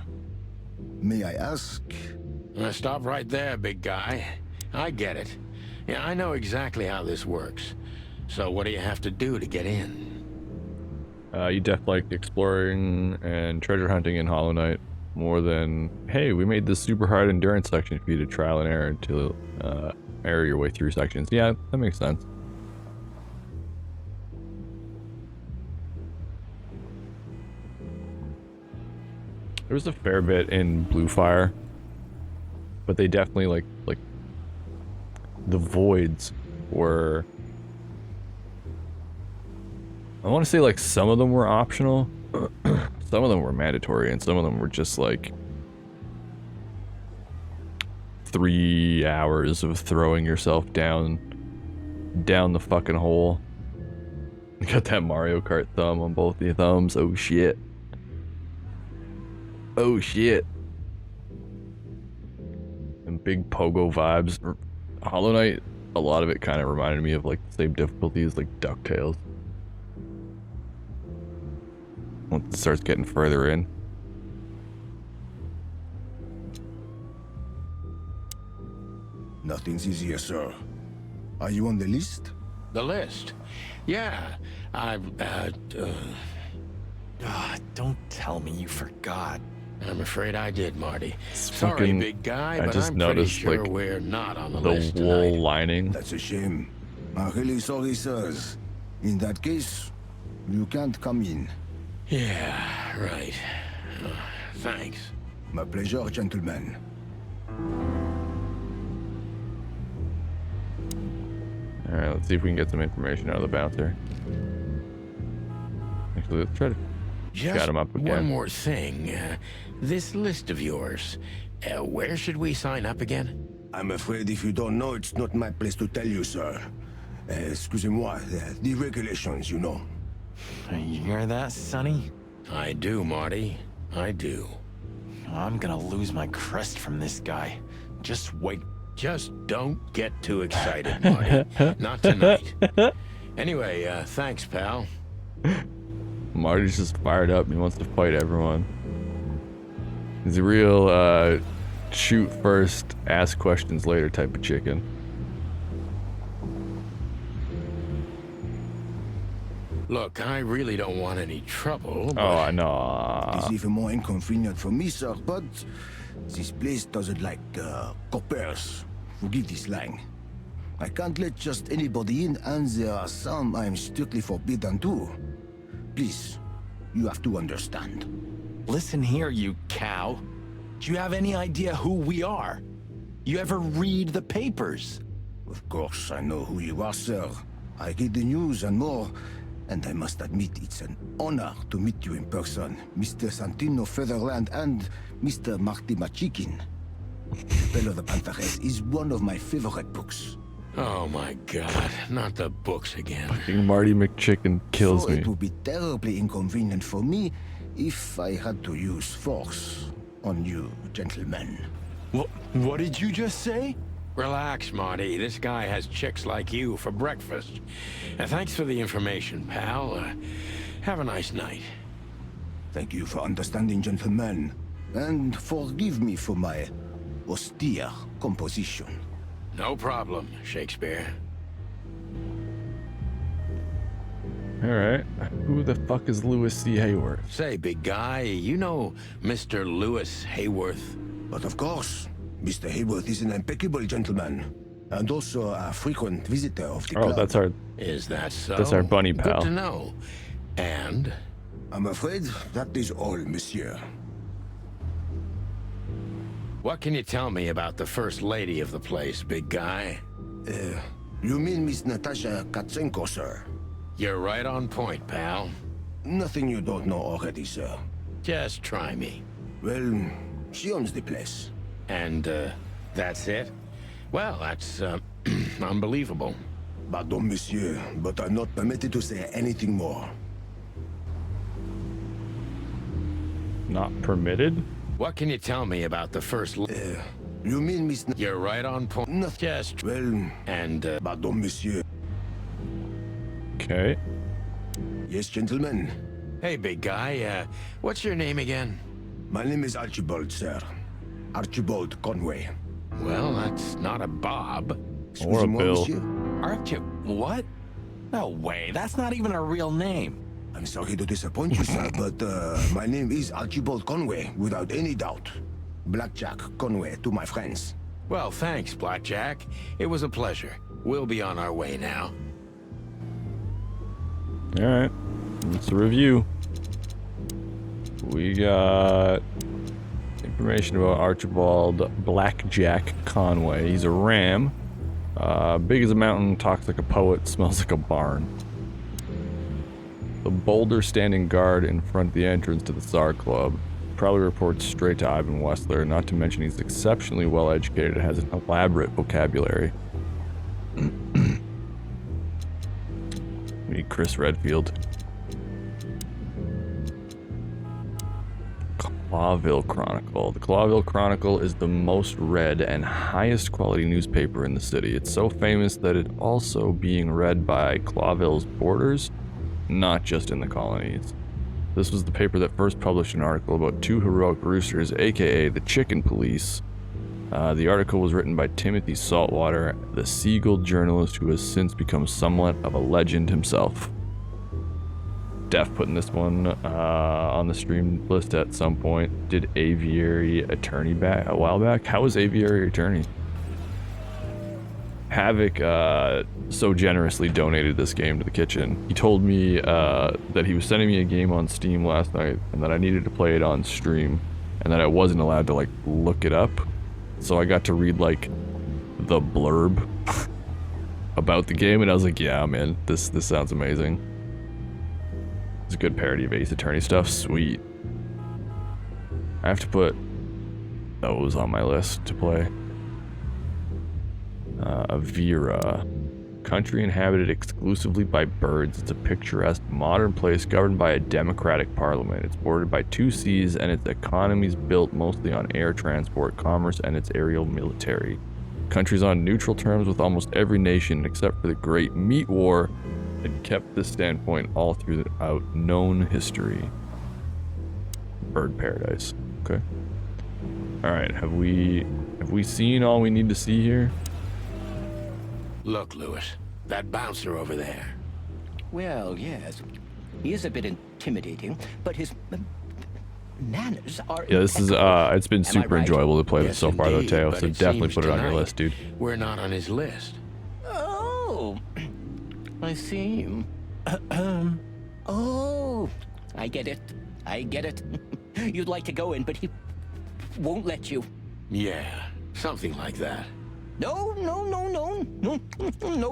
May I ask? Stop right there, big guy. I get it. Yeah, I know exactly how this works. So what do you have to do to get in? You definitely like exploring and treasure hunting in Hollow Knight more than, hey, we made this super hard endurance section for you to trial and error to error your way through sections. Yeah, that makes sense. There was a fair bit in Blue Fire, but they definitely like the voids were, I want to say like some of them were optional, some of them were mandatory, and some of them were just like 3 hours of throwing yourself down the fucking hole. You got that Mario Kart thumb on both your thumbs. Oh shit. Oh shit. And big pogo vibes. Hollow Knight, a lot of it kind of reminded me of like the same difficulties like DuckTales. Once it starts getting further in. Nothing's easier, sir. Are you on the list? The list? Yeah, don't tell me you forgot. I'm afraid I did, Marty. It's Sorry, fucking, big guy, I but just I'm pretty noticed sure like we're not on the the list wool tonight. lining. That's a shame. I'm really sorry, sirs. In that case, you can't come in. Yeah, right. Thanks. My pleasure, gentlemen. Alright, let's see if we can get some information out of the bouncer. Actually, let's try to chat him up again. One more thing. This list of yours, where should we sign up again? I'm afraid if you don't know, it's not my place to tell you, sir. Excusez-moi, the regulations, you know. You hear that, Sonny? I do, Marty. I do. I'm gonna lose my crest from this guy. Just wait. Just don't get too excited, Marty. Not tonight. Anyway, thanks, pal. Marty's just fired up and he wants to fight everyone. He's a real shoot first, ask questions later type of chicken. Look, I really don't want any trouble, but... Oh, I know. It's even more inconvenient for me, sir, but this place doesn't like coppers. Forgive this slang. I can't let just anybody in, and there are some I'm strictly forbidden to. Please, you have to understand. Listen here, you cow. Do you have any idea who we are? You ever read the papers? Of course, I know who you are, sir. I read the news and more, and I must admit it's an honor to meet you in person, Mr. Santino Featherland and Mr. Marty Machikin. Bell of the Pantheress is one of my favorite books. Oh my god, not the books again. Fucking Marty McChicken kills So me. it would be terribly inconvenient for me if I had to use force on you, gentlemen. What did you just say? Relax, Marty. This guy has chicks like you for breakfast. Thanks for the information, pal. Have a nice night. Thank you for understanding, gentlemen. And forgive me for my austere composition. No problem, Shakespeare. All right. Who the fuck is Louis C. Hayworth? Say, big guy, you know Mr. Louis Hayworth? But of course, Mr. Hayworth is an impeccable gentleman, and also a frequent visitor of the club. Oh, that's our... Is that so? That's our bunny pal. Good to know. And? I'm afraid that is all, monsieur. What can you tell me about the first lady of the place, big guy? You mean Miss Natasha Katsenko, sir? You're right on point, pal. Nothing you don't know already, sir. Just try me. Well, she owns the place. And, that's it? Well, that's, unbelievable. Pardon, monsieur, but I'm not permitted to say anything more. Not permitted? What can you tell me about the first you mean Miss... You're right on point. No. Just... Well... And, Pardon, monsieur. Okay. Yes, gentlemen. Hey, big guy, what's your name again? My name is Archibald, sir. Archibald Conway. Well, that's not a Bob. Or a Bill. What? No way, that's not even a real name. I'm sorry to disappoint you, sir, but my name is Archibald Conway, without any doubt. Blackjack Conway to my friends. Well, thanks, Blackjack. It was a pleasure. We'll be on our way now. All right. Let's review. We got information about Archibald Blackjack Conway. He's a ram. Big as a mountain, talks like a poet, smells like a barn. The boulder standing guard in front of the entrance to the Tsar Club probably reports straight to Ivan Wessler, not to mention he's exceptionally well educated and has an elaborate vocabulary. We need Chris Redfield. Clawville Chronicle. The Clawville Chronicle is the most read and highest quality newspaper in the city. It's so famous that it's also being read by Clawville's borders, not just in the colonies. This was the paper that first published an article about two heroic roosters, aka the Chicken Police. The article was written by Timothy Saltwater, the Seagull journalist who has since become somewhat of a legend himself. Def putting this one on the stream list at some point. Did Aviary Attorney back a while back? How was Aviary Attorney? Havoc so generously donated this game to the kitchen. He told me that he was sending me a game on Steam last night and that I needed to play it on stream and that I wasn't allowed to like look it up. So I got to read like the blurb about the game and I was like, yeah man, this sounds amazing. It's a good parody of Ace Attorney stuff. Sweet. I have to put those on my list to play. Avira. Country inhabited exclusively by birds. It's a picturesque modern place governed by a democratic parliament. It's bordered by two seas and its economy is built mostly on air transport, commerce, and its aerial military. Country's on neutral terms with almost every nation except for the Great Meat War and kept this standpoint all throughout known history. Bird paradise. Okay. Alright, have we seen all we need to see here? Look, Louis, that bouncer over there. Well, yes. He is a bit intimidating, but his manners are... Yeah, this is, it's been super enjoyable to play this so far though, Teo, so definitely put it on your list, dude. We're not on his list. Oh, I see. Oh, I get it. I get it. You'd like to go in, but he won't let you. Yeah, something like that. No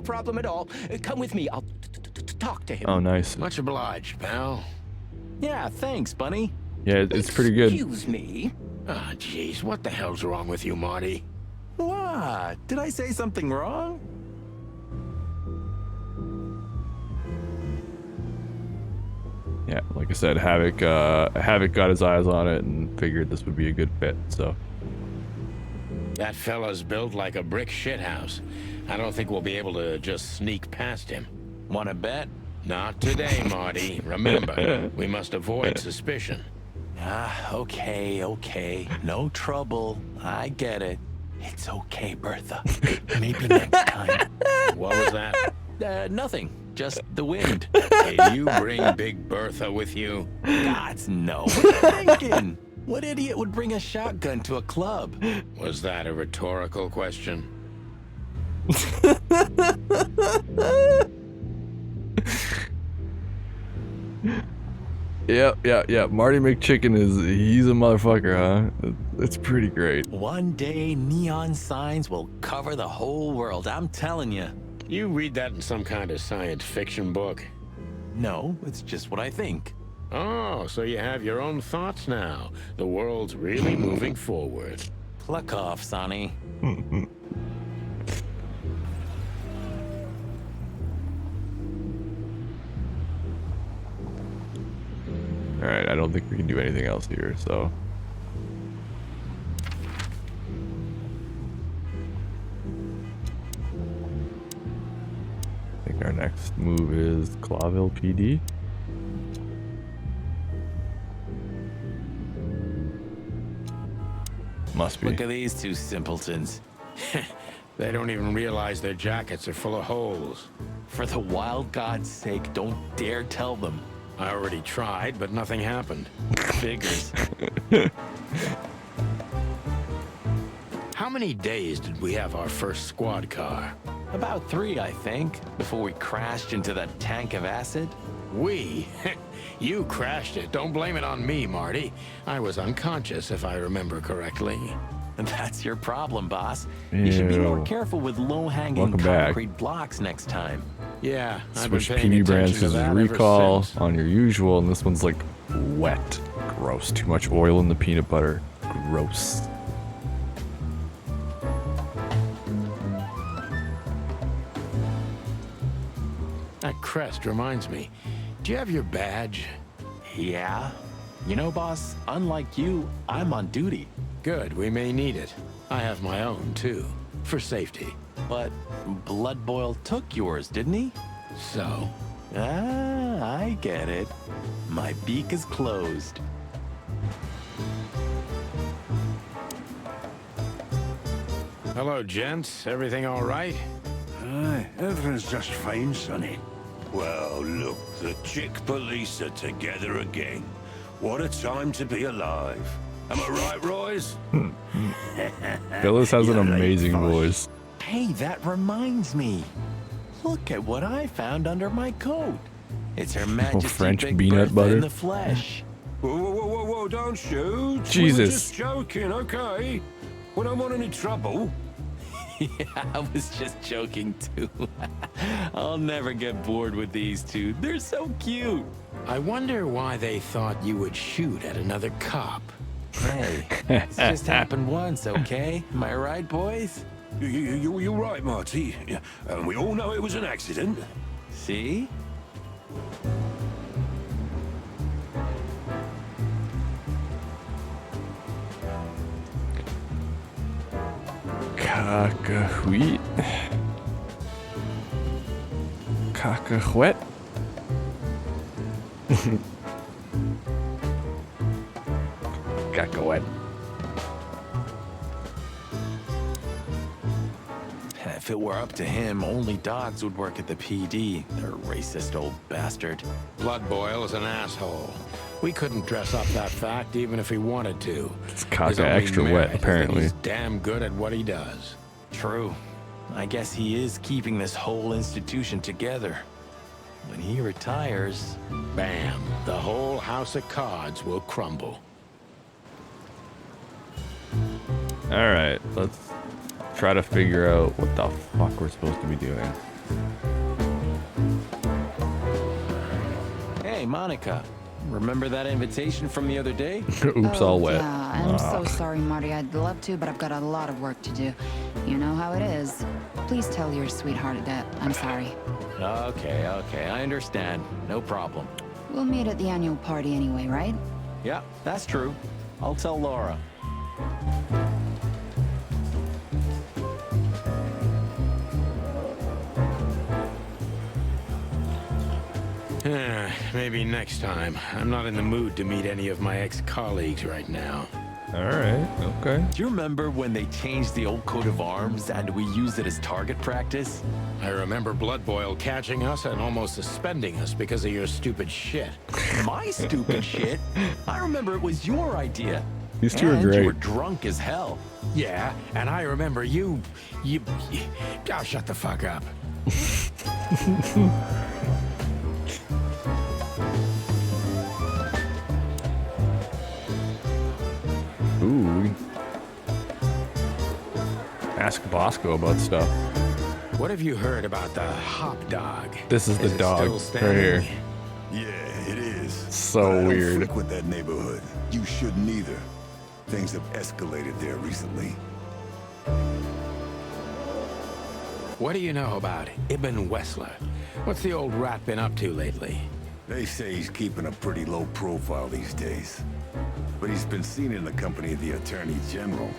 problem at all. Come with me. I'll talk to him. Oh, nice. Much obliged, pal. Yeah, thanks, Bunny. Yeah, it's pretty good. Excuse me. Ah, jeez, what the hell's wrong with you, Marty? What? Did I say something wrong? Yeah, like I said, Havoc got his eyes on it and figured this would be a good fit, so. That fella's built like a brick shithouse. I don't think we'll be able to just sneak past him. Wanna bet? Not today, Marty. Remember, we must avoid suspicion. Okay. No trouble. I get it. It's okay, Bertha. Maybe next time. What was that? Nothing. Just the wind. Did you bring Big Bertha with you? Gods, no. What are you thinking? What idiot would bring a shotgun to a club? Was that a rhetorical question? Yeah. Marty McChicken he's a motherfucker, huh? It's pretty great. One day, neon signs will cover the whole world, I'm telling you. You read that in some kind of science fiction book? No, it's just what I think. Oh, so you have your own thoughts now. The world's really moving forward. Cluck off, Sonny. Alright, I don't think we can do anything else here, so... I think our next move is Clawville PD. Must be. Look at these two simpletons. They don't even realize their jackets are full of holes. For the wild God's sake, don't dare tell them. I already tried, but nothing happened. Figures. How many days did we have our first squad car? About 3, I think, before we crashed into that tank of acid. We? You crashed it. Don't blame it on me, Marty. I was unconscious, if I remember correctly. And that's your problem, boss. You should be more careful with low-hanging concrete blocks next time. Yeah, Switch PD brands because there's recall on your usual, and this one's like wet. Gross. Too much oil in the peanut butter. Gross. That crest reminds me. Do you have your badge? Yeah. You know, boss, unlike you, I'm on duty. Good, we may need it. I have my own, too. For safety. But Blood Boil took yours, didn't he? So? Ah, I get it. My beak is closed. Hello, gents. Everything all right? Aye, everything's just fine, Sonny. Well, look, the chick police are together again. What a time to be alive. Am I right, Royce? Phyllis has an amazing voice. Hey, that reminds me. Look at what I found under my coat. It's Her Majesty French Big peanut Bertha butter. in the flesh. Whoa, don't shoot. Jesus. We were just joking, okay? We don't want any trouble. Yeah, I was just joking too. I'll never get bored with these two. They're so cute. I wonder why they thought you would shoot at another cop. Hey, it's just happened once, okay? Am I right, boys? You're right, Marty. And we all know it was an accident. See? Cacahuete. Cacahuete. Cacahuete. If it were up to him, only dogs would work at the PD. They're a racist old bastard. Blood Boil is an asshole. We couldn't dress up that fact even if we wanted to. It's caca extra wet, apparently. He's damn good at what he does. True. I guess he is keeping this whole institution together. When he retires... Bam. The whole house of cards will crumble. Alright, let's try to figure out what the fuck we're supposed to be doing. Hey, Monica. Remember that invitation from the other day? Oops, all wet. Yeah, I'm so sorry, Marty. I'd love to, but I've got a lot of work to do. You know how it is. Please tell your sweetheart that I'm sorry. Okay, I understand. No problem. We'll meet at the annual party anyway, right? Yeah, that's true. I'll tell Laura. Maybe next time. I'm not in the mood to meet any of my ex-colleagues right now. Alright, okay. Do you remember when they changed the old coat of arms and we used it as target practice? I remember Blood Boil catching us and almost suspending us because of your stupid shit. My stupid shit? I remember it was your idea. These two are And great. you were drunk as hell. Yeah, and I remember you... Oh, shut the fuck up. Ooh. Ask Bosco about stuff. What have you heard about the hop dog? This is the it dog still right standing? here. Yeah, it is. So But I don't weird. frequent that neighborhood. You shouldn't either. Things have escalated there recently. What do you know about Ibn Wessler? What's the old rat been up to lately? They say he's keeping a pretty low profile these days. But he's been seen in the company of the Attorney General.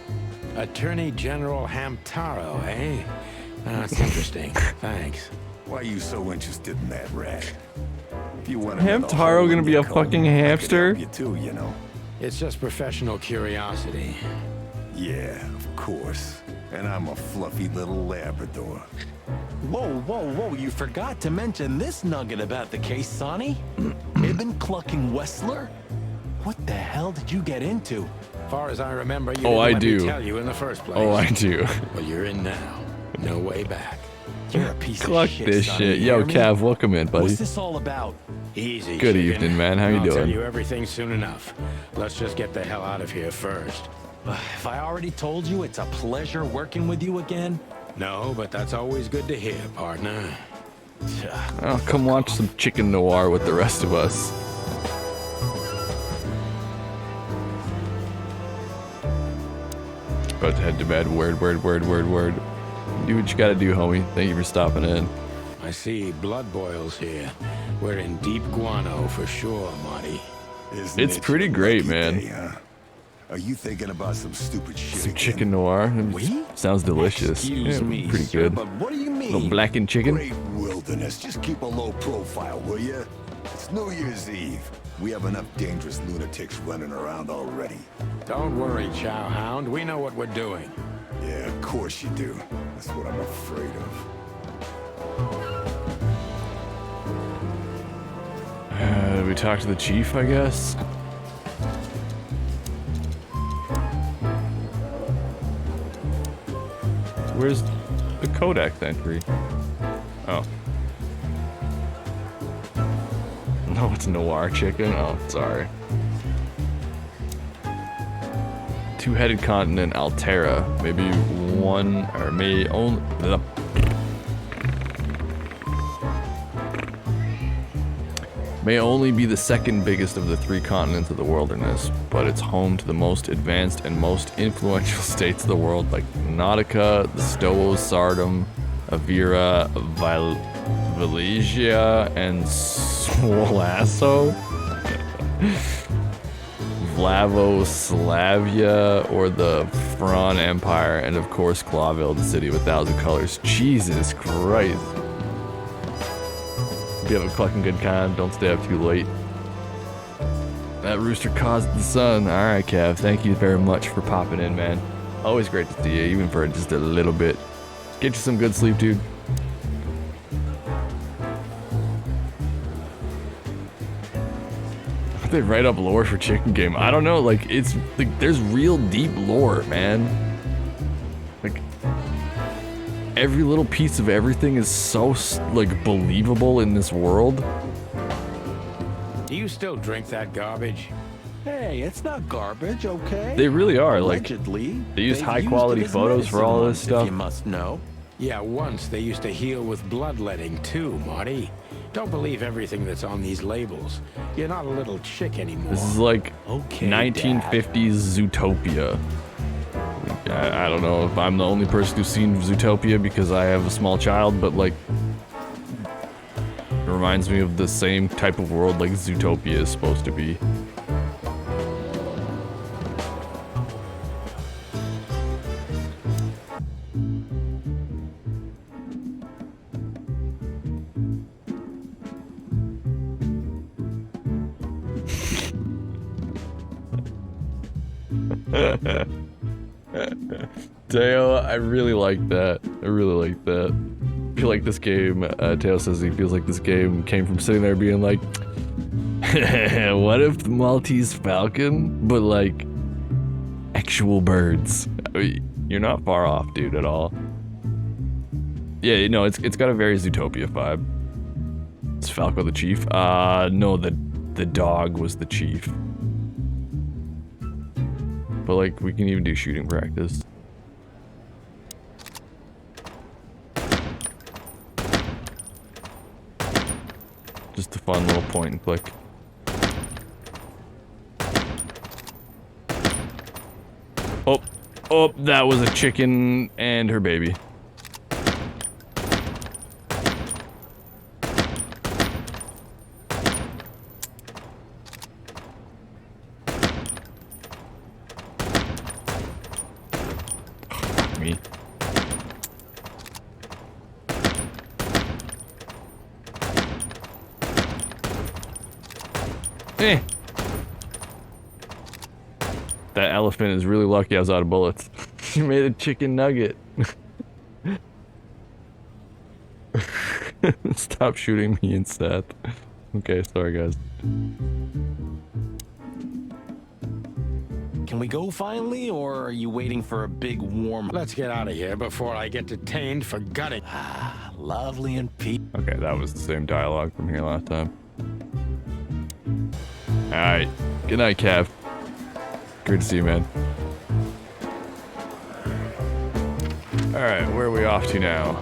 Attorney General Hamtaro, eh? That's interesting. Thanks. Why are you so interested in that rat? If you want Hamtaro gonna be a fucking hamster? You too, you know. It's just professional curiosity. Yeah, of course. And I'm a fluffy little Labrador. Whoa, whoa, whoa, you forgot to mention this nugget about the case, Sonny. Ibn clucking Wessler? What the hell did you get into? Far as I remember, you Oh, didn't I let me do. tell you in the first place. Oh, I do. Well, you're in now. No way back. You're a piece Cluck of shit, this Sonny, shit. you Yo, hear me? Cav, welcome in, buddy. What's this all about? Easy. Good chicken. evening, man. How you I'll doing? tell you everything soon enough. Let's just get the hell out of here first. If I already told you it's a pleasure working with you again? No, but that's always good to hear, partner. Oh, come watch some chicken noir with the rest of us. About to head to bed. Word. Do what you gotta do, homie. Thank you for stopping in. I see blood boils here. We're in deep guano for sure, Marty. Isn't It's it pretty your great, lucky man. day, huh? Are you thinking about some stupid shit Some again? chicken noir. We? Sounds delicious. Excuse Yeah, me, pretty sir, good. but what do you mean? Little blackened chicken. Great wilderness. Just keep a low profile, will you? It's New Year's Eve. We have enough dangerous lunatics running around already. Don't worry, Chowhound. We know what we're doing. Yeah, of course you do. That's what I'm afraid of. We talked to the chief, I guess. Where's the Codex entry? Oh. No, it's Noir chicken. Oh, sorry. Two-headed continent, Altera. Maybe one, or may only. May only be the second biggest of the three continents of the wilderness, but it's home to the most advanced and most influential states of the world, like Nautica, the Stoos, Sardom, Avira, Valesia, and Swolasso, Vlavoslavia, or the Fran Empire, and of course Clawville, the city of 1,000 colors. Jesus Christ. Be have a clucking good time. Don't stay up too late. That rooster caused the sun. Alright, Cav. Thank you very much for popping in, man. Always great to see you, even for just a little bit. Get you some good sleep, dude. They write up lore for Chicken Game. I don't know, like, it's like there's real deep lore, man. Like, every little piece of everything is so, like, believable in this world. Do you still drink that garbage? Hey, it's not garbage, okay? They really are, like, Allegedly, they use they've high used quality it as photos for medicine all this once, stuff. If you must know. Yeah, once they used to heal with bloodletting too, Marty. Don't believe everything that's on these labels. You're not a little chick anymore. This is like Okay, 1950s Zootopia. I don't know if I'm the only person who's seen Zootopia because I have a small child, but like, it reminds me of the same type of world like Zootopia is supposed to be. Teo, I really like that. I really like that. I feel like this game, Teo says he feels like this game came from sitting there being like, what if the Maltese Falcon, but like actual birds? I mean, you're not far off, dude, at all. Yeah, you know, it's got a very Zootopia vibe. Is Falco the chief? No, the dog was the chief. But like, we can even do shooting practice. Just a fun little point and click. Oh, oh, that was a chicken and her baby. Me. Eh. That elephant is really lucky I was out of bullets. She made a chicken nugget. Stop shooting me instead. Okay, sorry guys. Can we go finally, or are you waiting for a big warm? Let's get out of here before I get detained for gutting. Ah, lovely and peace. Okay, that was the same dialogue from here last time. Alright. Good night, Cav. Great to see you, man. Alright, where are we off to now?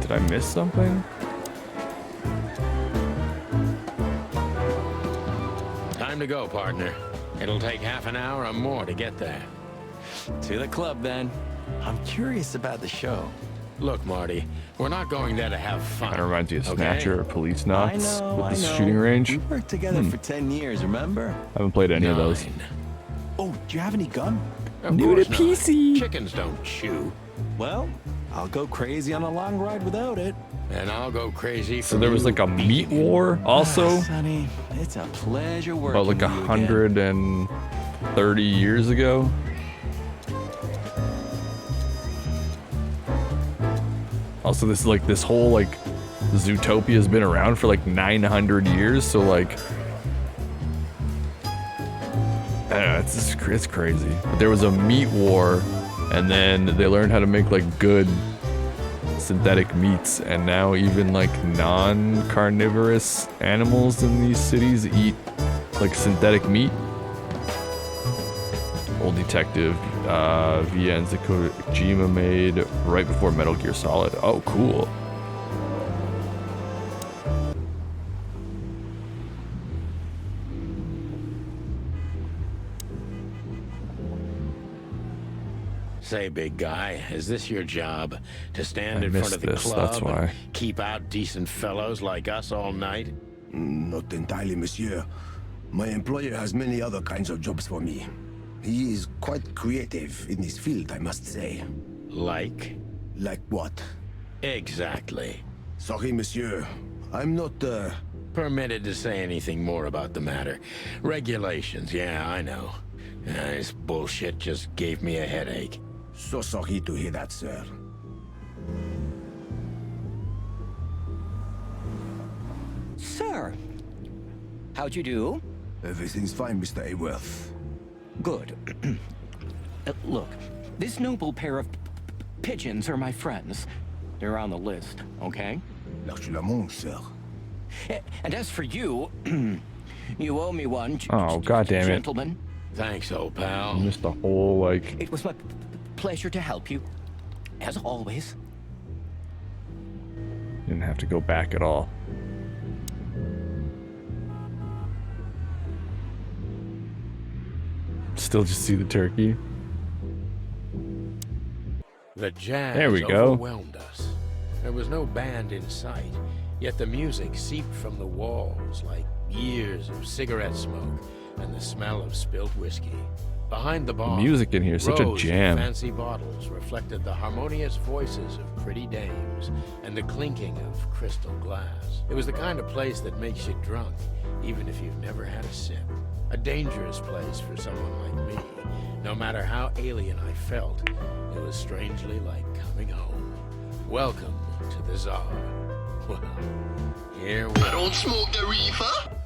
Did I miss something? Time to go, partner. It'll take half an hour or more to get there. To the club, then. I'm curious about the show. Look, Marty, we're not going there to have fun. That reminds you of okay? Snatcher or Police Knots with I the know. shooting range. We worked together for 10 years, remember? Haven't played any of those. Oh, do you have any gun? Of New to course not. PC. Chickens don't chew. Well, I'll go crazy on a long ride without it. And I'll go crazy. So there was like a meat war also? Sonny, it's a pleasure working About like with you again. 130 years ago? Also, this is like this whole like Zootopia has been around for like 900 years, so like I don't know, it's crazy. But there was a meat war, and then they learned how to make like good synthetic meats, and now even like non-carnivorous animals in these cities eat like synthetic meat. Old Detective, via Enzo Kojima made right before Metal Gear Solid. Oh, cool. Say, big guy, is this your job? To stand I in front missed of the this, club that's why. and keep out decent fellows like us all night? Not entirely, monsieur. My employer has many other kinds of jobs for me. He is quite creative in his field, I must say. Like? Like what? Exactly. Sorry, monsieur. I'm not, Permitted to say anything more about the matter. Regulations, yeah, I know. This bullshit just gave me a headache. So sorry to hear that, sir. Sir, how'd you do? Everything's fine, Mr. Aworth. Good. Look, this noble pair of pigeons are my friends. They're on the list, okay? L'archulamont, sir. And as for you, you owe me one. Oh, god damn it. Gentlemen. Thanks, old pal. I missed the whole like. It was my pleasure to help you, as always. Didn't have to go back at all. Still just see the turkey. The jazz There we go. overwhelmed us. There was no band in sight, yet the music seeped from the walls like years of cigarette smoke and the smell of spilt whiskey. Behind the bar, music in here is such a rows of jam. fancy bottles reflected the harmonious voices of pretty dames and the clinking of crystal glass. It was the kind of place that makes you drunk, even if you've never had a sip. A dangerous place for someone like me. No matter how alien I felt, it was strangely like coming home. Welcome to the Czar. Well, here we I don't smoke the reefer.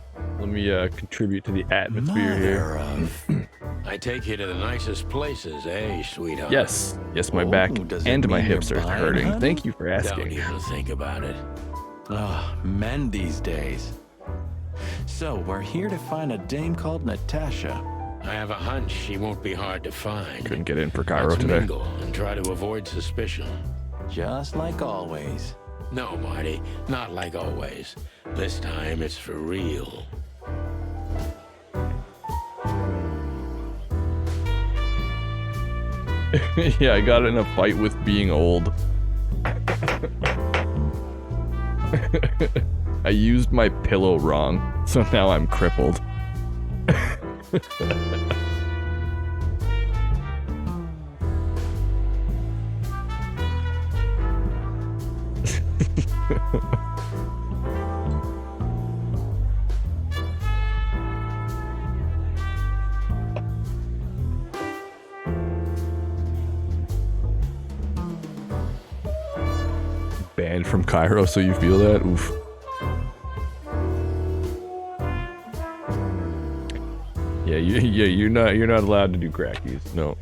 Let me contribute to the atmosphere here. I take you to the nicest places, eh, sweetheart? Yes, my back and my hips are hurting. honey? Thank you for asking. Don't even think about it. Men these days. So, we're here to find a dame called Natasha. I have a hunch she won't be hard to find. Couldn't get in for Cairo Let's today. mingle and try to avoid suspicion. Just like always. No, Marty, not like always. This time it's for real. Yeah, I got in a fight with being old. I used my pillow wrong, so now I'm crippled. Banned from Cairo, so you feel that? Oof. Yeah, you're not allowed to do crackies. No.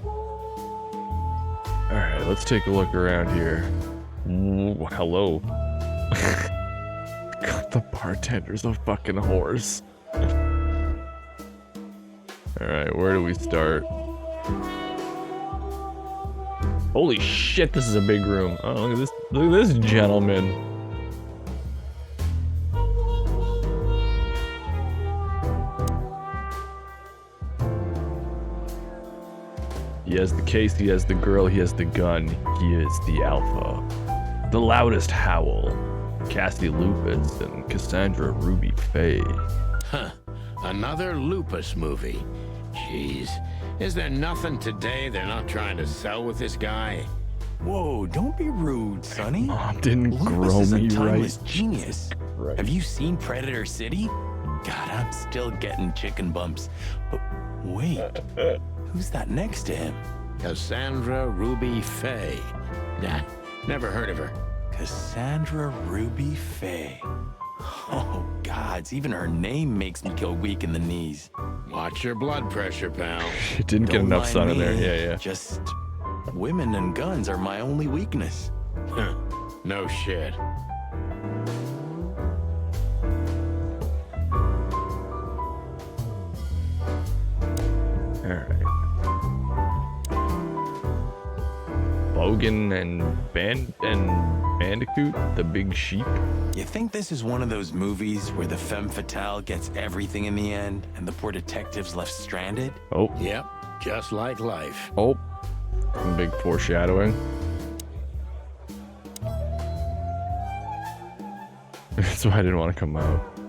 All right, let's take a look around here. Ooh, hello. God, the bartender's a fucking horse. All right, where do we start? Holy shit, this is a big room. Oh, look at this. Look at this gentleman. He has the case, he has the girl, he has the gun. He is the alpha. The loudest howl. Cassie Lupus and Cassandra Ruby Faye. Huh. Another Lupus movie. Jeez. Is there nothing today they're not trying to sell with this guy? Whoa, don't be rude, Sonny. Mom didn't Lupus grow is a me timeless right. genius. Right. Have you seen Predator City? God, I'm still getting chicken bumps. But wait, who's that next to him? Cassandra Ruby Faye. Nah, never heard of her. Cassandra Ruby Faye. Oh, gods, even her name makes me go weak in the knees. Watch your blood pressure, pal. It didn't get Don't enough mind sun in there. me. Yeah. Just women and guns are my only weakness. Huh. No shit. Alright. Bogan and Bandicoot, the big sheep. You think this is one of those movies where the femme fatale gets everything in the end and the poor detective's left stranded? Oh. Yep, just like life. Oh. Some big foreshadowing. That's why I didn't want to come out.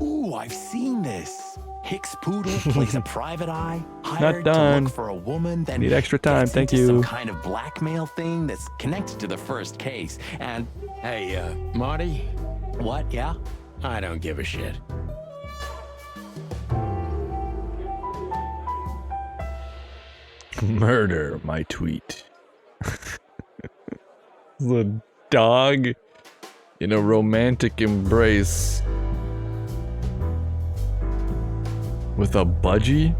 Ooh, I've seen this. Hicks Poodle plays a private eye, hired to done. look for a woman, then Need extra time, gets thank into you. some kind of blackmail thing that's connected to the first case. And Hey, Marty? what? Yeah? I don't give a shit. Murder, my tweet. The dog in a romantic embrace with a budgie?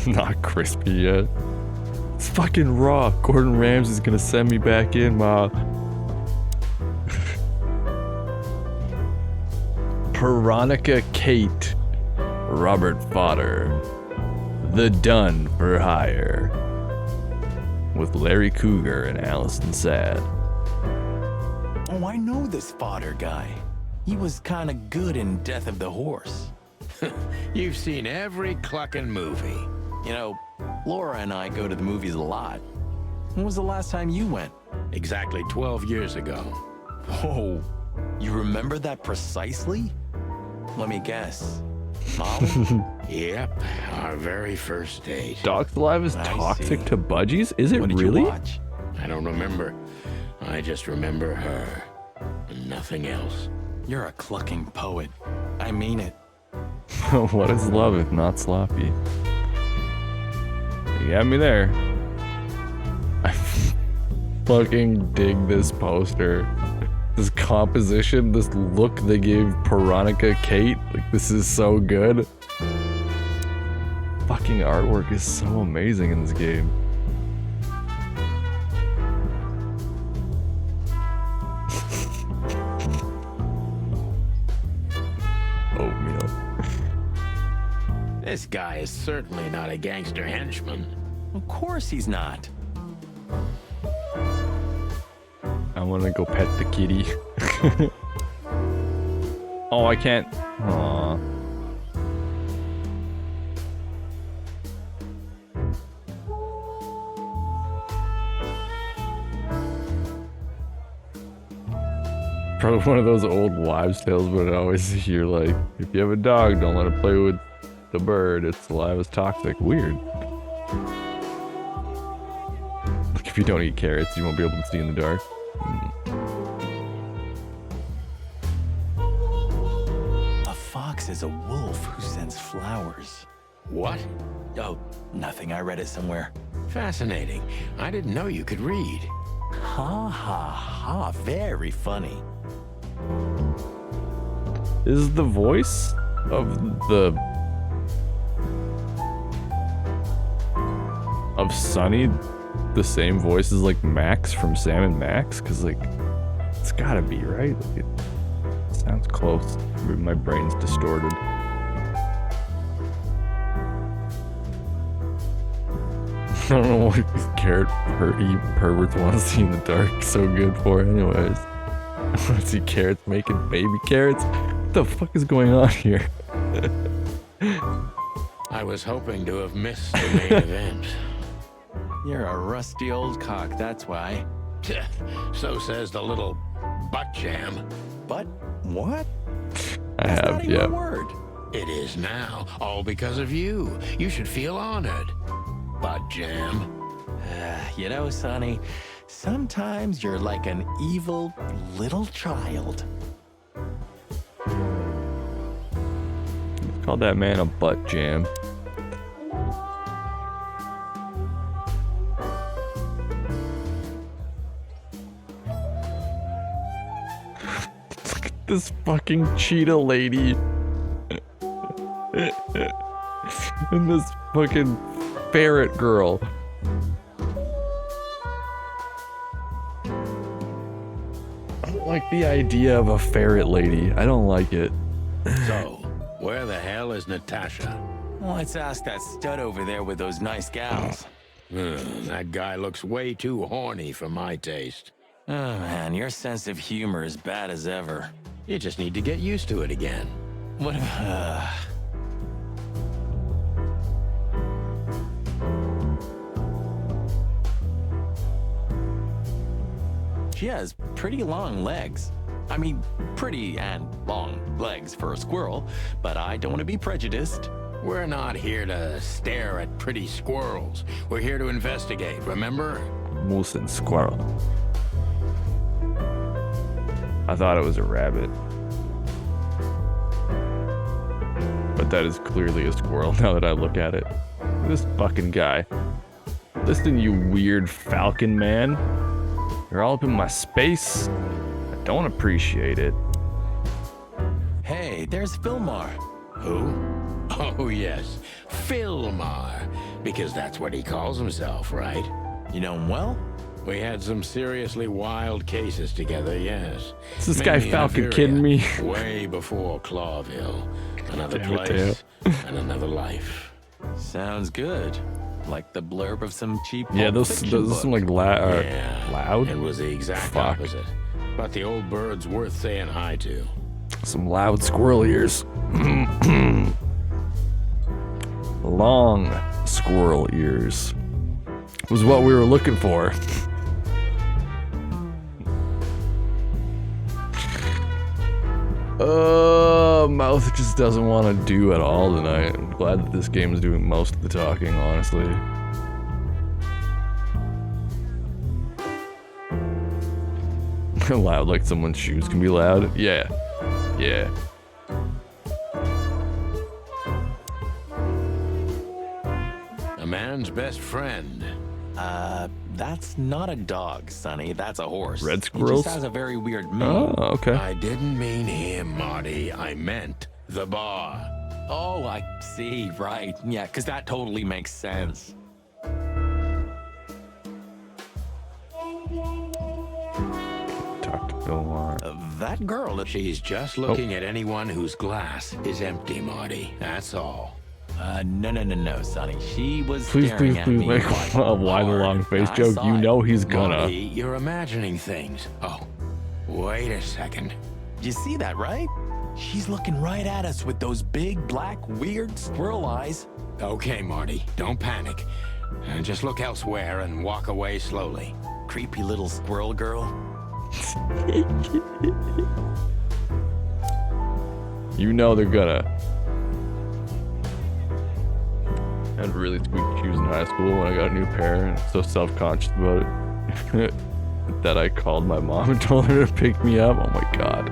Not crispy yet. It's fucking raw. Gordon Ramsay's gonna send me back in, Ma. Veronica Kate. Robert Fodder. The Done for Hire. With Larry Cougar and Allison Sad. Oh, I know this fodder guy. He was kind of good in Death of the Horse. You've seen every clucking movie. You know, Laura and I go to the movies a lot. When was the last time you went? Exactly 12 years ago. Whoa, You remember that precisely? Let me guess. Molly? Yep, our very first date. Dog saliva is toxic to budgies? Is it What did really? you watch? I don't remember. I just remember her. And nothing else. You're a clucking poet. I mean it. What is love if not sloppy? You got me there. I fucking dig this poster. This composition, this look they gave Veronica Kate. Like, this is so good. Fucking artwork is so amazing in this game. Oatmeal. This guy is certainly not a gangster henchman. Of course he's not. I want to go pet the kitty. Oh, I can't. Aww. Probably one of those old wives' tales, but I always hear like, if you have a dog, don't let it play with the bird. Its saliva is toxic. Weird. Like, if you don't eat carrots, you won't be able to see in the dark. A fox is a wolf who sends flowers. What? Oh, nothing. I read it somewhere. Fascinating. I didn't know you could read. Ha ha ha. Very funny. Is the voice of Sonny the same voice as like Max from Sam and Max? Cause like it's gotta be, right? Like, it sounds close. Maybe my brain's distorted. I don't know what these carrot perverts want to see in the dark so good for anyways. I want to see carrots making baby carrots. What the fuck is going on here? I was hoping to have missed the main event. You're a rusty old cock, that's why. So says the little butt jam. But what? I That's have, not even yeah. a word. It is now, all because of you. You should feel honored. Butt jam. You know, Sonny, sometimes you're like an evil little child. Called that man a butt jam. Look at this fucking cheetah lady. And this fucking ferret girl. I don't like the idea of a ferret lady. I don't like it. So, where the hell is Natasha? Well, let's ask that stud over there with those nice gals. That guy looks way too horny for my taste. Oh man, your sense of humor is bad as ever. You just need to get used to it again. What if... She has pretty long legs. I mean, pretty and long legs for a squirrel, but I don't want to be prejudiced. We're not here to stare at pretty squirrels. We're here to investigate, remember? Moose and squirrel. I thought it was a rabbit. But that is clearly a squirrel now that I look at it. Look at this fucking guy. Listen, you weird falcon man. You're all up in my space. I don't appreciate it. Hey, there's Fillmar. Who? Oh, yes. Fillmar. Because that's what he calls himself, right? You know him well? We had some seriously wild cases together, yes. Is this guy Mainly in Falcon Iberia, kidding me? Way before Clawville. Another Damn it, place and another life. Sounds good. Like the blurb of some cheap Yeah, Pulp those Fiction some book. like Yeah, loud. It was the exact Fuck. opposite. But the old bird's worth saying hi to. Some loud squirrel ears. Long squirrel ears was what we were looking for. Mouth just doesn't want to do at all tonight. I'm glad that this game is doing most of the talking, honestly. Loud like someone's shoes can be loud? Yeah. Yeah. A man's best friend. That's not a dog, Sonny. That's a horse. Red He squirrels? just has a very weird mane. Oh, okay. I didn't mean him, Marty. I meant the bar. Oh, I see. Right. Yeah, because that totally makes sense. Talk to Bill Maher. That girl, She's just looking at anyone whose glass is empty, Marty. That's all. No, Sonny. She was Please, staring please, at please me make quite a why the hard. long face I joke. saw You it. know he's gonna. Marty, you're imagining things. Oh, wait a second. You see that, right? She's looking right at us with those big, black, weird squirrel eyes. Okay, Marty, don't panic. Just look elsewhere and walk away slowly. Creepy little squirrel girl. You know they're gonna. I had really squeaky shoes in high school when I got a new pair, and I'm so self-conscious about it that I called my mom and told her to pick me up. Oh my god.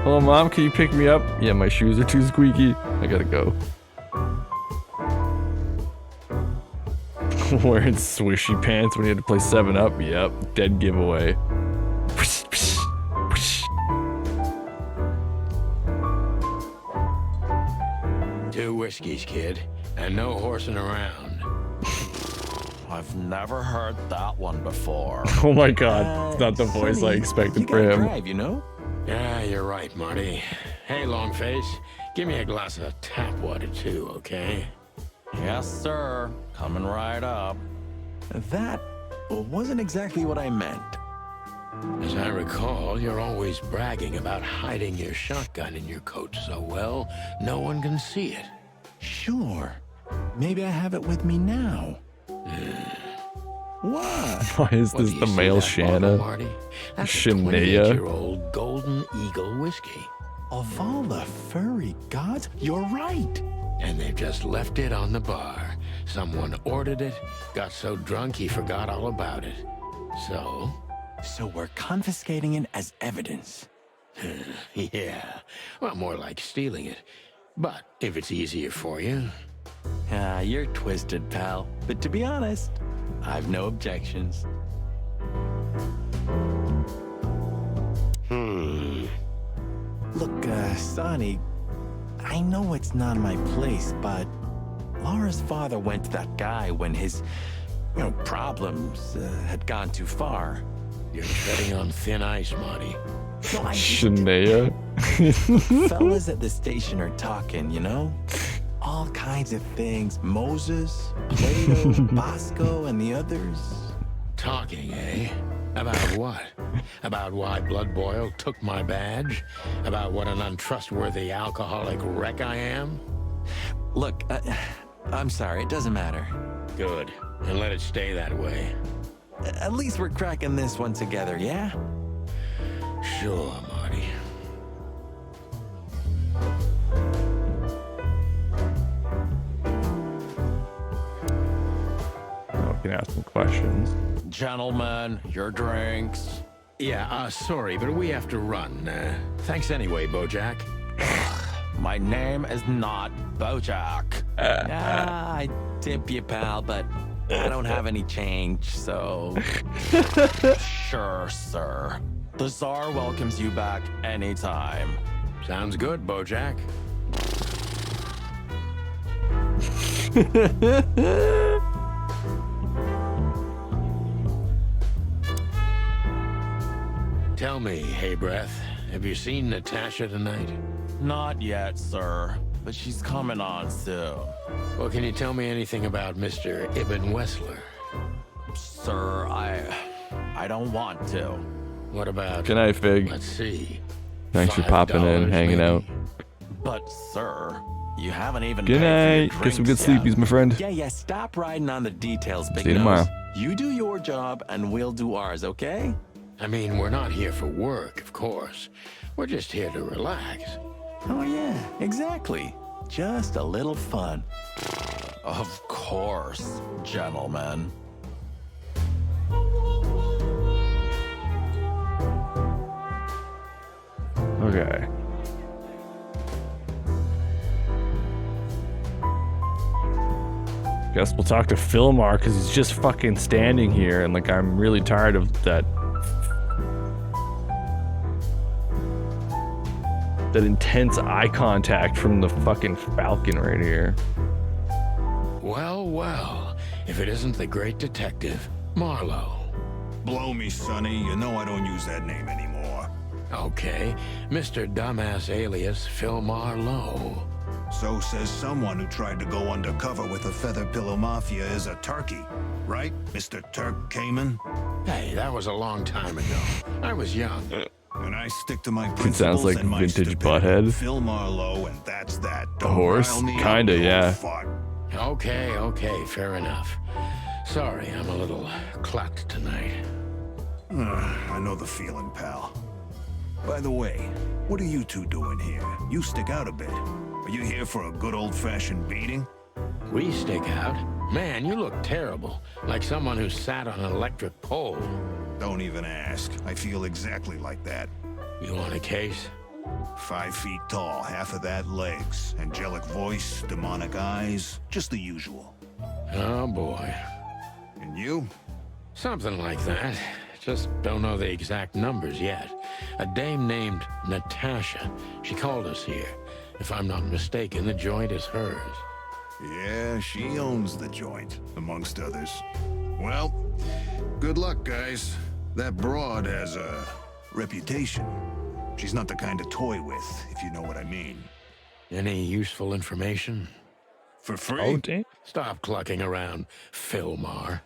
Hello, Mom, can you pick me up? Yeah, my shoes are too squeaky. I gotta go. Wearing swishy pants when you had to play 7-Up. Yep, dead giveaway. Two whiskeys, kid, and no horsing around. I've never heard that one before. Oh my god, it's not the voice I expected for him. Drive, you know? Yeah, you're right, Marty. Hey, Longface, give me a glass of tap water too, okay? Yes, sir. Coming right up. That wasn't exactly what I meant. As I recall, you're always bragging about hiding your shotgun in your coat so well, no one can see it. Sure. Maybe I have it with me now. What? Why is this the male Shanna? Marty? That's a Shania? 28-year-old Golden Eagle whiskey. Of all the furry gods, you're right. And they've just left it on the bar. Someone ordered it, got so drunk he forgot all about it. So? So we're confiscating it as evidence. Yeah. Well, more like stealing it. But if it's easier for you. You're twisted, pal. But to be honest, I've no objections. Look, Sonny, I know it's not my place, but Laura's father went to that guy when his, problems had gone too far. You're treading on thin ice, Marty. No, Shania? Fellas at the station are talking, you know? All kinds of things. Moses, Plato, Bosco, and the others. Talking, eh? About what? About why Blood Boil took my badge? About what an untrustworthy alcoholic wreck I am? Look, I'm sorry, it doesn't matter. Good. And let it stay that way. At least we're cracking this one together, yeah? Sure, Marty. Now we can ask some questions. Gentlemen, your drinks. Yeah, sorry, but we have to run. Thanks anyway, Bojack. My name is not Bojack. I tip you, pal, but I don't have any change, so... Sure, sir. The Tsar welcomes you back anytime. Sounds good, Bojack. Tell me, hey Breath, have you seen Natasha tonight? Not yet, sir, but she's coming on soon. Well, can you tell me anything about Mr. Ibn Wessler? Sir, I don't want to. What about... Good night, Fig. Let's see. Thanks for popping in, hanging out. But, sir, you haven't even Good paid night. for your Get some drinks good sleepies, yet. my friend. Yeah, stop riding on the details, big See you nose. tomorrow. You do your job, and we'll do ours, okay? I mean, we're not here for work, of course. We're just here to relax. Oh, yeah, exactly. Just a little fun. Of course, gentlemen. Okay. Guess we'll talk to Philmar because he's just fucking standing here, and like I'm really tired of that intense eye contact from the fucking Falcon right here. Well, well, if it isn't the great detective, Marlowe. Blow me, Sonny. You know I don't use that name anymore. Okay, Mr. Dumbass alias Phil Marlowe. So says someone who tried to go undercover with the Feather Pillow Mafia is a turkey, right, Mr. Turk Cayman? Hey, that was a long time ago. I was young. And I stick to my It principles sounds like and my vintage stupidity. Butthead. Phil Marlowe, and that's that. A Don't horse? rile me up, Kinda, you yeah. old fuck. Okay, fair enough. Sorry, I'm a little clucked tonight. I know the feeling, pal. By the way, what are you two doing here? You stick out a bit. Are you here for a good old-fashioned beating? We stick out? Man, you look terrible. Like someone who sat on an electric pole. Don't even ask. I feel exactly like that. You want a case? 5 feet tall, half of that legs. Angelic voice, demonic eyes, just the usual. Oh, boy. And you? Something like that. Just don't know the exact numbers yet. A dame named Natasha. She called us here. If I'm not mistaken, the joint is hers. Yeah, she owns the joint, amongst others. Well, good luck, guys. That broad has a reputation. She's not the kind to toy with, if you know what I mean. Any useful information? For free? Oh, damn. Stop clucking around, Philmar.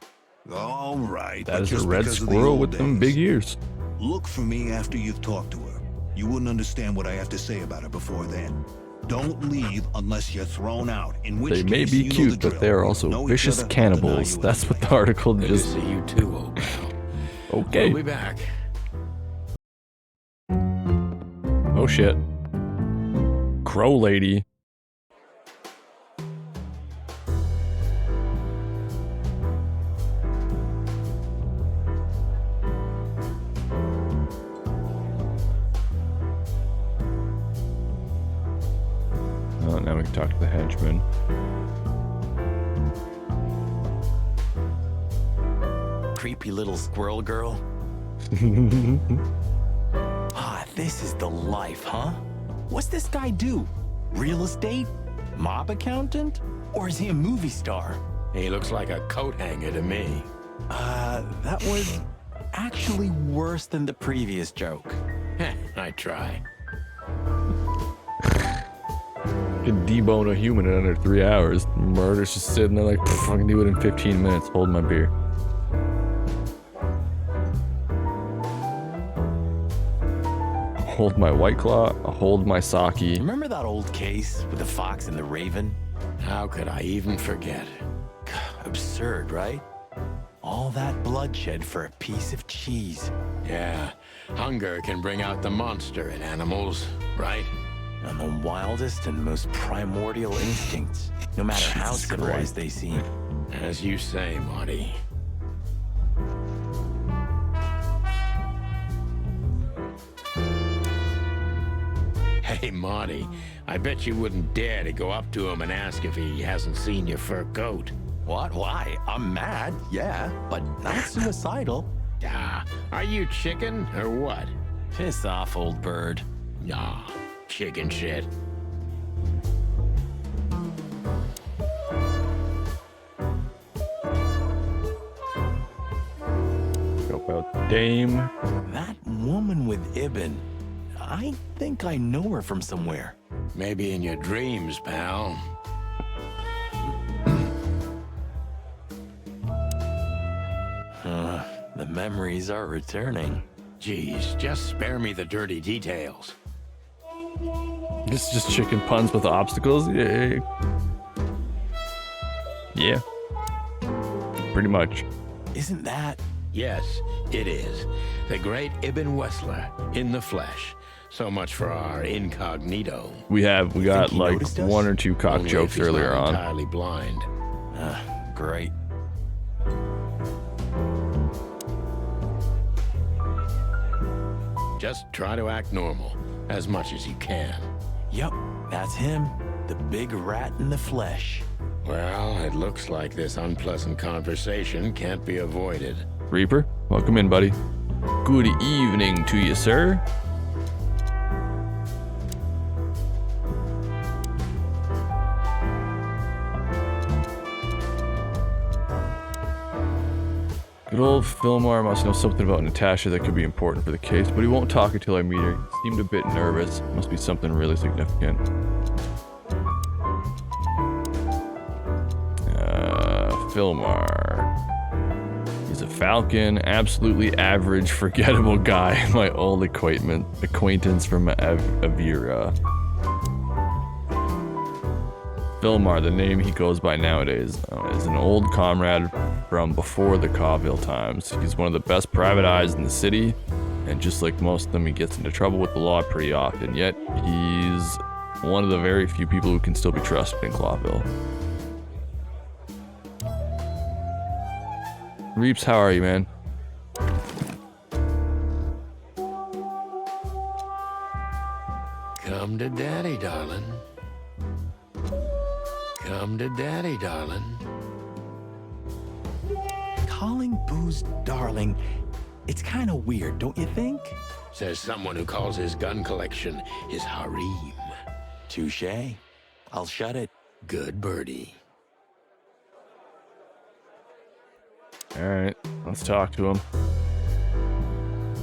All right. That but is a just red because of the squirrel old with them days. big ears. Look for me after you've talked to her. You wouldn't understand what I have to say about her before then. Don't leave unless you're thrown out. In which They may case, be you know cute, the but drill. they are We'll also know each vicious other, I'll deny cannibals. you That's what the article Good to just... see you too, old pal. Okay. We'll be back. Oh shit. Crow lady. Oh, now we can talk to the henchman. Creepy little squirrel girl. Ah, this is the life, huh? What's this guy do? Real estate? Mob accountant? Or is he a movie star? He looks like a coat hanger to me. That was actually worse than the previous joke. I try. Can debone a human in under 3 hours. Murder's just sitting there like, I can do it in 15 minutes. Hold my beer. Hold my White Claw. Hold my sake. Remember that old case with the fox and the raven? How could I even forget? Absurd, right? All that bloodshed for a piece of cheese. Yeah, hunger can bring out the monster in animals, right? And the wildest and most primordial instincts, no matter how civilized they seem. As you say, Marty. Hey, Marty, I bet you wouldn't dare to go up to him and ask if he hasn't seen your fur coat. What? Why? I'm mad, yeah, but not suicidal. Ah, are you chicken or what? Piss off, old bird. Nah, chicken shit. Help out Dame. That woman with Ibn, I think I know her from somewhere. Maybe in your dreams, pal. The memories are returning. Jeez, just spare me the dirty details. This is just chicken puns with obstacles? Yeah. Yeah. Pretty much. Isn't that? Yes, it is. The great Ibn Wessler in the flesh. So much for our incognito. We got like one or two cock Only jokes if he's earlier not on. entirely blind. Great. Just try to act normal as much as you can. Yep, that's him. The big rat in the flesh. Well, it looks like this unpleasant conversation can't be avoided. Reaper, welcome in, buddy. Good evening to you, sir. Good old Fillmore must know something about Natasha that could be important for the case, but he won't talk until I meet her. He seemed a bit nervous. Must be something really significant. Fillmore. He's a Falcon, absolutely average, forgettable guy. My old acquaintance from Avira. Fillmore, the name he goes by nowadays, is an old comrade from before the Cauville times. He's one of the best private eyes in the city, and just like most of them, he gets into trouble with the law pretty often, yet he's one of the very few people who can still be trusted in Clawville. Reeps, how are you, man? Come to daddy, darling. Come to daddy, darling. Calling booze darling, it's kind of weird, don't you think? Says someone who calls his gun collection his harem. Touché. I'll shut it. Good birdie. Alright, let's talk to him.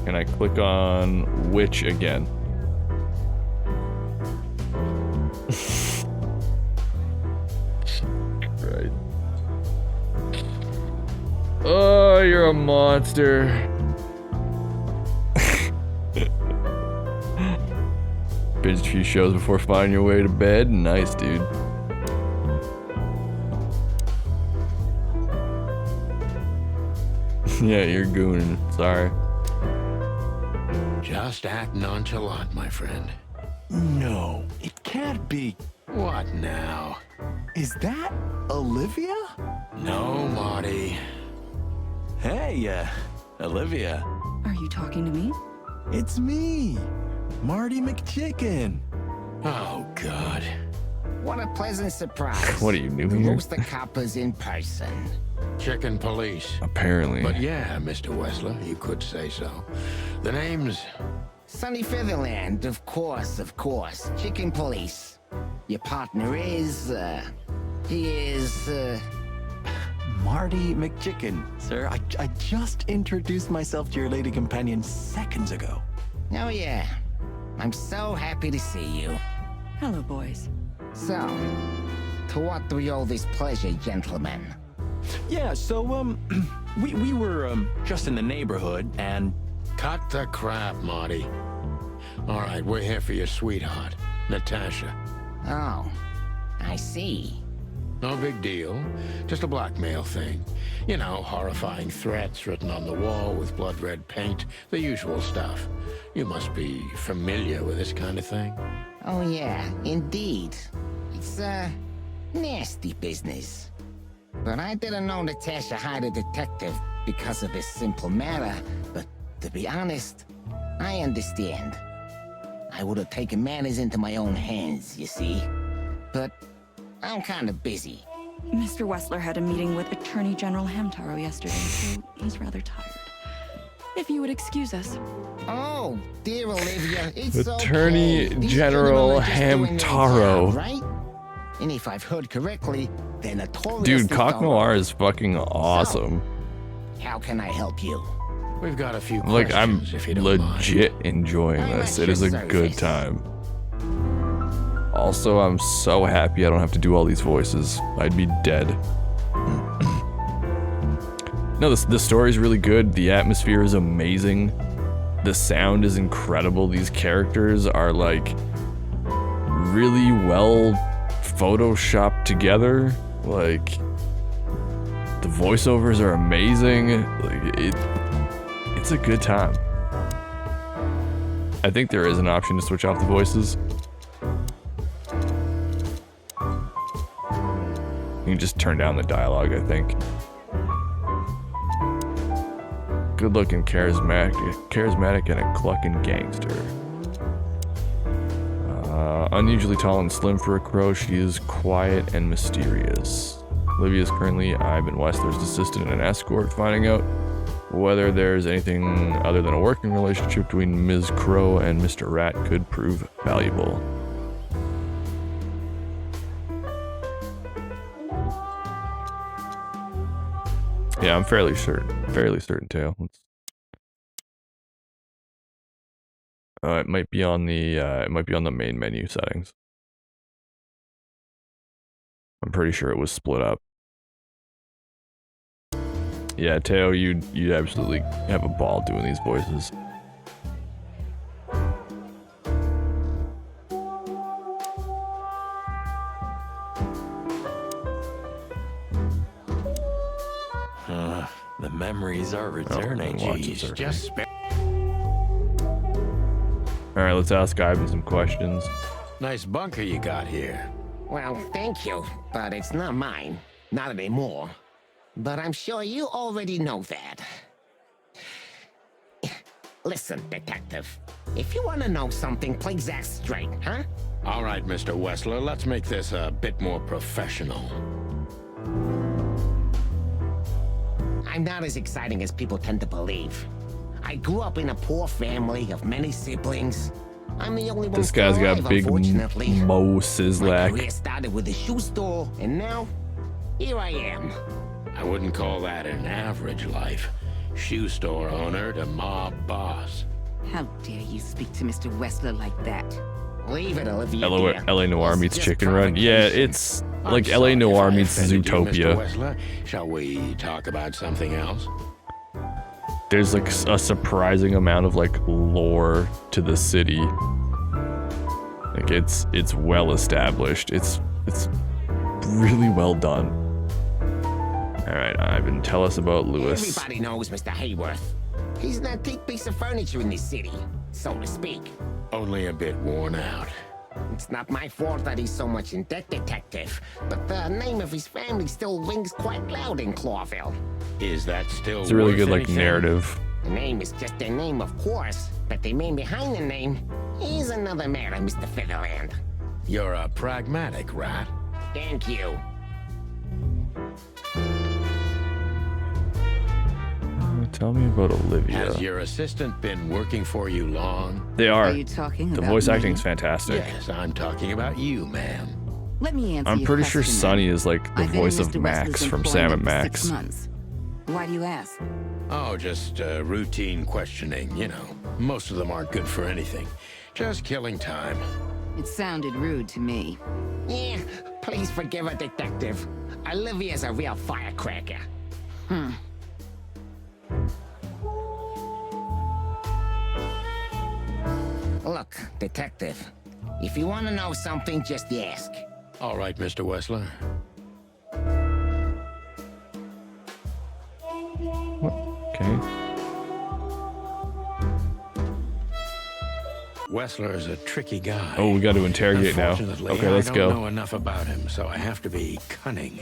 Can I click on which again? Right. Oh, you're a monster. Binge a few shows before finding your way to bed. Nice, dude. Yeah, you're gooning. Sorry. Just act nonchalant, my friend. No, it can't be. What now? Is that Olivia? No, Marty. Hey, Olivia. Are you talking to me? It's me, Marty McChicken. Oh, God. What a pleasant surprise. What are you, new here? Who's the coppers in person? Chicken police. Apparently. But yeah, Mr. Wessler, you could say so. The name's... Sunny Featherland, of course. Chicken police. Your partner is, he is, Marty McChicken, sir. I just introduced myself to your lady companion seconds ago. Oh yeah. I'm so happy to see you. Hello, boys. So, to what do we owe this pleasure, gentlemen? Yeah, so, we were, just in the neighborhood, and... Cut the crap, Marty. All right, we're here for your sweetheart, Natasha. Oh, I see. No big deal. Just a blackmail thing. You know, horrifying threats written on the wall with blood-red paint. The usual stuff. You must be familiar with this kind of thing. Oh yeah, indeed. It's, nasty business. But I didn't know Natasha hired a detective because of this simple matter. But to be honest, I understand. I would have taken matters into my own hands, you see. But I'm kind of busy. Mr. Wessler had a meeting with Attorney General Hamtaro yesterday, so he's rather tired. If you would excuse us. Oh, dear Olivia, it's Attorney okay. General Hamtaro. Right? And if I've heard correctly, they're notorious. Dude, Cock Noir is fucking awesome. So, how can I help you? We've got a few Like, I'm questions, if you don't legit enjoying I'm this. at It is a your good service. time. Also, I'm so happy I don't have to do all these voices. I'd be dead. No, the story's really good. The atmosphere is amazing. The sound is incredible. These characters are like really well photoshopped together. Like the voiceovers are amazing. Like it's a good time. I think there is an option to switch off the voices. You can just turn down the dialogue, I think. Good-looking, charismatic, and a clucking gangster. Unusually tall and slim for a crow, she is quiet and mysterious. Olivia is currently Ivan Wessler's assistant and escort, finding out whether there's anything other than a working relationship between Ms. Crow and Mr. Rat could prove valuable. Yeah, I'm fairly certain too. It might be on the main menu settings. I'm pretty sure it was split up. Yeah, Teo, you'd absolutely have a ball doing these voices. The memories are returning. Jeez, Just Alright, let's ask Ivan some questions. Nice bunker you got here. Well, thank you, but it's not mine. Not anymore. But I'm sure you already know that. Listen, detective. If you want to know something, please ask straight, huh? All right, Mr. Wessler, let's make this a bit more professional. I'm not as exciting as people tend to believe. I grew up in a poor family of many siblings. I'm the only one This guy's still got alive, big unfortunately. Mo My Sislak. career started with a shoe store, and now, here I am. I wouldn't call that an average life. Shoe store owner to mob boss. How dare you speak to Mr. Wessler like that? Leave it, Olivia. dear. LA Noir It's meets just Chicken Run. Yeah, it's like LA Noir meets Mr. Zootopia. Wessler, shall we talk about something else? There's like a surprising amount of like lore to the city. Like it's well established. It's really well done. All right, Ivan, tell us about Lewis. Everybody knows Mr. Hayworth. He's an antique piece of furniture in this city, so to speak. Only a bit worn out. It's not my fault that he's so much in debt, detective, but the name of his family still rings quite loud in Clawville. Is that still It's a really worth good like anything? narrative. The name is just their name, of course, but the man behind the name is another matter, Mr. Featherland. You're a pragmatic rat. Thank you. Tell me about Olivia. Has your assistant been working for you long? They are. Are you talking The about voice me? acting is fantastic. Yes, I'm talking about you, ma'am. Let me answer I'm your pretty sure question, Sonny then. is like the I've been in voice of Mr. Max Wessler's from Sam and employment for Max. 6 months. Why do you ask? Oh, just routine questioning, you know. Most of them aren't good for anything. Just killing time. It sounded rude to me. Yeah, please forgive a detective. Olivia's a real firecracker. Look, detective, if you want to know something, just ask. All right, Mr. Wessler. Okay. Wessler is a tricky guy. Oh, we got to interrogate now. Unfortunately, Okay, let's I don't go. know enough about him, so I have to be cunning.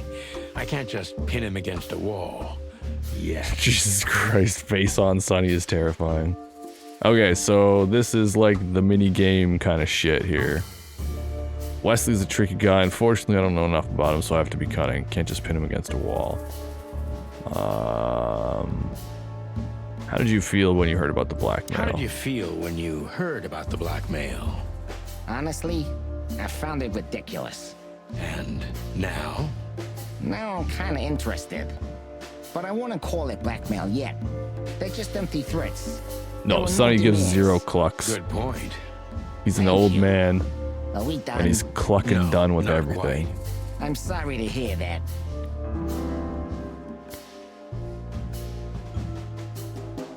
I can't just pin him against a wall. Yeah. Jesus Christ, face on Sonny is terrifying. Okay, so this is like the mini game kind of shit here. Wesley's a tricky guy. Unfortunately, I don't know enough about him, so I have to be cunning. Can't just pin him against a wall. How did you feel when you heard about the blackmail? How did you feel when you heard about the blackmail? Honestly, I found it ridiculous. And now? Now I'm kind of interested. But I wouldn't call it blackmail yet. They're just empty threats. No, Sonny gives 0 clucks. Good point. He's an old man, Are we done? and he's clucking done with not everything. I'm sorry to hear that.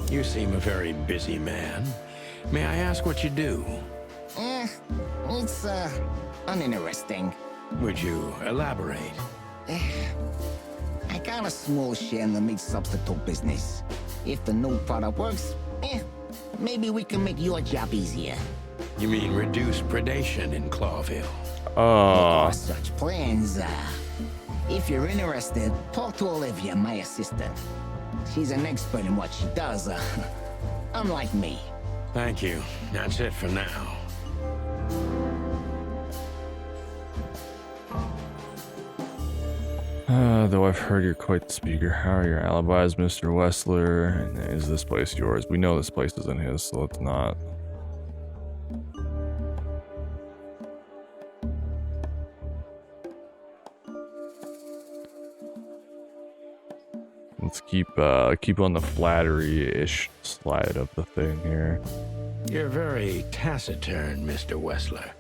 You seem a very busy man. May I ask what you do? It's, uninteresting. Would you elaborate? I got a small share in the meat substitute business. If the new product works, maybe we can make your job easier. You mean reduce predation in Clawville? Or such plans. If you're interested, talk to Olivia, my assistant. She's an expert in what she does, unlike me. Thank you. That's it for now. Though I've heard you're quite the speaker. How are your alibis, Mr. Wessler? And is this place yours? We know this place isn't his, so let's not. Let's keep on the flattery-ish side of the thing here. You're very taciturn, Mr. Wessler,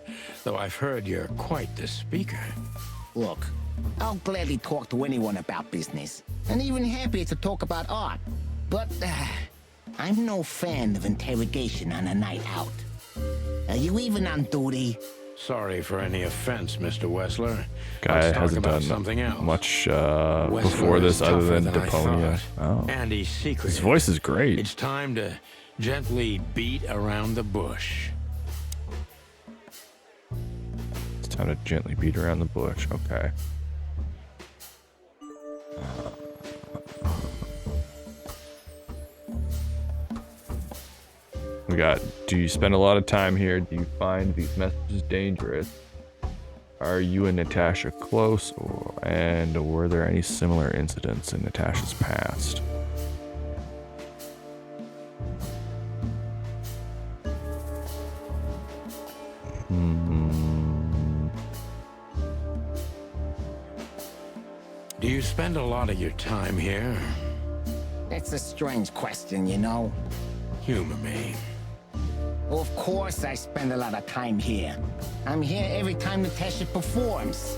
though I've heard you're quite the speaker. Look, I'll gladly talk to anyone about business, and even happier to talk about art. But I'm no fan of interrogation on a night out. Are you even on duty? Sorry for any offense, Mr. Wessler. Guy Let's talk hasn't about done something else. much Wessler before this is other tougher than I Deponia. thought. Oh. And he's secretive. His voice is great. It's time to gently beat around the bush. It's time to gently beat around the bush. Okay. We got, do you spend a lot of time here? Do you find these messages dangerous? Are you and Natasha close? And were there any similar incidents in Natasha's past? Do you spend a lot of your time here? It's a strange question, you know. Humor me. Well, of course I spend a lot of time here. I'm here every time Natasha performs.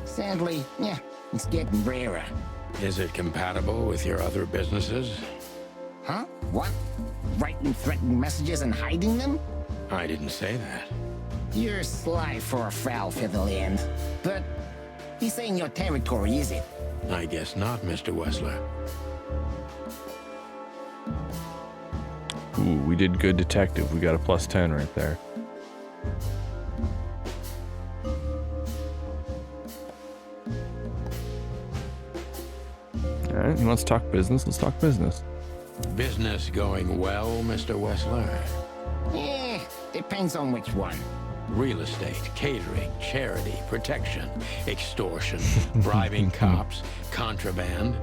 Sadly, yeah, it's getting rarer. Is it compatible with your other businesses? Huh? What? Writing threatening messages and hiding them? I didn't say that. You're sly for a foul, Featherland. But this ain't your territory, is it? I guess not, Mr. Wessler. Ooh, we did good detective. We got a +10 right there. Alright, let's talk business. Let's talk business. Business going well, Mr. Wessler? Eh, depends on which one. Real estate, catering, charity, protection, extortion, bribing cops, contraband,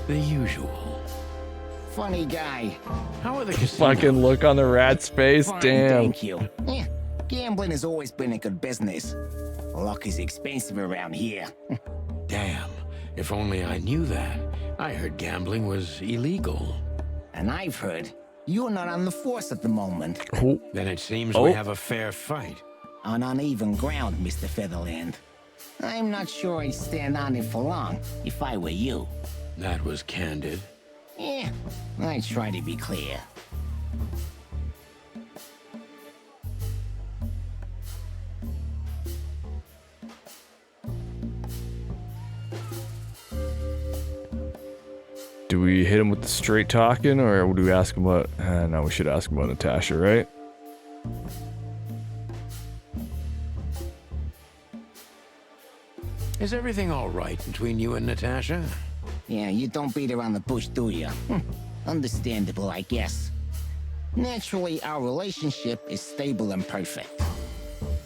the usual. Funny guy. How are the casinos? Fucking look on the rat's face, Fine, damn. Thank you. Yeah, gambling has always been a good business. Luck is expensive around here. Damn, if only I knew that. I heard gambling was illegal. And I've heard you're not on the force at the moment. Then it seems we have a fair fight. On uneven ground, Mr. Featherland. I'm not sure I'd stand on it for long if I were you. That was candid. Yeah, I try to be clear. Do we hit him with the straight talking, or do we ask him what? No, we should ask him about Natasha, right? Is everything all right between you and Natasha? Yeah, you don't beat around the bush, do you? Understandable, I guess. Naturally, our relationship is stable and perfect.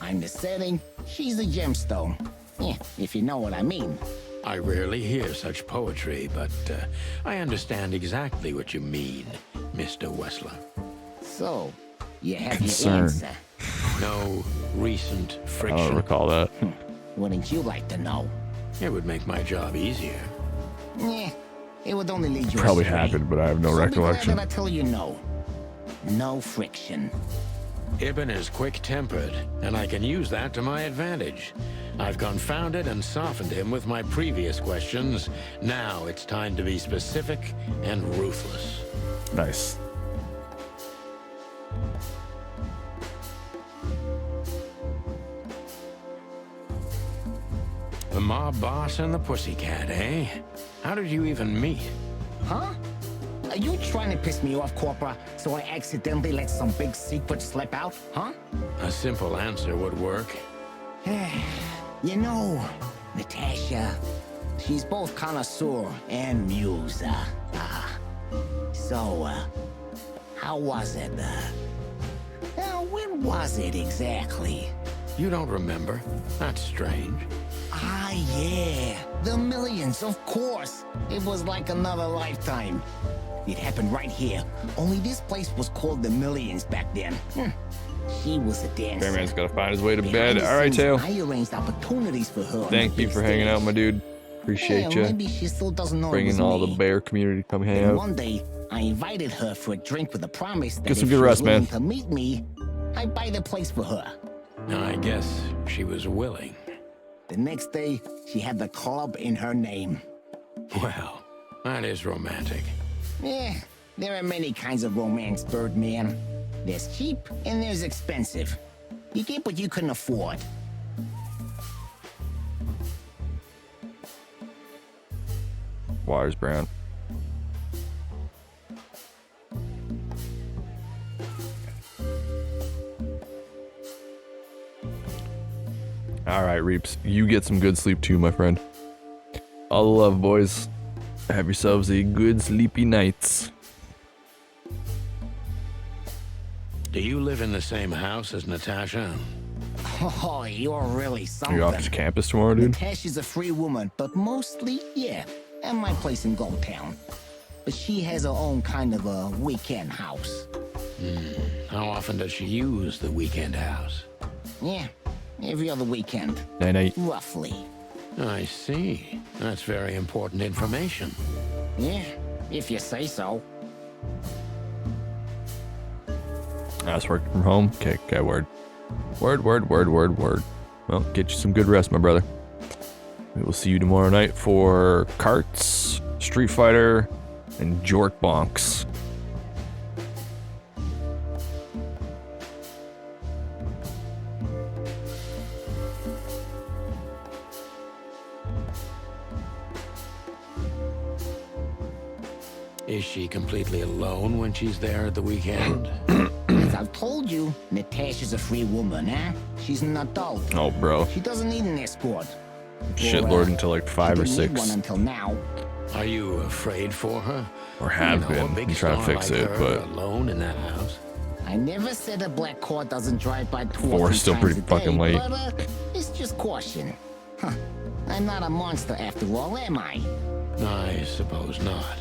I'm the setting, she's the gemstone. Yeah, if you know what I mean. I rarely hear such poetry, but I understand exactly what you mean, Mr. Wessler. So, you have Concern. your answer. No recent friction. I don't recall that. Wouldn't you like to know? It would make my job easier. Yeah, it would only lead you Probably astray. happened, but I have no So recollection. be glad that I tell you no. No friction. Ibn is quick-tempered, and I can use that to my advantage. I've confounded and softened him with my previous questions. Now it's time to be specific and ruthless. Nice. The mob boss and the pussycat, eh? How did you even meet? Huh? Are you trying to piss me off, Corpora, so I accidentally let some big secret slip out, huh? A simple answer would work. You know, Natasha, she's both connoisseur and muse. So, how was it? When was it exactly? You don't remember? That's strange. Ah, yeah. The Millions, of course. It was like another lifetime. It happened right here. Only this place was called the Millions back then. She was a dancer. Bearman's gotta find his way to bed. All right, Teo. I arranged opportunities for her. Thank you for hanging out, my dude. Appreciate you. Maybe she still doesn't know Bringing all the bear community to come hang Then out. one day, I invited her for a drink with a promise that Get some if good she rest, was willing man. to meet me, I'd buy the place for her. I guess she was willing. The next day, she had the club in her name. Well, that is romantic. Yeah, there are many kinds of romance, Birdman. There's cheap and there's expensive. You get what you can afford. Water's brown. All right, Reaps. You get some good sleep too, my friend. All the love, boys. Have yourselves a good sleepy nights. Do you live in the same house as Natasha? Oh, you're really something. Are you off to campus tomorrow, dude? Natasha's a free woman, but mostly, yeah, at my place in Gold Town. But she has her own kind of a weekend house. How often does she use the weekend house? Yeah, every other weekend. Night-night. Roughly. I see. That's very important information. Yeah, if you say so. I was working from home. Okay, word. Word. Well, get you some good rest, my brother. We will see you tomorrow night for Carts, Street Fighter, and Jork Bonks. Is she completely alone when she's there at the weekend? As I've told you, Natasha's a free woman, huh? She's an adult. Oh, bro. She doesn't need an escort. Shitlord until like 5 or Didn't need 6. one until now. Are you afraid for her? Or have You know, a been. big I'm trying to star fix like it, her but alone in that house. I never said a black car doesn't drive by 2 4 or is still 3 pretty times a fucking day, late. But, it's just caution. Huh. I'm not a monster after all, am I? I suppose not.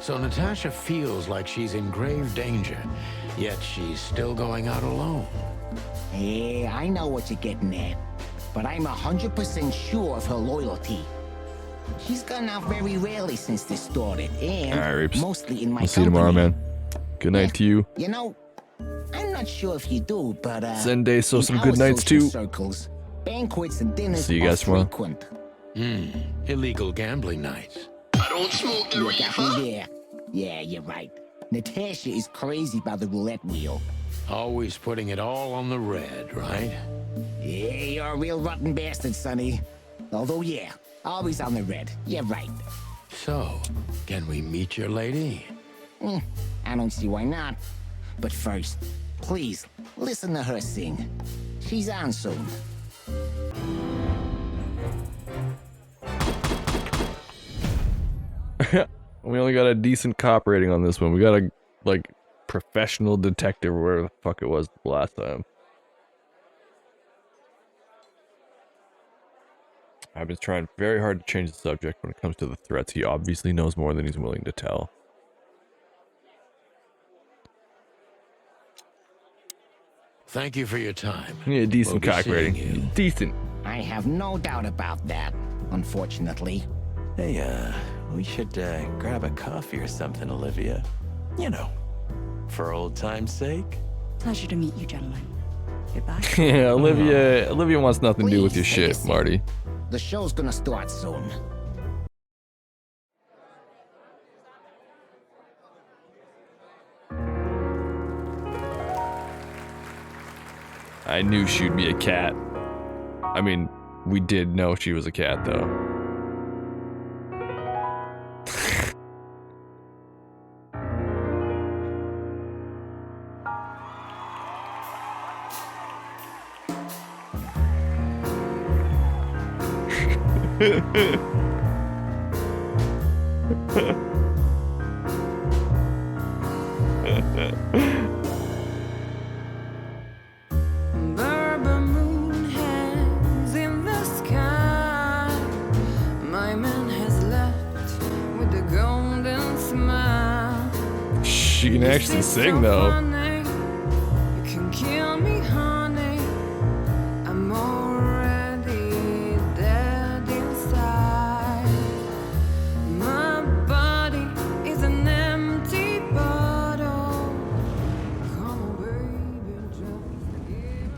So Natasha feels like she's in grave danger, yet she's still going out alone. Yeah, I know what you're getting at. But I'm 100% sure of her loyalty. She's gone out very rarely since this started, and All right, Reaps. mostly in my We'll see you tomorrow, company. man. Good night to you. You know, I'm not sure if you do, but Zenday, so in some our good nights social too. Circles, banquets and dinners See you guys are tomorrow. frequent. Illegal gambling nights. I don't smoke the reefer. Yeah, you're right. Natasha is crazy about the roulette wheel. Always putting it all on the red, right? Yeah, you're a real rotten bastard, Sonny. Although, yeah, always on the red. You're right. So, can we meet your lady? I don't see why not. But first, please, listen to her sing. She's on soon. We only got a decent cop rating on this one. We got a, like, professional detective or whatever the fuck it was last time. I've been trying very hard to change the subject when it comes to the threats. He obviously knows more than he's willing to tell. Thank you for your time. Yeah, decent We'll be cock seeing rating. you. Decent. I have no doubt about that, unfortunately. Hey, we should grab a coffee or something, Olivia. You know, for old time's sake. Pleasure to meet you, gentlemen. Goodbye. Yeah, Olivia wants nothing to do with your Please take a shit, seat. Marty. The show's gonna start soon. I knew she'd be a cat. I mean, we did know she was a cat, though. Bourbon moon hangs in the sky. My man has left with a golden smile. She can actually sing though. You can kill me, honey. I'm already dead inside. My body is an empty bottle. Come on, baby, just give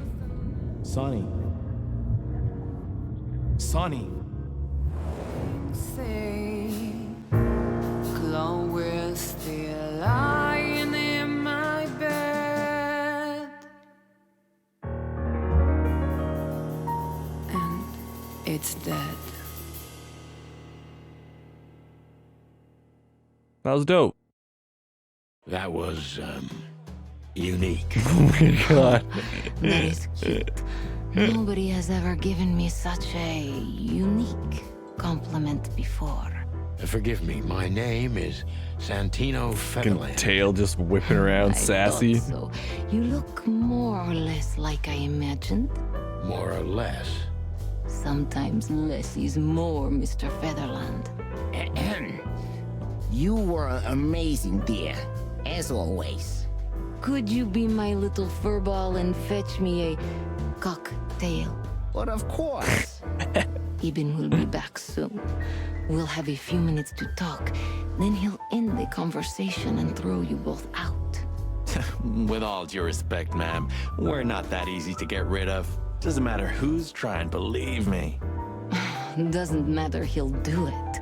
us Sonny. Sonny. say. Chloe's still lying in my bed. And it's dead. That was dope. That was, unique. Oh my god. That is cute. Nobody has ever given me such a unique compliment before. Forgive me, my name is Santino Fucking Featherland. tail just whipping around, I sassy. thought so. You look more or less like I imagined. More or less. Sometimes less is more, Mr. Featherland. You were amazing, dear, as always. Could you be my little furball and fetch me a cocktail? But of course. Eben will be back soon. We'll have a few minutes to talk. Then he'll end the conversation and throw you both out. With all due respect, ma'am, we're not that easy to get rid of. Doesn't matter who's trying, believe me. Doesn't matter, he'll do it.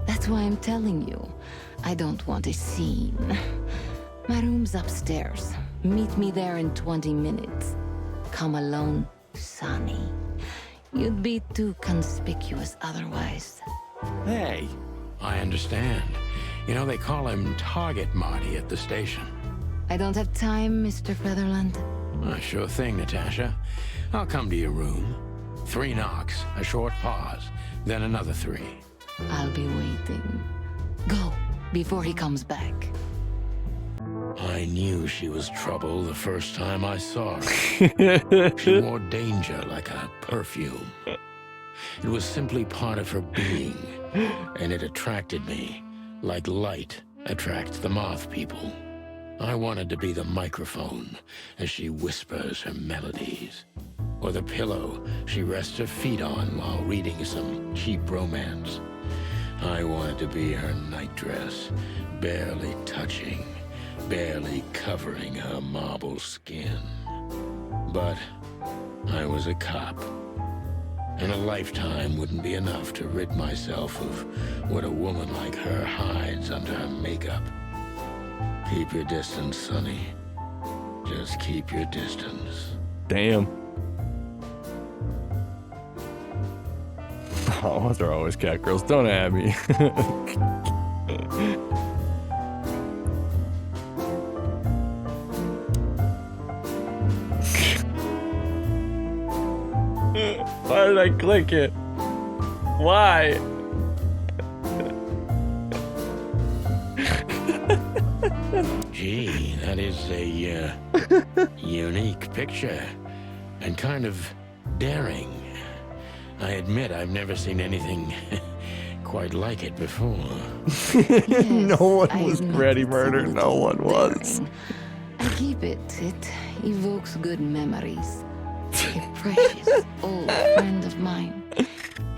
That's why I'm telling you. I don't want a scene. My room's upstairs. Meet me there in 20 minutes. Come alone, Sonny. You'd be too conspicuous otherwise. Hey. I understand. You know, they call him Target Marty at the station. I don't have time, Mr. Featherland. Sure thing, Natasha. I'll come to your room. 3 knocks, a short pause, then another 3. I'll be waiting. Go, before he comes back. I knew she was trouble the first time I saw her. She wore danger like a perfume. It was simply part of her being, and it attracted me, like light attracts the moth people. I wanted to be the microphone as she whispers her melodies, or the pillow she rests her feet on while reading some cheap romance. I wanted to be her nightdress, barely touching, barely covering her marble skin. But I was a cop, and a lifetime wouldn't be enough to rid myself of what a woman like her hides under her makeup. Keep your distance, Sonny. Just keep your distance. Damn. Oh, those are always cat girls. Don't at me. Why did I click it? Why? Gee, that is a unique picture, and kind of daring. I admit I've never seen anything quite like it before. No one was Freddy Murder. No one was. I keep it. It evokes good memories. A precious old friend of mine.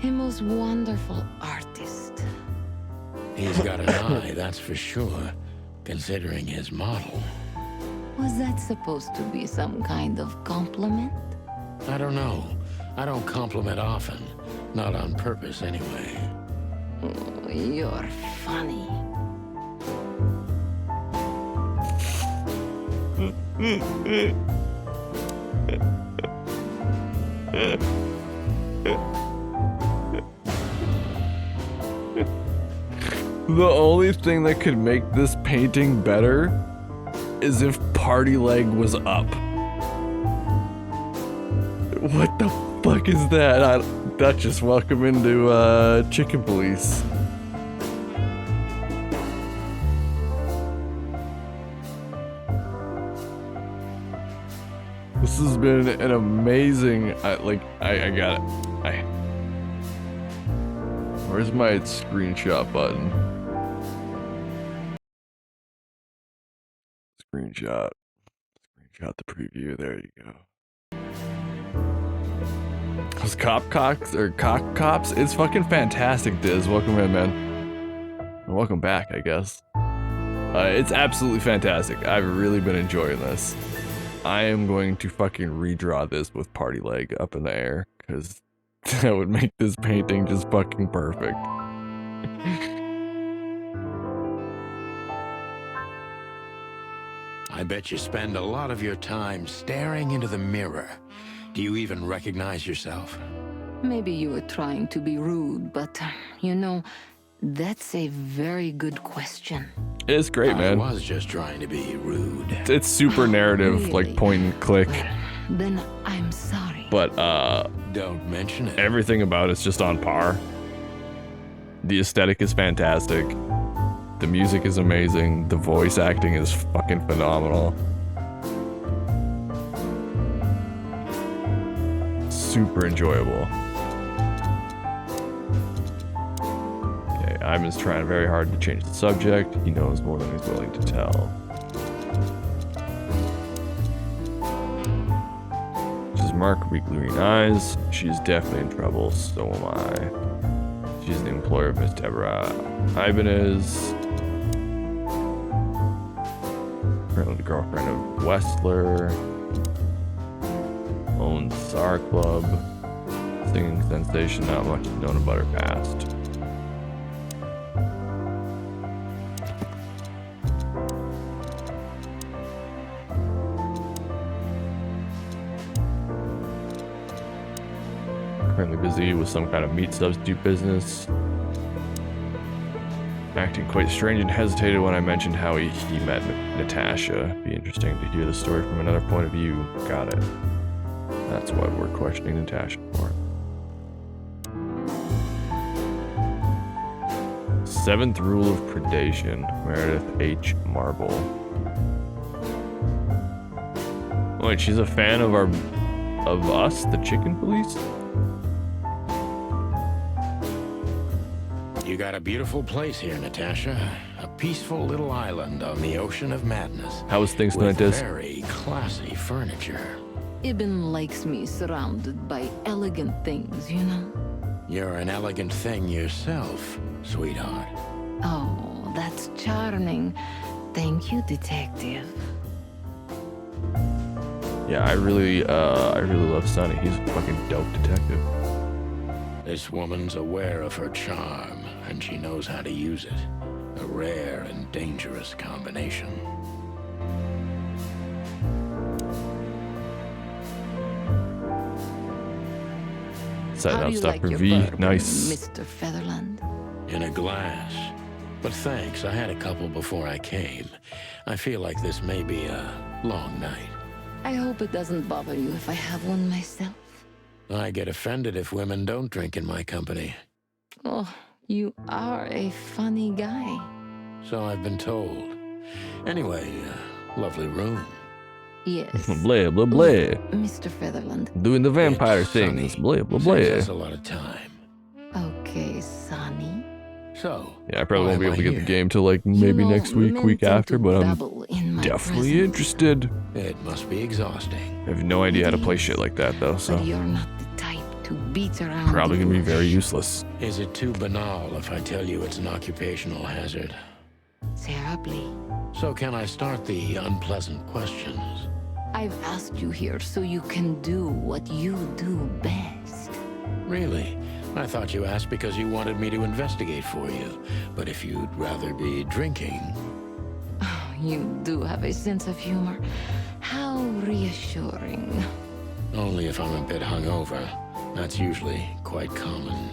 A most wonderful artist. He's got an eye, that's for sure, considering his model. Was that supposed to be some kind of compliment? I don't know. I don't compliment often. Not on purpose, anyway. Oh, you're funny. The only thing that could make this painting better is if Party Leg was up. What the fuck is that? Duchess, welcome into Chicken Police. This has been an amazing. I got it. Where's my screenshot button? Screenshot the preview. There you go. Those cops. It's fucking fantastic, Diz. Welcome in, man. Welcome back, I guess. It's absolutely fantastic. I've really been enjoying this. I am going to fucking redraw this with Party Leg up in the air, because that would make this painting just fucking perfect. I bet you spend a lot of your time staring into the mirror. Do you even recognize yourself? Maybe you were trying to be rude, but, you know, that's a very good question. It's great, man. I was just trying to be rude. It's super narrative, really? like point and click. Then I'm sorry. But, don't mention it. Everything about it's just on par. The aesthetic is fantastic. The music is amazing. The voice acting is fucking phenomenal. Super enjoyable. Okay, Ivan's trying very hard to change the subject. He knows more than he's willing to tell. This is Mark, weak green eyes. She's definitely in trouble, so am I. She's the employer of Miss Deborah. Ivan is currently the girlfriend of Westler. Owns SAR Club. Singing sensation, not much known about her past. Currently busy with some kind of meat substitute business. Acting quite strange and hesitated when I mentioned how he met Natasha. Be interesting to hear the story from another point of view. Got it. That's what we're questioning Natasha for. 7th rule of predation. Meredith H. Marble. Wait, she's a fan of us, the Chicken Police? You got a beautiful place here, Natasha. A peaceful little island on the ocean of madness. How was things with tonight, Diz? Very classy furniture. Ibn likes me surrounded by elegant things, you know? You're an elegant thing yourself, sweetheart. Oh, that's charming. Thank you, detective. Yeah, I really love Sonny. He's a fucking dope detective. This woman's aware of her charm, and she knows how to use it. A rare and dangerous combination. Setting How up do you stuff like for your V. bourbon, Nice. Mr. Featherland? In a glass. But thanks, I had a couple before I came. I feel like this may be a long night. I hope it doesn't bother you if I have one myself. I get offended if women don't drink in my company. Oh, you are a funny guy. So I've been told. Anyway, lovely room. Yes. Blah, blah, blah. Mr. Featherland. Doing the vampire things. Blah, blah, blah. Saves us a lot of time. Okay, Sonny. So, yeah, I probably won't be why able to am I get the here? game till like maybe know, next week, men week tend after, to but babble in I'm my definitely presence. interested. It must be exhausting. I have no idea how to play shit like that though, so But you're not the type to beat around probably the gonna be bush. very useless. Is it too banal if I tell you it's an occupational hazard? Terribly. So can I start the unpleasant questions? I've asked you here so you can do what you do best. Really? I thought you asked because you wanted me to investigate for you. But if you'd rather be drinking... Oh, you do have a sense of humor. How reassuring. Only if I'm a bit hungover. That's usually quite common.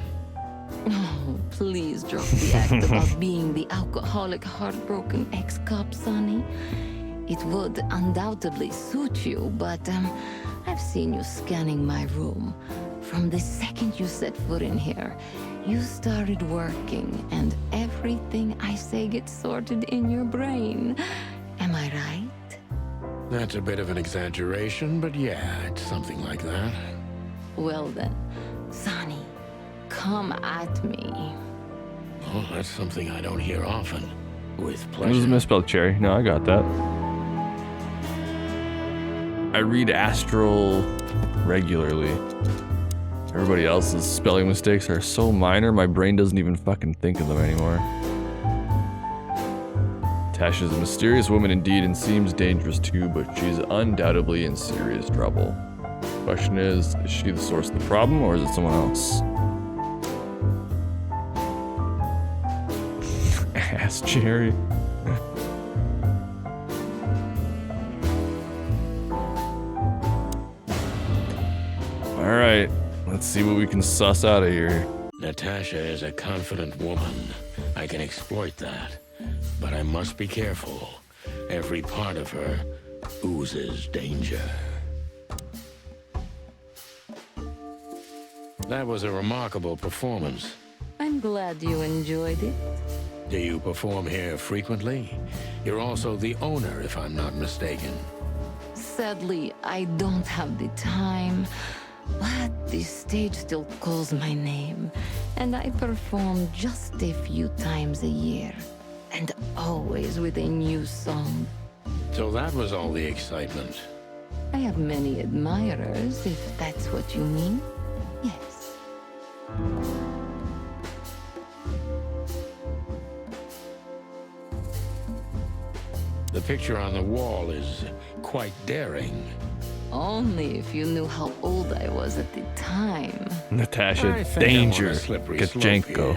Oh, please drop the act about being the alcoholic, heartbroken ex-cop, Sonny. It would undoubtedly suit you, but I've seen you scanning my room. From the second you set foot in here, you started working, and everything I say gets sorted in your brain. Am I right? That's a bit of an exaggeration, but yeah, it's something like that. Well then, Sonny, come at me. Oh, that's something I don't hear often. With It was pleasure. misspelled cherry. No, I got that. I read Astral regularly. Everybody else's spelling mistakes are so minor, my brain doesn't even fucking think of them anymore. Tasha's a mysterious woman indeed and seems dangerous too, but she's undoubtedly in serious trouble. Question is she the source of the problem or is it someone else? Ass Jerry. Alright, let's see what we can suss out of here. Natasha is a confident woman. I can exploit that. But I must be careful. Every part of her oozes danger. That was a remarkable performance. I'm glad you enjoyed it. Do you perform here frequently? You're also the owner, if I'm not mistaken. Sadly, I don't have the time, but this stage still calls my name, and I perform just a few times a year, and always with a new song. So that was all the excitement. I have many admirers, if that's what you mean. Yes. The picture on the wall is quite daring. Only if you knew how old I was at the time. Natasha, I think danger. I'm on a slippery slope Kajenko.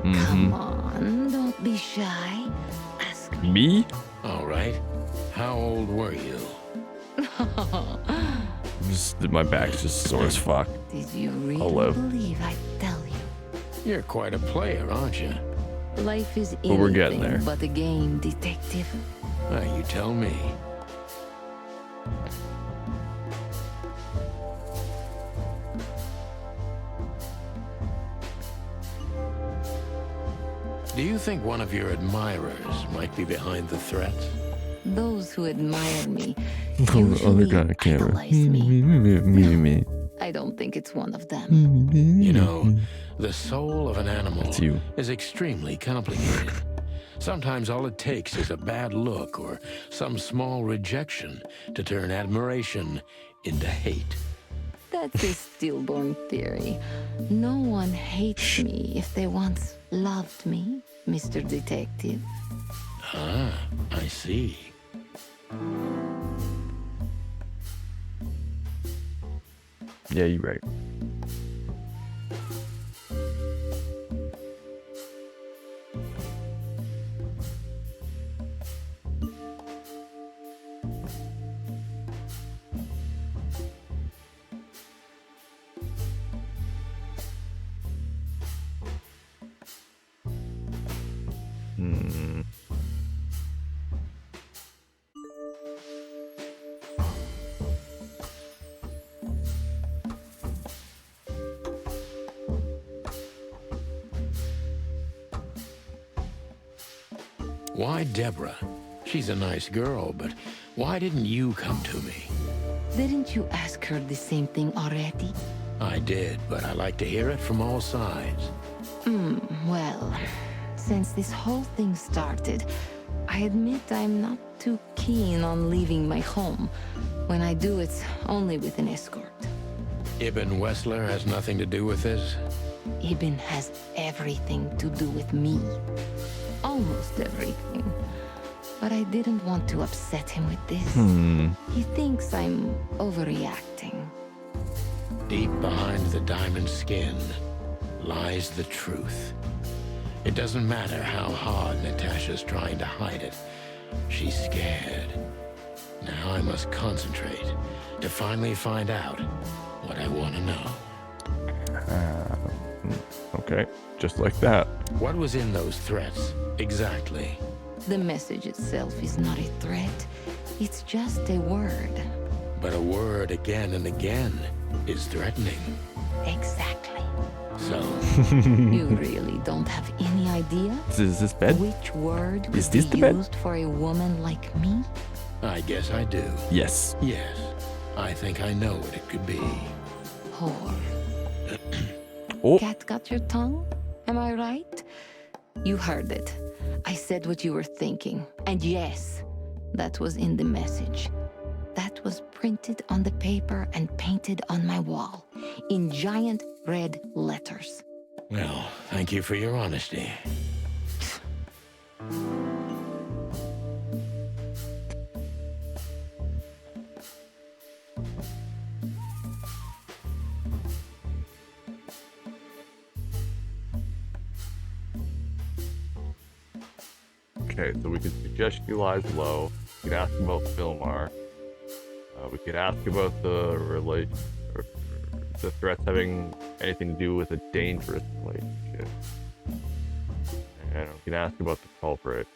here. Come on, don't be shy. Ask me. Me? All right. How old were you? My back's just sore as fuck. Did you really I'll live. believe I'd tell you? You're quite a player, aren't you? Life is But we're getting anything there. but a game, detective. You tell me. Do you think one of your admirers might be behind the threat? Those who admire me Oh, the other usually guy on camera. idolize me. Me. I don't think it's one of them. You know, the soul of an animal It's you. is extremely complicated. Sometimes all it takes is a bad look or some small rejection to turn admiration into hate. That's a stillborn theory. No one hates me if they once loved me, Mr. Detective. Ah, I see. Yeah, you're right. Why Deborah? She's a nice girl, but why didn't you come to me? Didn't you ask her the same thing already? I did, but I like to hear it from all sides. Well, since this whole thing started, I admit I'm not too keen on leaving my home. When I do, it's only with an escort. Ibn Wessler has nothing to do with this? Ibn has everything to do with me. Almost everything. But I didn't want to upset him with this. He thinks I'm overreacting. Deep behind the diamond skin lies the truth. It doesn't matter how hard Natasha's trying to hide it. She's scared. Now I must concentrate to finally find out what I want to know. Okay, just like that. What was in those threats, exactly? The message itself is not a threat. It's just a word. But a word again and again is threatening. Exactly. So, You really don't have any idea Is this bed? which word Is would this be the bed? used for a woman like me? I guess I do. Yes. Yes. I think I know what it could be. Whore. Oh. Cat got your tongue? Am I right? You heard it. I said what you were thinking. And yes, that was in the message. That was printed on the paper and painted on my wall in giant red letters. Well, thank you for your honesty. Okay, so we could suggest he lies low. We could ask about Philmar. We could ask about the threats having anything to do with a dangerous relationship. And we can ask about the culprit.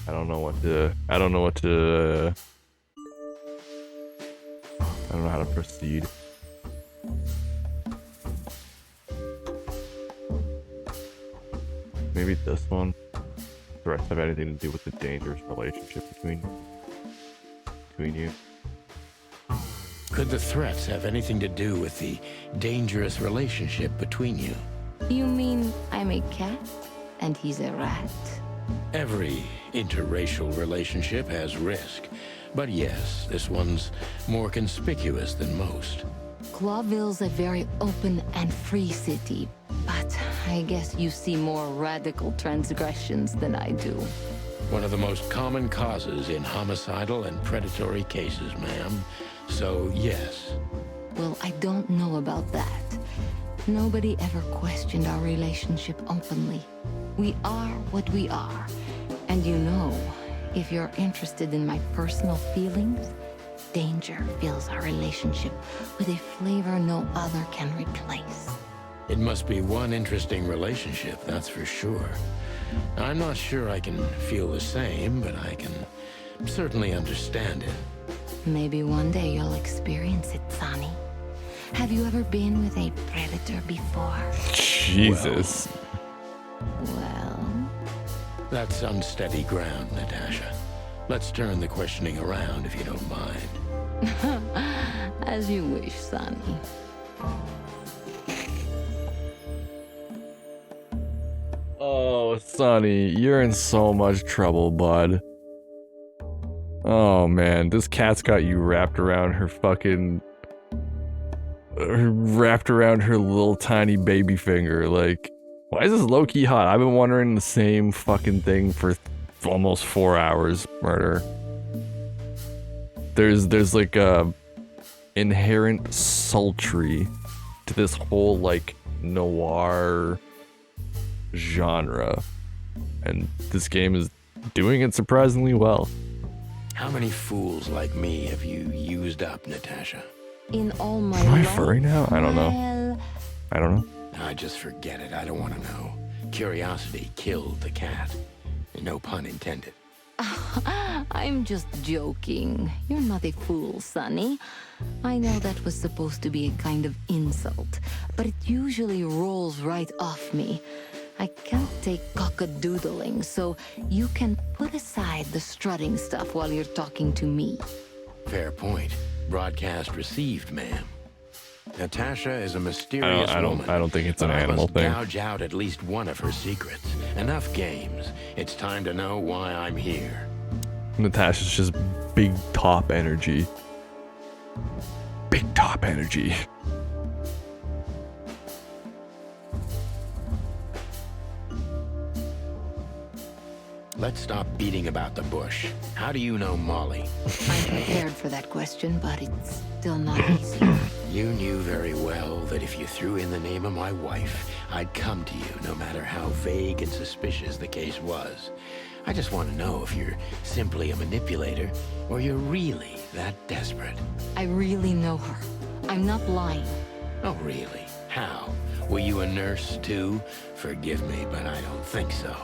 I don't know how to proceed. Maybe this one. Threats have anything to do with the dangerous relationship between you. Could the threats have anything to do with the dangerous relationship between you? You mean I'm a cat and he's a rat? Every interracial relationship has risk. But yes, this one's more conspicuous than most. Clawville's a very open and free city, but I guess you see more radical transgressions than I do. One of the most common causes in homicidal and predatory cases, ma'am. So, yes. Well, I don't know about that. Nobody ever questioned our relationship openly. We are what we are. And you know, if you're interested in my personal feelings, danger fills our relationship with a flavor no other can replace. It must be one interesting relationship, that's for sure. I'm not sure I can feel the same, but I can certainly understand it. Maybe one day you'll experience it, Sonny. Have you ever been with a predator before? Jesus. Well... That's unsteady ground, Natasha. Let's turn the questioning around, if you don't mind. As you wish, Sonny. Oh, Sonny, you're in so much trouble, bud. Oh man, this cat's got you wrapped around her fucking... wrapped around her little tiny baby finger, like... Why is this low-key hot? I've been wondering the same fucking thing for almost 4 hours, Murder. There's like a inherent sultry to this whole like noir genre, and this game is doing it surprisingly well. How many fools like me have you used up, Natasha? In all my Am I life, furry now? I don't know. well, I don't know. I just forget it. I don't want to know. Curiosity killed the cat. No pun intended. I'm just joking. You're not a fool, Sonny. I know that was supposed to be a kind of insult, but it usually rolls right off me. I can't take cock-a-doodling, so you can put aside the strutting stuff while you're talking to me. Fair point. Broadcast received, ma'am. Natasha is a mysterious woman. I don't think it's an but animal I must thing. gouge out at least one of her secrets. Enough games. It's time to know why I'm here. Natasha's just big top energy. Big top energy. Let's stop beating about the bush. How do you know Molly? I'm prepared for that question, but it's still not easy. You knew very well that if you threw in the name of my wife, I'd come to you no matter how vague and suspicious the case was. I just want to know if you're simply a manipulator or you're really that desperate. I really know her. I'm not lying. Oh, really? How? Were you a nurse, too? Forgive me, but I don't think so.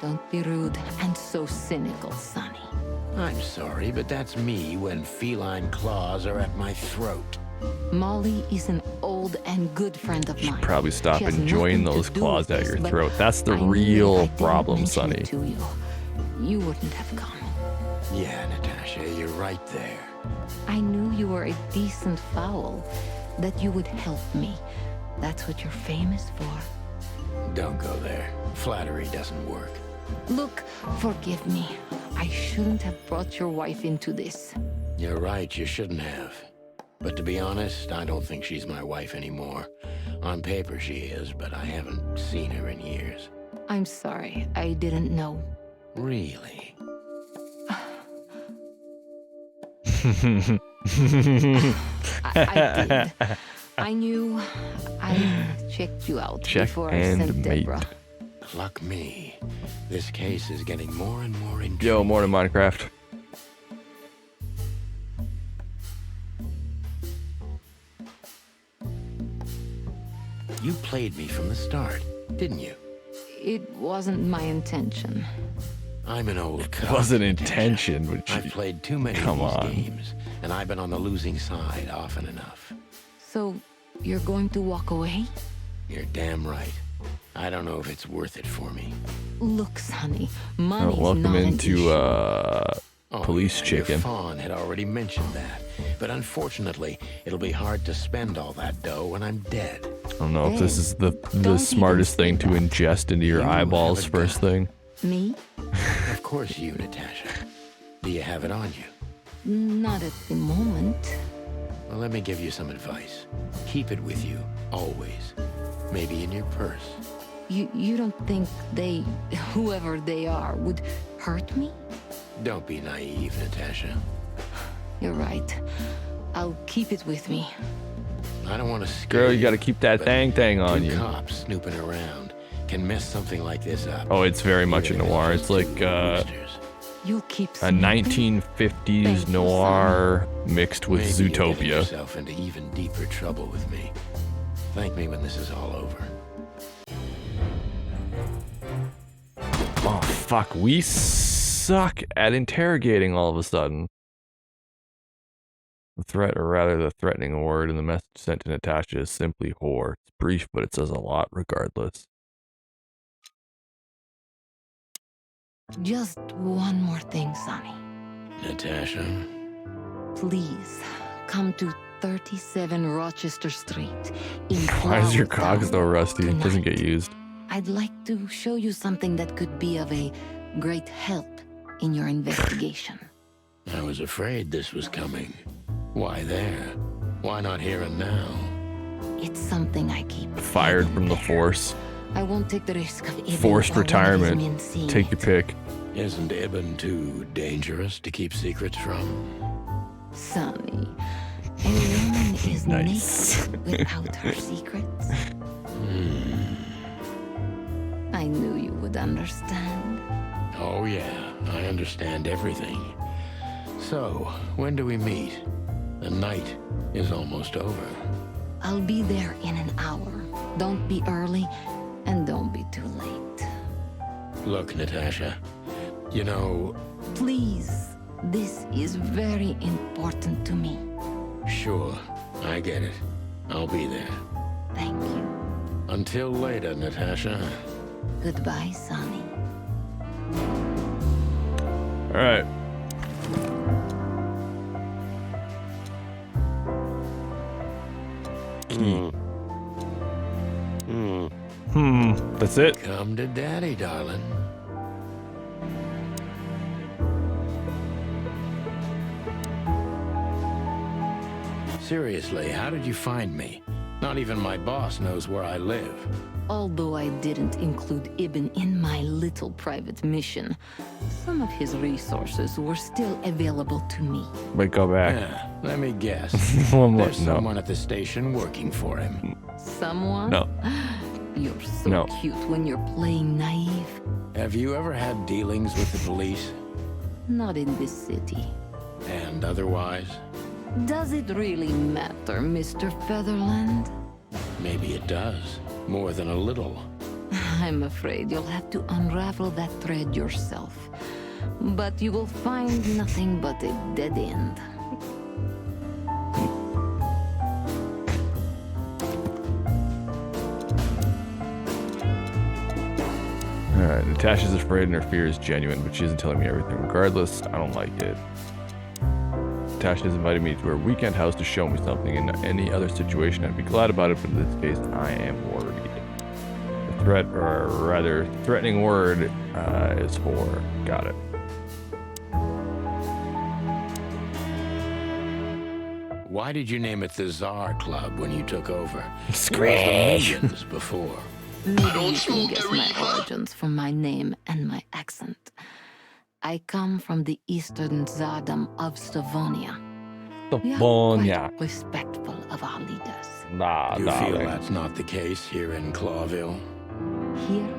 Don't be rude and so cynical, Sonny. I'm sorry, but that's me when feline claws are at my throat. Molly is an old and good friend of mine. Probably stop She has enjoying nothing to those do claws with at your this, but throat. That's the I knew if I real didn't problem, mention Sonny. it to you, you wouldn't have come. Yeah, Natasha, you're right there. I knew you were a decent fowl, that you would help me. That's what you're famous for. Don't go there. Flattery doesn't work. Look, forgive me. I shouldn't have brought your wife into this. You're right, you shouldn't have. But to be honest, I don't think she's my wife anymore. On paper she is, but I haven't seen her in years. I'm sorry, I didn't know. Really? I did. I knew. I checked you out Check before I and sent mate. Deborah. Luck me. This case is getting more and more intriguing. Yo, more than Minecraft. You played me from the start, didn't you? It wasn't my intention. I'm an old It cop. wasn't intention, but I've played too many Come of these on. games, and I've been on the losing side often enough. So, you're going to walk away? You're damn right. I don't know if it's worth it for me. Look, Sonny, money's welcome not an into Oh, Police yeah, Chicken. Your fawn had already mentioned that, but unfortunately, it'll be hard to spend all that dough when I'm dead. I don't know if this is the even smartest say thing to ingest into your You have eyeballs a first gun. thing. Me? Of course you, Natasha. Do you have it on you? Not at the moment. Well, let me give you some advice. Keep it with you, always. Maybe in your purse. You don't think they, whoever they are, would hurt me? Don't be naive, Natasha. You're right. I'll keep it with me. I don't want to scare Girl, you gotta keep that but thing on two you. cops snooping around can mess something like this up. Oh, it's very much a noir. It's like You'll keep a 1950s noir mixed with Maybe you're getting Zootopia. yourself into even deeper trouble with me. Thank me when this is all over. Oh, fuck. We suck at interrogating all of a sudden. The threat, or rather the threatening word in the message sent to Natasha is simply whore. It's brief, but it says a lot regardless. Just one more thing, Sonny. Natasha? Please, come to 37 Rochester Street in Why is your Flower cog so rusty? It doesn't get used. I'd like to show you something that could be of a great help in your investigation. I was afraid this was coming. Why there? Why not here and now? It's something I keep. Fired from the force. I won't take the risk of Ibn Forced or one of his men retirement. seeing Take your pick. Isn't Ibn too dangerous to keep secrets from? Sonny, a woman is Nice. naked without her secrets. I knew you would understand. Oh yeah, I understand everything. So, when do we meet? The night is almost over. I'll be there in an hour. Don't be early, and don't be too late. Look, Natasha, you know, Please, this is very important to me. sure, I get it. I'll be there. Thank you. Until later, Natasha. Goodbye, Sonny. All right. Key. That's it. Come to daddy, darling. Seriously, how did you find me? Not even my boss knows where I live. Although I didn't include Ibn in my little private mission, some of his resources were still available to me. Wait, go back. Yeah, let me guess. One more. There's No. someone at the station working for him. Someone? No. You're so No. cute when you're playing naive. Have you ever had dealings with the police? Not in this city. And otherwise? Does it really matter, Mr. Featherland? Maybe it does. More than a little. I'm afraid you'll have to unravel that thread yourself. but you will find nothing but a dead end. Alright, Natasha's afraid and her fear is genuine, but she isn't telling me everything. Regardless, I don't like it. Natasha has invited me to her weekend house to show me something. In any other situation, I'd be glad about it, but in this case, I am worried. The threat, or rather, threatening word is for. Got it. Why did you name it the Czar Club when you took over? Scratch. It was the Millions before. Maybe you can guess my origins from my name and my accent. I come from the eastern Tsardom of Stavonia. We are quite respectful of our leaders. Nah, Do you feel that's not the case here in Clawville? Here?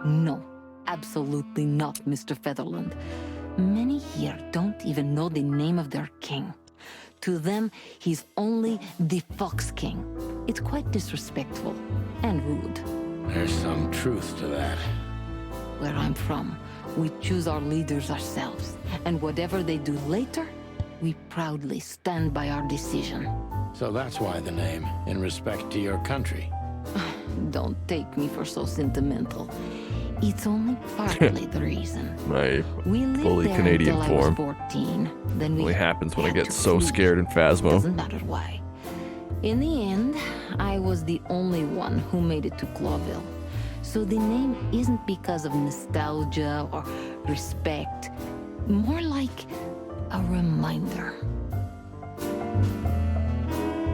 No. Absolutely not, Mr. Featherland. Many here don't even know the name of their king. To them, he's only the Fox King. It's quite disrespectful and rude. There's some truth to that. Where I'm from, we choose our leaders ourselves. And whatever they do later, we proudly stand by our decision. So that's why the name, in respect to your country. Don't take me for so sentimental. It's only partly the reason. My We lived fully there Canadian until form. I was 14. Then we Only happens when I had get to so flee. scared in Phasmo. Doesn't matter why. In the end, I was the only one who made it to Clawville. So the name isn't because of nostalgia or respect. More like a reminder.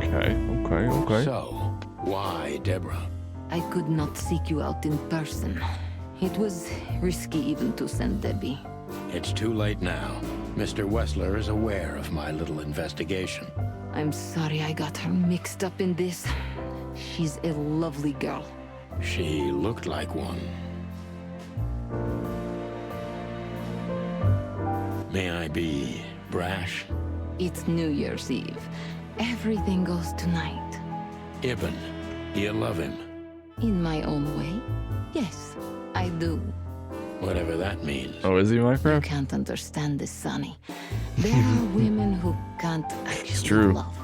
Okay. So, why Deborah? I could not seek you out in person. It was risky even to send Debbie. It's too late now. Mr. Wessler is aware of my little investigation. I'm sorry I got her mixed up in this. She's a lovely girl. She looked like one. May I be brash? It's New Year's Eve. Everything goes tonight. Ibn, you love him. In my own way, yes, I do. Whatever that means. Oh, is he my friend? You can't understand this, Sonny. There are women who can't actually love.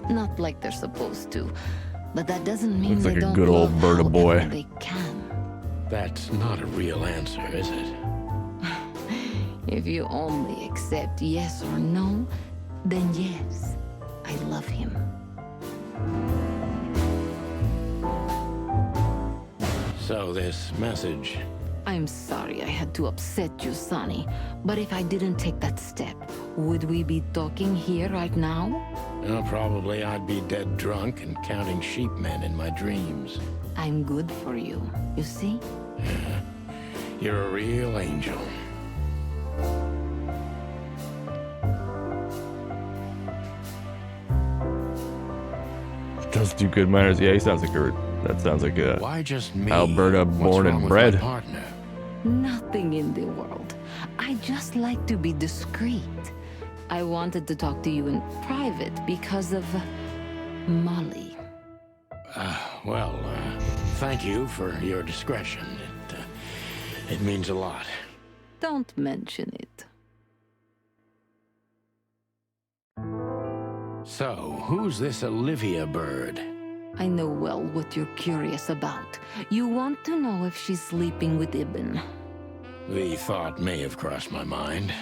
Not like they're supposed to. But that doesn't mean Looks they like a don't good old love Berta boy. however they can. That's not a real answer, is it? If you only accept yes or no, then yes, I love him. So this message. I'm sorry I had to upset you, Sonny. But if I didn't take that step, would we be talking here right now? Probably I'd be dead drunk and counting sheepmen in my dreams. I'm good for you, you see? Yeah. You're a real angel. Does do good manners. Yeah, he sounds like a. That sounds like a. Why just me? Alberta What's born wrong and with bred. my partner? Nothing in the world. I just like to be discreet. I wanted to talk to you in private because of Molly. Thank you for your discretion. It means a lot. Don't mention it. So, who's this Olivia bird? I know well what you're curious about. You want to know if she's sleeping with Ibn. The thought may have crossed my mind.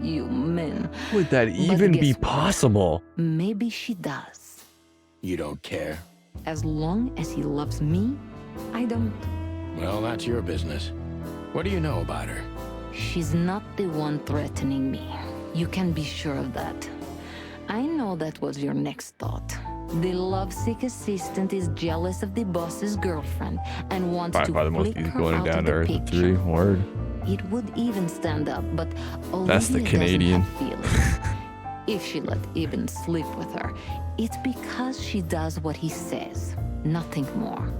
You men. Would that even be possible? Maybe she does. You don't care? As long as he loves me, I don't. Well, that's your business. What do you know about her? She's not the one threatening me. You can be sure of that. I know that was your next thought. The lovesick assistant is jealous of the boss's girlfriend and wants to By the most flick easy her going out down of to the earth. picture. 3 word. It would even stand up, but That's the Olivia Canadian. doesn't have feelings. If she let Ibn sleep with her, it's because she does what he says, nothing more.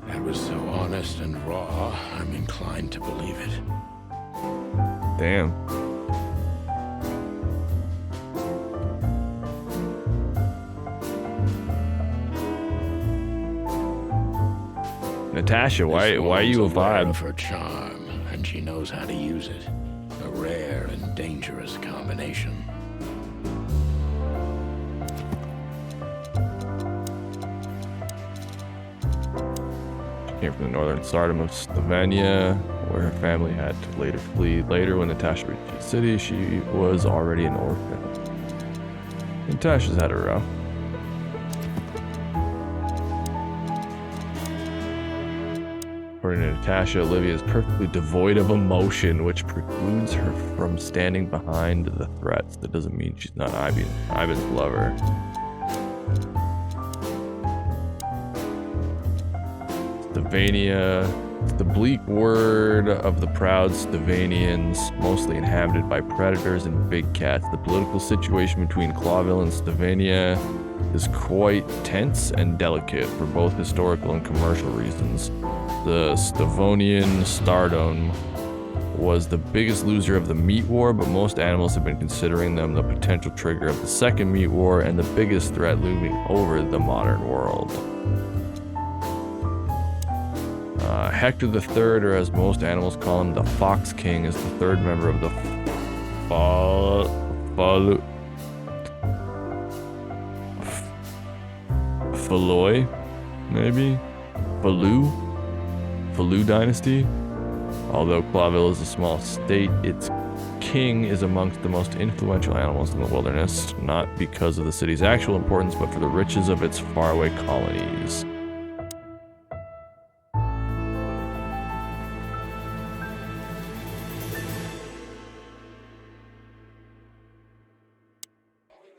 That was so honest and raw, I'm inclined to believe it. Damn. Natasha, why are you a aware vibe? of her charm, and she knows how to use it. dangerous combination. Came from the northern Tsardom of Slovenia, where her family had to later flee. Later, when Natasha reached the city, she was already an orphan. Natasha's had her rough. According to Natasha, Olivia is perfectly devoid of emotion, which precludes her from standing behind the threats. That doesn't mean she's not Ivan's lover. Slovenia, it's the bleak word of the proud Slovenians, mostly inhabited by predators and big cats. The political situation between Clawville and Slovenia is quite tense and delicate for both historical and commercial reasons. The Slavonian Stardom was the biggest loser of the meat war, but most animals have been considering them the potential trigger of the second meat war and the biggest threat looming over the modern world. Hector III, or as most animals call him, the Fox King, is the third member of the Faloi, maybe? Falou dynasty. Although Clawville is a small state, its king is amongst the most influential animals in the wilderness, not because of the city's actual importance, but for the riches of its faraway colonies.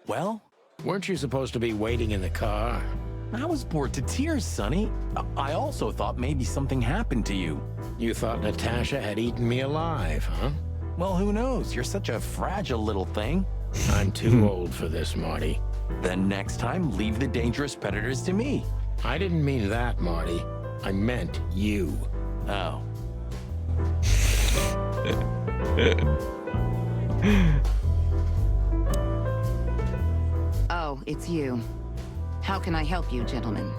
Well? Weren't you supposed to be waiting in the car? I was bored to tears, Sonny. I also thought maybe something happened to you. You thought Natasha had eaten me alive, huh? Well, who knows? You're such a fragile little thing. I'm too old for this, Marty. Then next time, leave the dangerous predators to me. I didn't mean that, Marty. I meant you. Oh. Oh, it's you. How can I help you, gentlemen?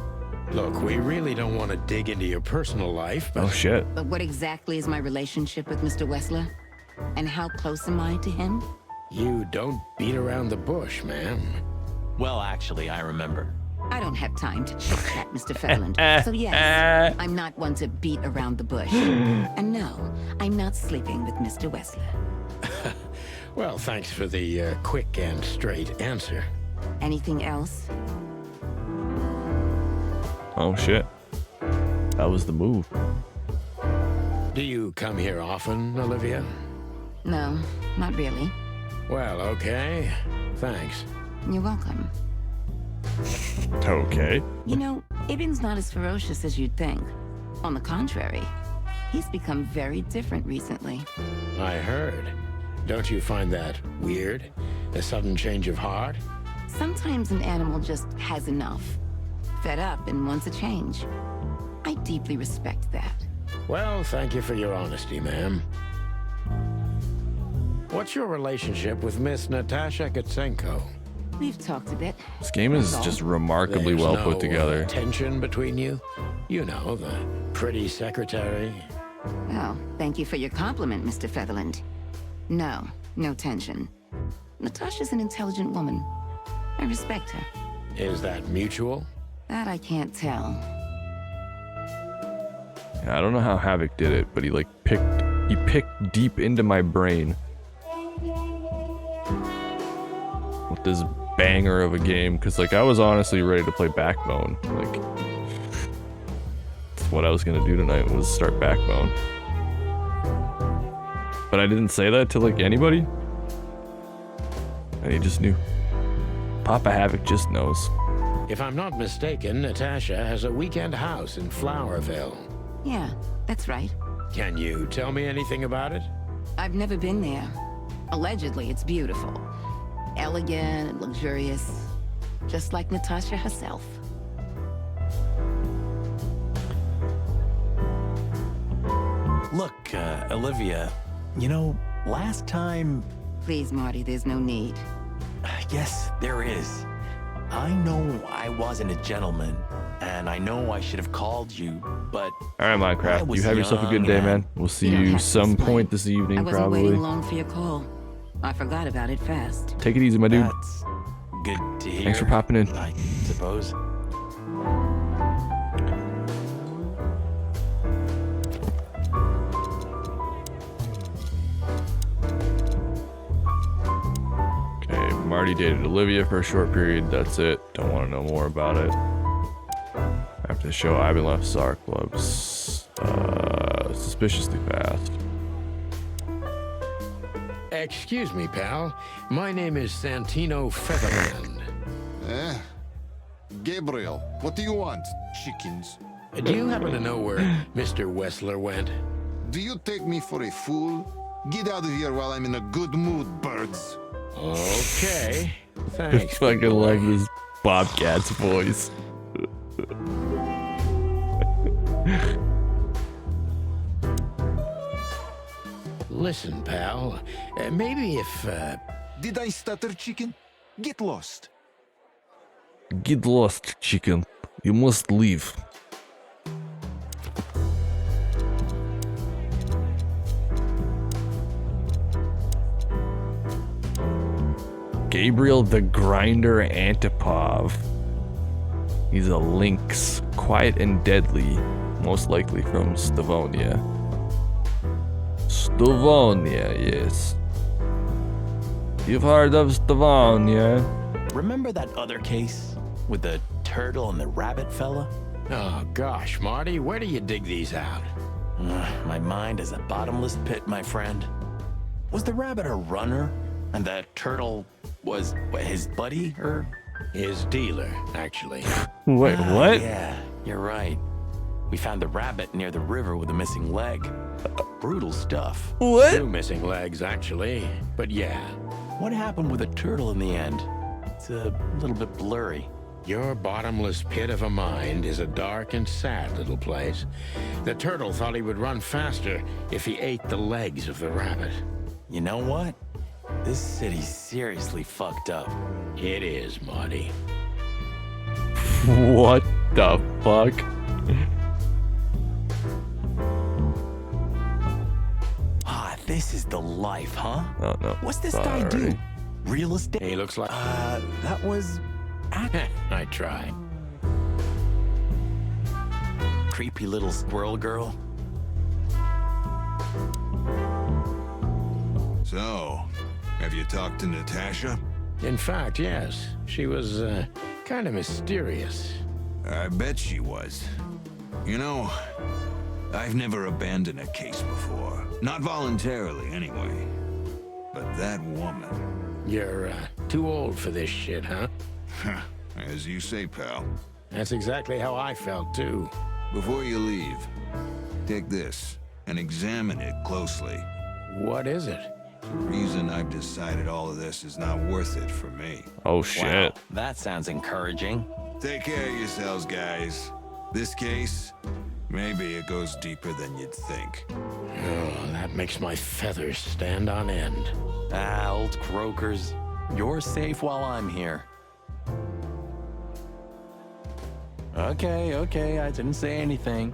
Look, we really don't want to dig into your personal life, but... Oh, shit. But what exactly is my relationship with Mr. Wessler? And how close am I to him? You don't beat around the bush, ma'am. Well, actually, I remember. I don't have time to chit-chat, Mr. Fetherland. So yes, I'm not one to beat around the bush. And no, I'm not sleeping with Mr. Wessler. Well, thanks for the quick and straight answer. Anything else? Oh shit. That was the move. Do you come here often, Olivia? No, not really. Well, okay. Thanks. You're welcome. Okay. You know, Ibn's not as ferocious as you'd think. On the contrary, he's become very different recently. I heard. Don't you find that weird? A sudden change of heart? Sometimes an animal just has enough. Fed up and wants a change. I deeply respect that. Well, thank you for your honesty, ma'am. What's your relationship with Miss Natasha Katsenko? We've talked a bit. This game is just remarkably There's well no, put together. Tension between you? You know, the pretty secretary. Oh, thank you for your compliment, Mr. Fetherland. No, no tension. Natasha's an intelligent woman. I respect her. Is that mutual? That I can't tell. Yeah, I don't know how Havoc did it, but he picked deep into my brain with this banger of a game, because like I was honestly ready to play Backbone. Like that's what I was gonna do tonight, was start Backbone. But I didn't say that to like anybody, and he just knew. Papa Havoc just knows. If I'm not mistaken, Natasha has a weekend house in Flowerville. Yeah, that's right. Can you tell me anything about it? I've never been there. Allegedly, it's beautiful. Elegant and luxurious. Just like Natasha herself. Look, Olivia, you know, last time... Please, Marty, there's no need. Yes, there is. I know I wasn't a gentleman, and I know I should have called you, but... Alright, Minecraft, you have yourself a good day, man. We'll see you some point this evening, I wasn't probably. waiting long for your call. I forgot about it fast. Take it easy, my dude. That's good to hear. Thanks for popping in. I suppose. Okay, Marty dated Olivia for a short period. That's it. Don't want to know more about it. After the show, Ivan left SAR clubs suspiciously fast. Excuse me, pal. My name is Santino Featherland. Gabriel, what do you want? Chickens. Do you happen to know where Mr. Wessler went? Do you take me for a fool? Get out of here while I'm in a good mood, birds. Okay. I Thanks. fucking like this Bobcat's voice. Listen, pal. Maybe if, Did I stutter, chicken? Get lost. Get lost, chicken. You must leave. Gabriel the Grinder Antipov. He's a lynx, quiet and deadly, most likely from Stavonia. Stavonia, yes. You've heard of Stavonia. Remember that other case with the turtle and the rabbit fella? oh gosh, Marty, where do you dig these out? My mind is a bottomless pit, my friend. Was the rabbit a runner? And the turtle was his buddy, or? His dealer, actually. Wait, what? Yeah, you're right. We found the rabbit near the river with a missing leg. Brutal stuff. What? 2 missing legs, actually. But yeah. What happened with the turtle in the end? It's a little bit blurry. Your bottomless pit of a mind is a dark and sad little place. The turtle thought he would run faster if he ate the legs of the rabbit. You know what? This city's seriously fucked up. It is, Marty. What the fuck? Ah, this is the life, huh? Oh, no. What's this guy do? Real estate? He looks like... that was... I tried. Creepy little squirrel girl. So, have you talked to Natasha? In fact, yes. She was, kind of mysterious. I bet she was. You know, I've never abandoned a case before. Not voluntarily, anyway. But that woman... You're, too old for this shit, huh? As you say, pal. That's exactly how I felt, too. Before you leave, take this and examine it closely. What is it? The reason I've decided all of this is not worth it for me. Oh, shit. Wow, that sounds encouraging. Take care of yourselves, guys. This case, maybe it goes deeper than you'd think. Oh, that makes my feathers stand on end. Ah, old croakers. You're safe while I'm here. Okay, I didn't say anything.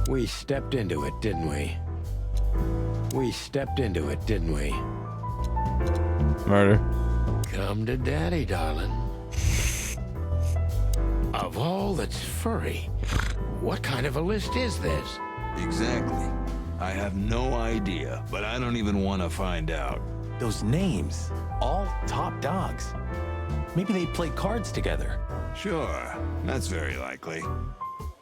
We stepped into it, didn't we? We stepped into it, didn't we? Murder. Come to daddy, darling. Of all that's furry, what kind of a list is this? Exactly. I have no idea, but I don't even want to find out. Those names, all top dogs. Maybe they play cards together. Sure, that's very likely.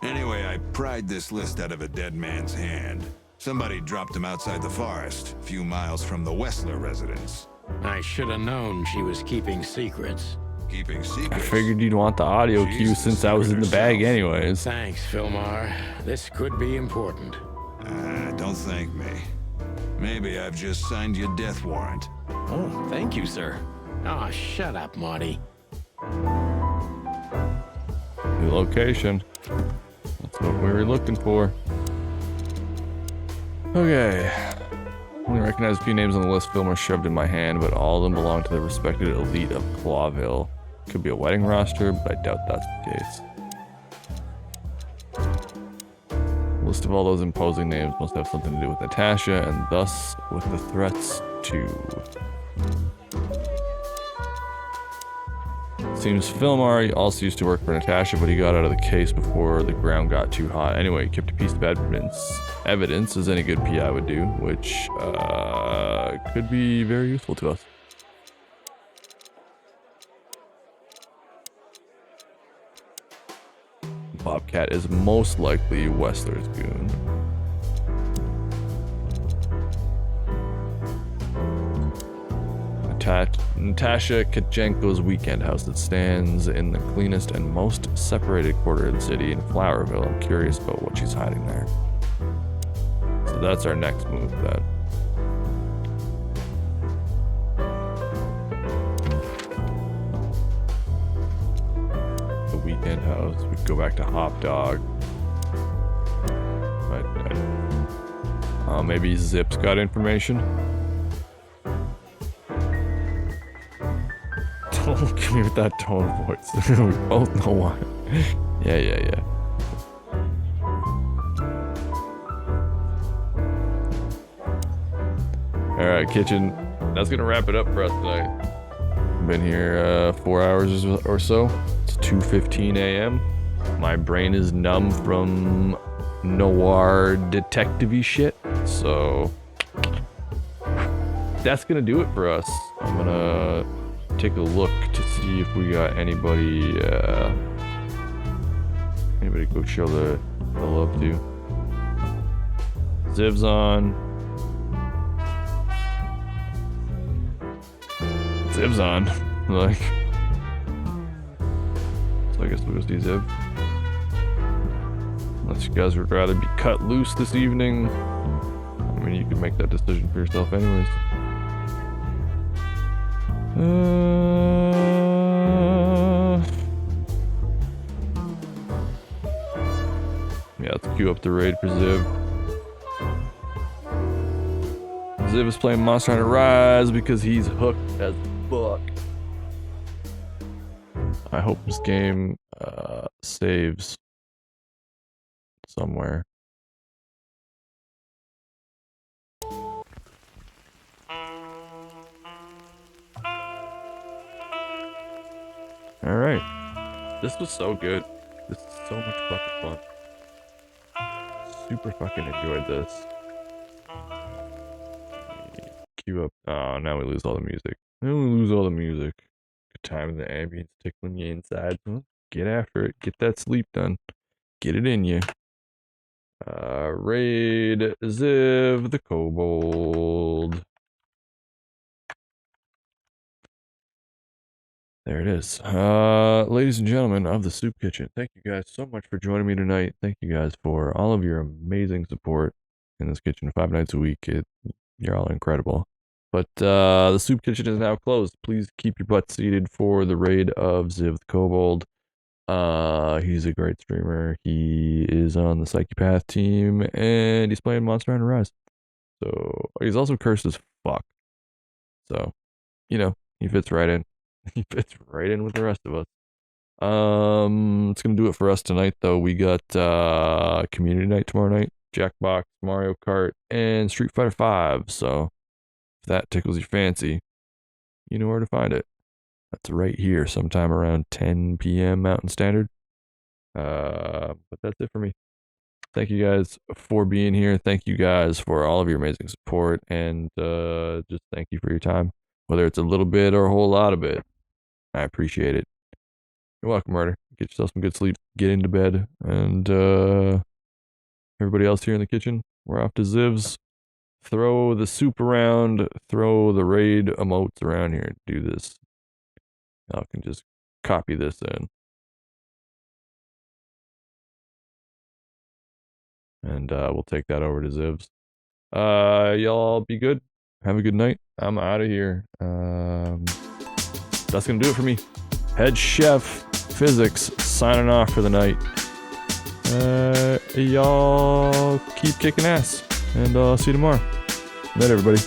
Anyway, I pried this list out of a dead man's hand. Somebody dropped him outside the forest, a few miles from the Wessler residence. I should have known she was keeping secrets. Keeping I secrets? figured you'd want the audio cue since I was in the bag anyways. Thanks, Philmar. This could be important. Don't thank me. Maybe I've just signed your death warrant. Oh, thank you, sir. Oh, shut up, Marty. New location. That's what we were looking for. Okay. Only recognize a few names on the list Fillmore shoved in my hand, but all of them belong to the respected elite of Clawville. Could be a wedding roster, but I doubt that's the case. List of all those imposing names must have something to do with Natasha, and thus with the threats too. Seems Filmari also used to work for Natasha, but he got out of the case before the ground got too hot. Anyway, he kept a piece of evidence, as any good PI would do, which could be very useful to us. Bobcat is most likely Wessler's goon. Natasha Katchenko's weekend house that stands in the cleanest and most separated quarter of the city in Flowerville. I'm curious about what she's hiding there. So that's our next move then. The weekend house. We could go back to Hop Dog. Maybe Zip's got information. Don't look at me with that tone of voice. We both know why. Yeah. Alright, kitchen. That's gonna wrap it up for us tonight. Been here 4 hours or so. It's 2:15 a.m. My brain is numb from noir detective-y shit. So that's gonna do it for us. I'm gonna take a look to see if we got anybody go show the love to. Ziv's on. Ziv's on. Like, so I guess we'll go see Ziv. Unless you guys would rather be cut loose this evening. I mean, you can make that decision for yourself anyways. Yeah, let's queue up the raid for Ziv. Ziv is playing Monster Hunter Rise because he's hooked as fuck. I hope this game saves somewhere. Alright. This was so good. This is so much fucking fun. Super fucking enjoyed this. Queue up. Oh, now we lose all the music. Good time in the ambience tickling you inside. Well, get after it. Get that sleep done. Get it in you. Raid Ziv the Kobold. There it is. Ladies and gentlemen of the Soup Kitchen, thank you guys so much for joining me tonight. Thank you guys for all of your amazing support in this kitchen 5 nights a week. You're all incredible. But the Soup Kitchen is now closed. Please keep your butts seated for the raid of Ziv the Kobold. He's a great streamer. He is on the Psychopath team, and he's playing Monster Hunter Rise. So he's also cursed as fuck. So, you know, he fits right in. He fits right in with the rest of us. It's gonna do it for us tonight, though. We got community night tomorrow night, Jackbox, Mario Kart, and Street Fighter 5. So if that tickles your fancy, you know where to find it. That's right here, sometime around 10 p.m. Mountain Standard. But that's it for me. Thank you guys for being here. Thank you guys for all of your amazing support, and just thank you for your time, whether it's a little bit or a whole lot of it. I appreciate it. You're welcome, Murder. Get yourself some good sleep. Get into bed. And everybody else here in the kitchen, we're off to Ziv's. Throw the soup around. Throw the raid emotes around here. Do this. I can just copy this in. And we'll take that over to Ziv's. Y'all be good. Have a good night. I'm out of here. That's gonna do it for me. Head Chef Physics signing off for the night. Y'all keep kicking ass, and I'll see you tomorrow. Night, everybody.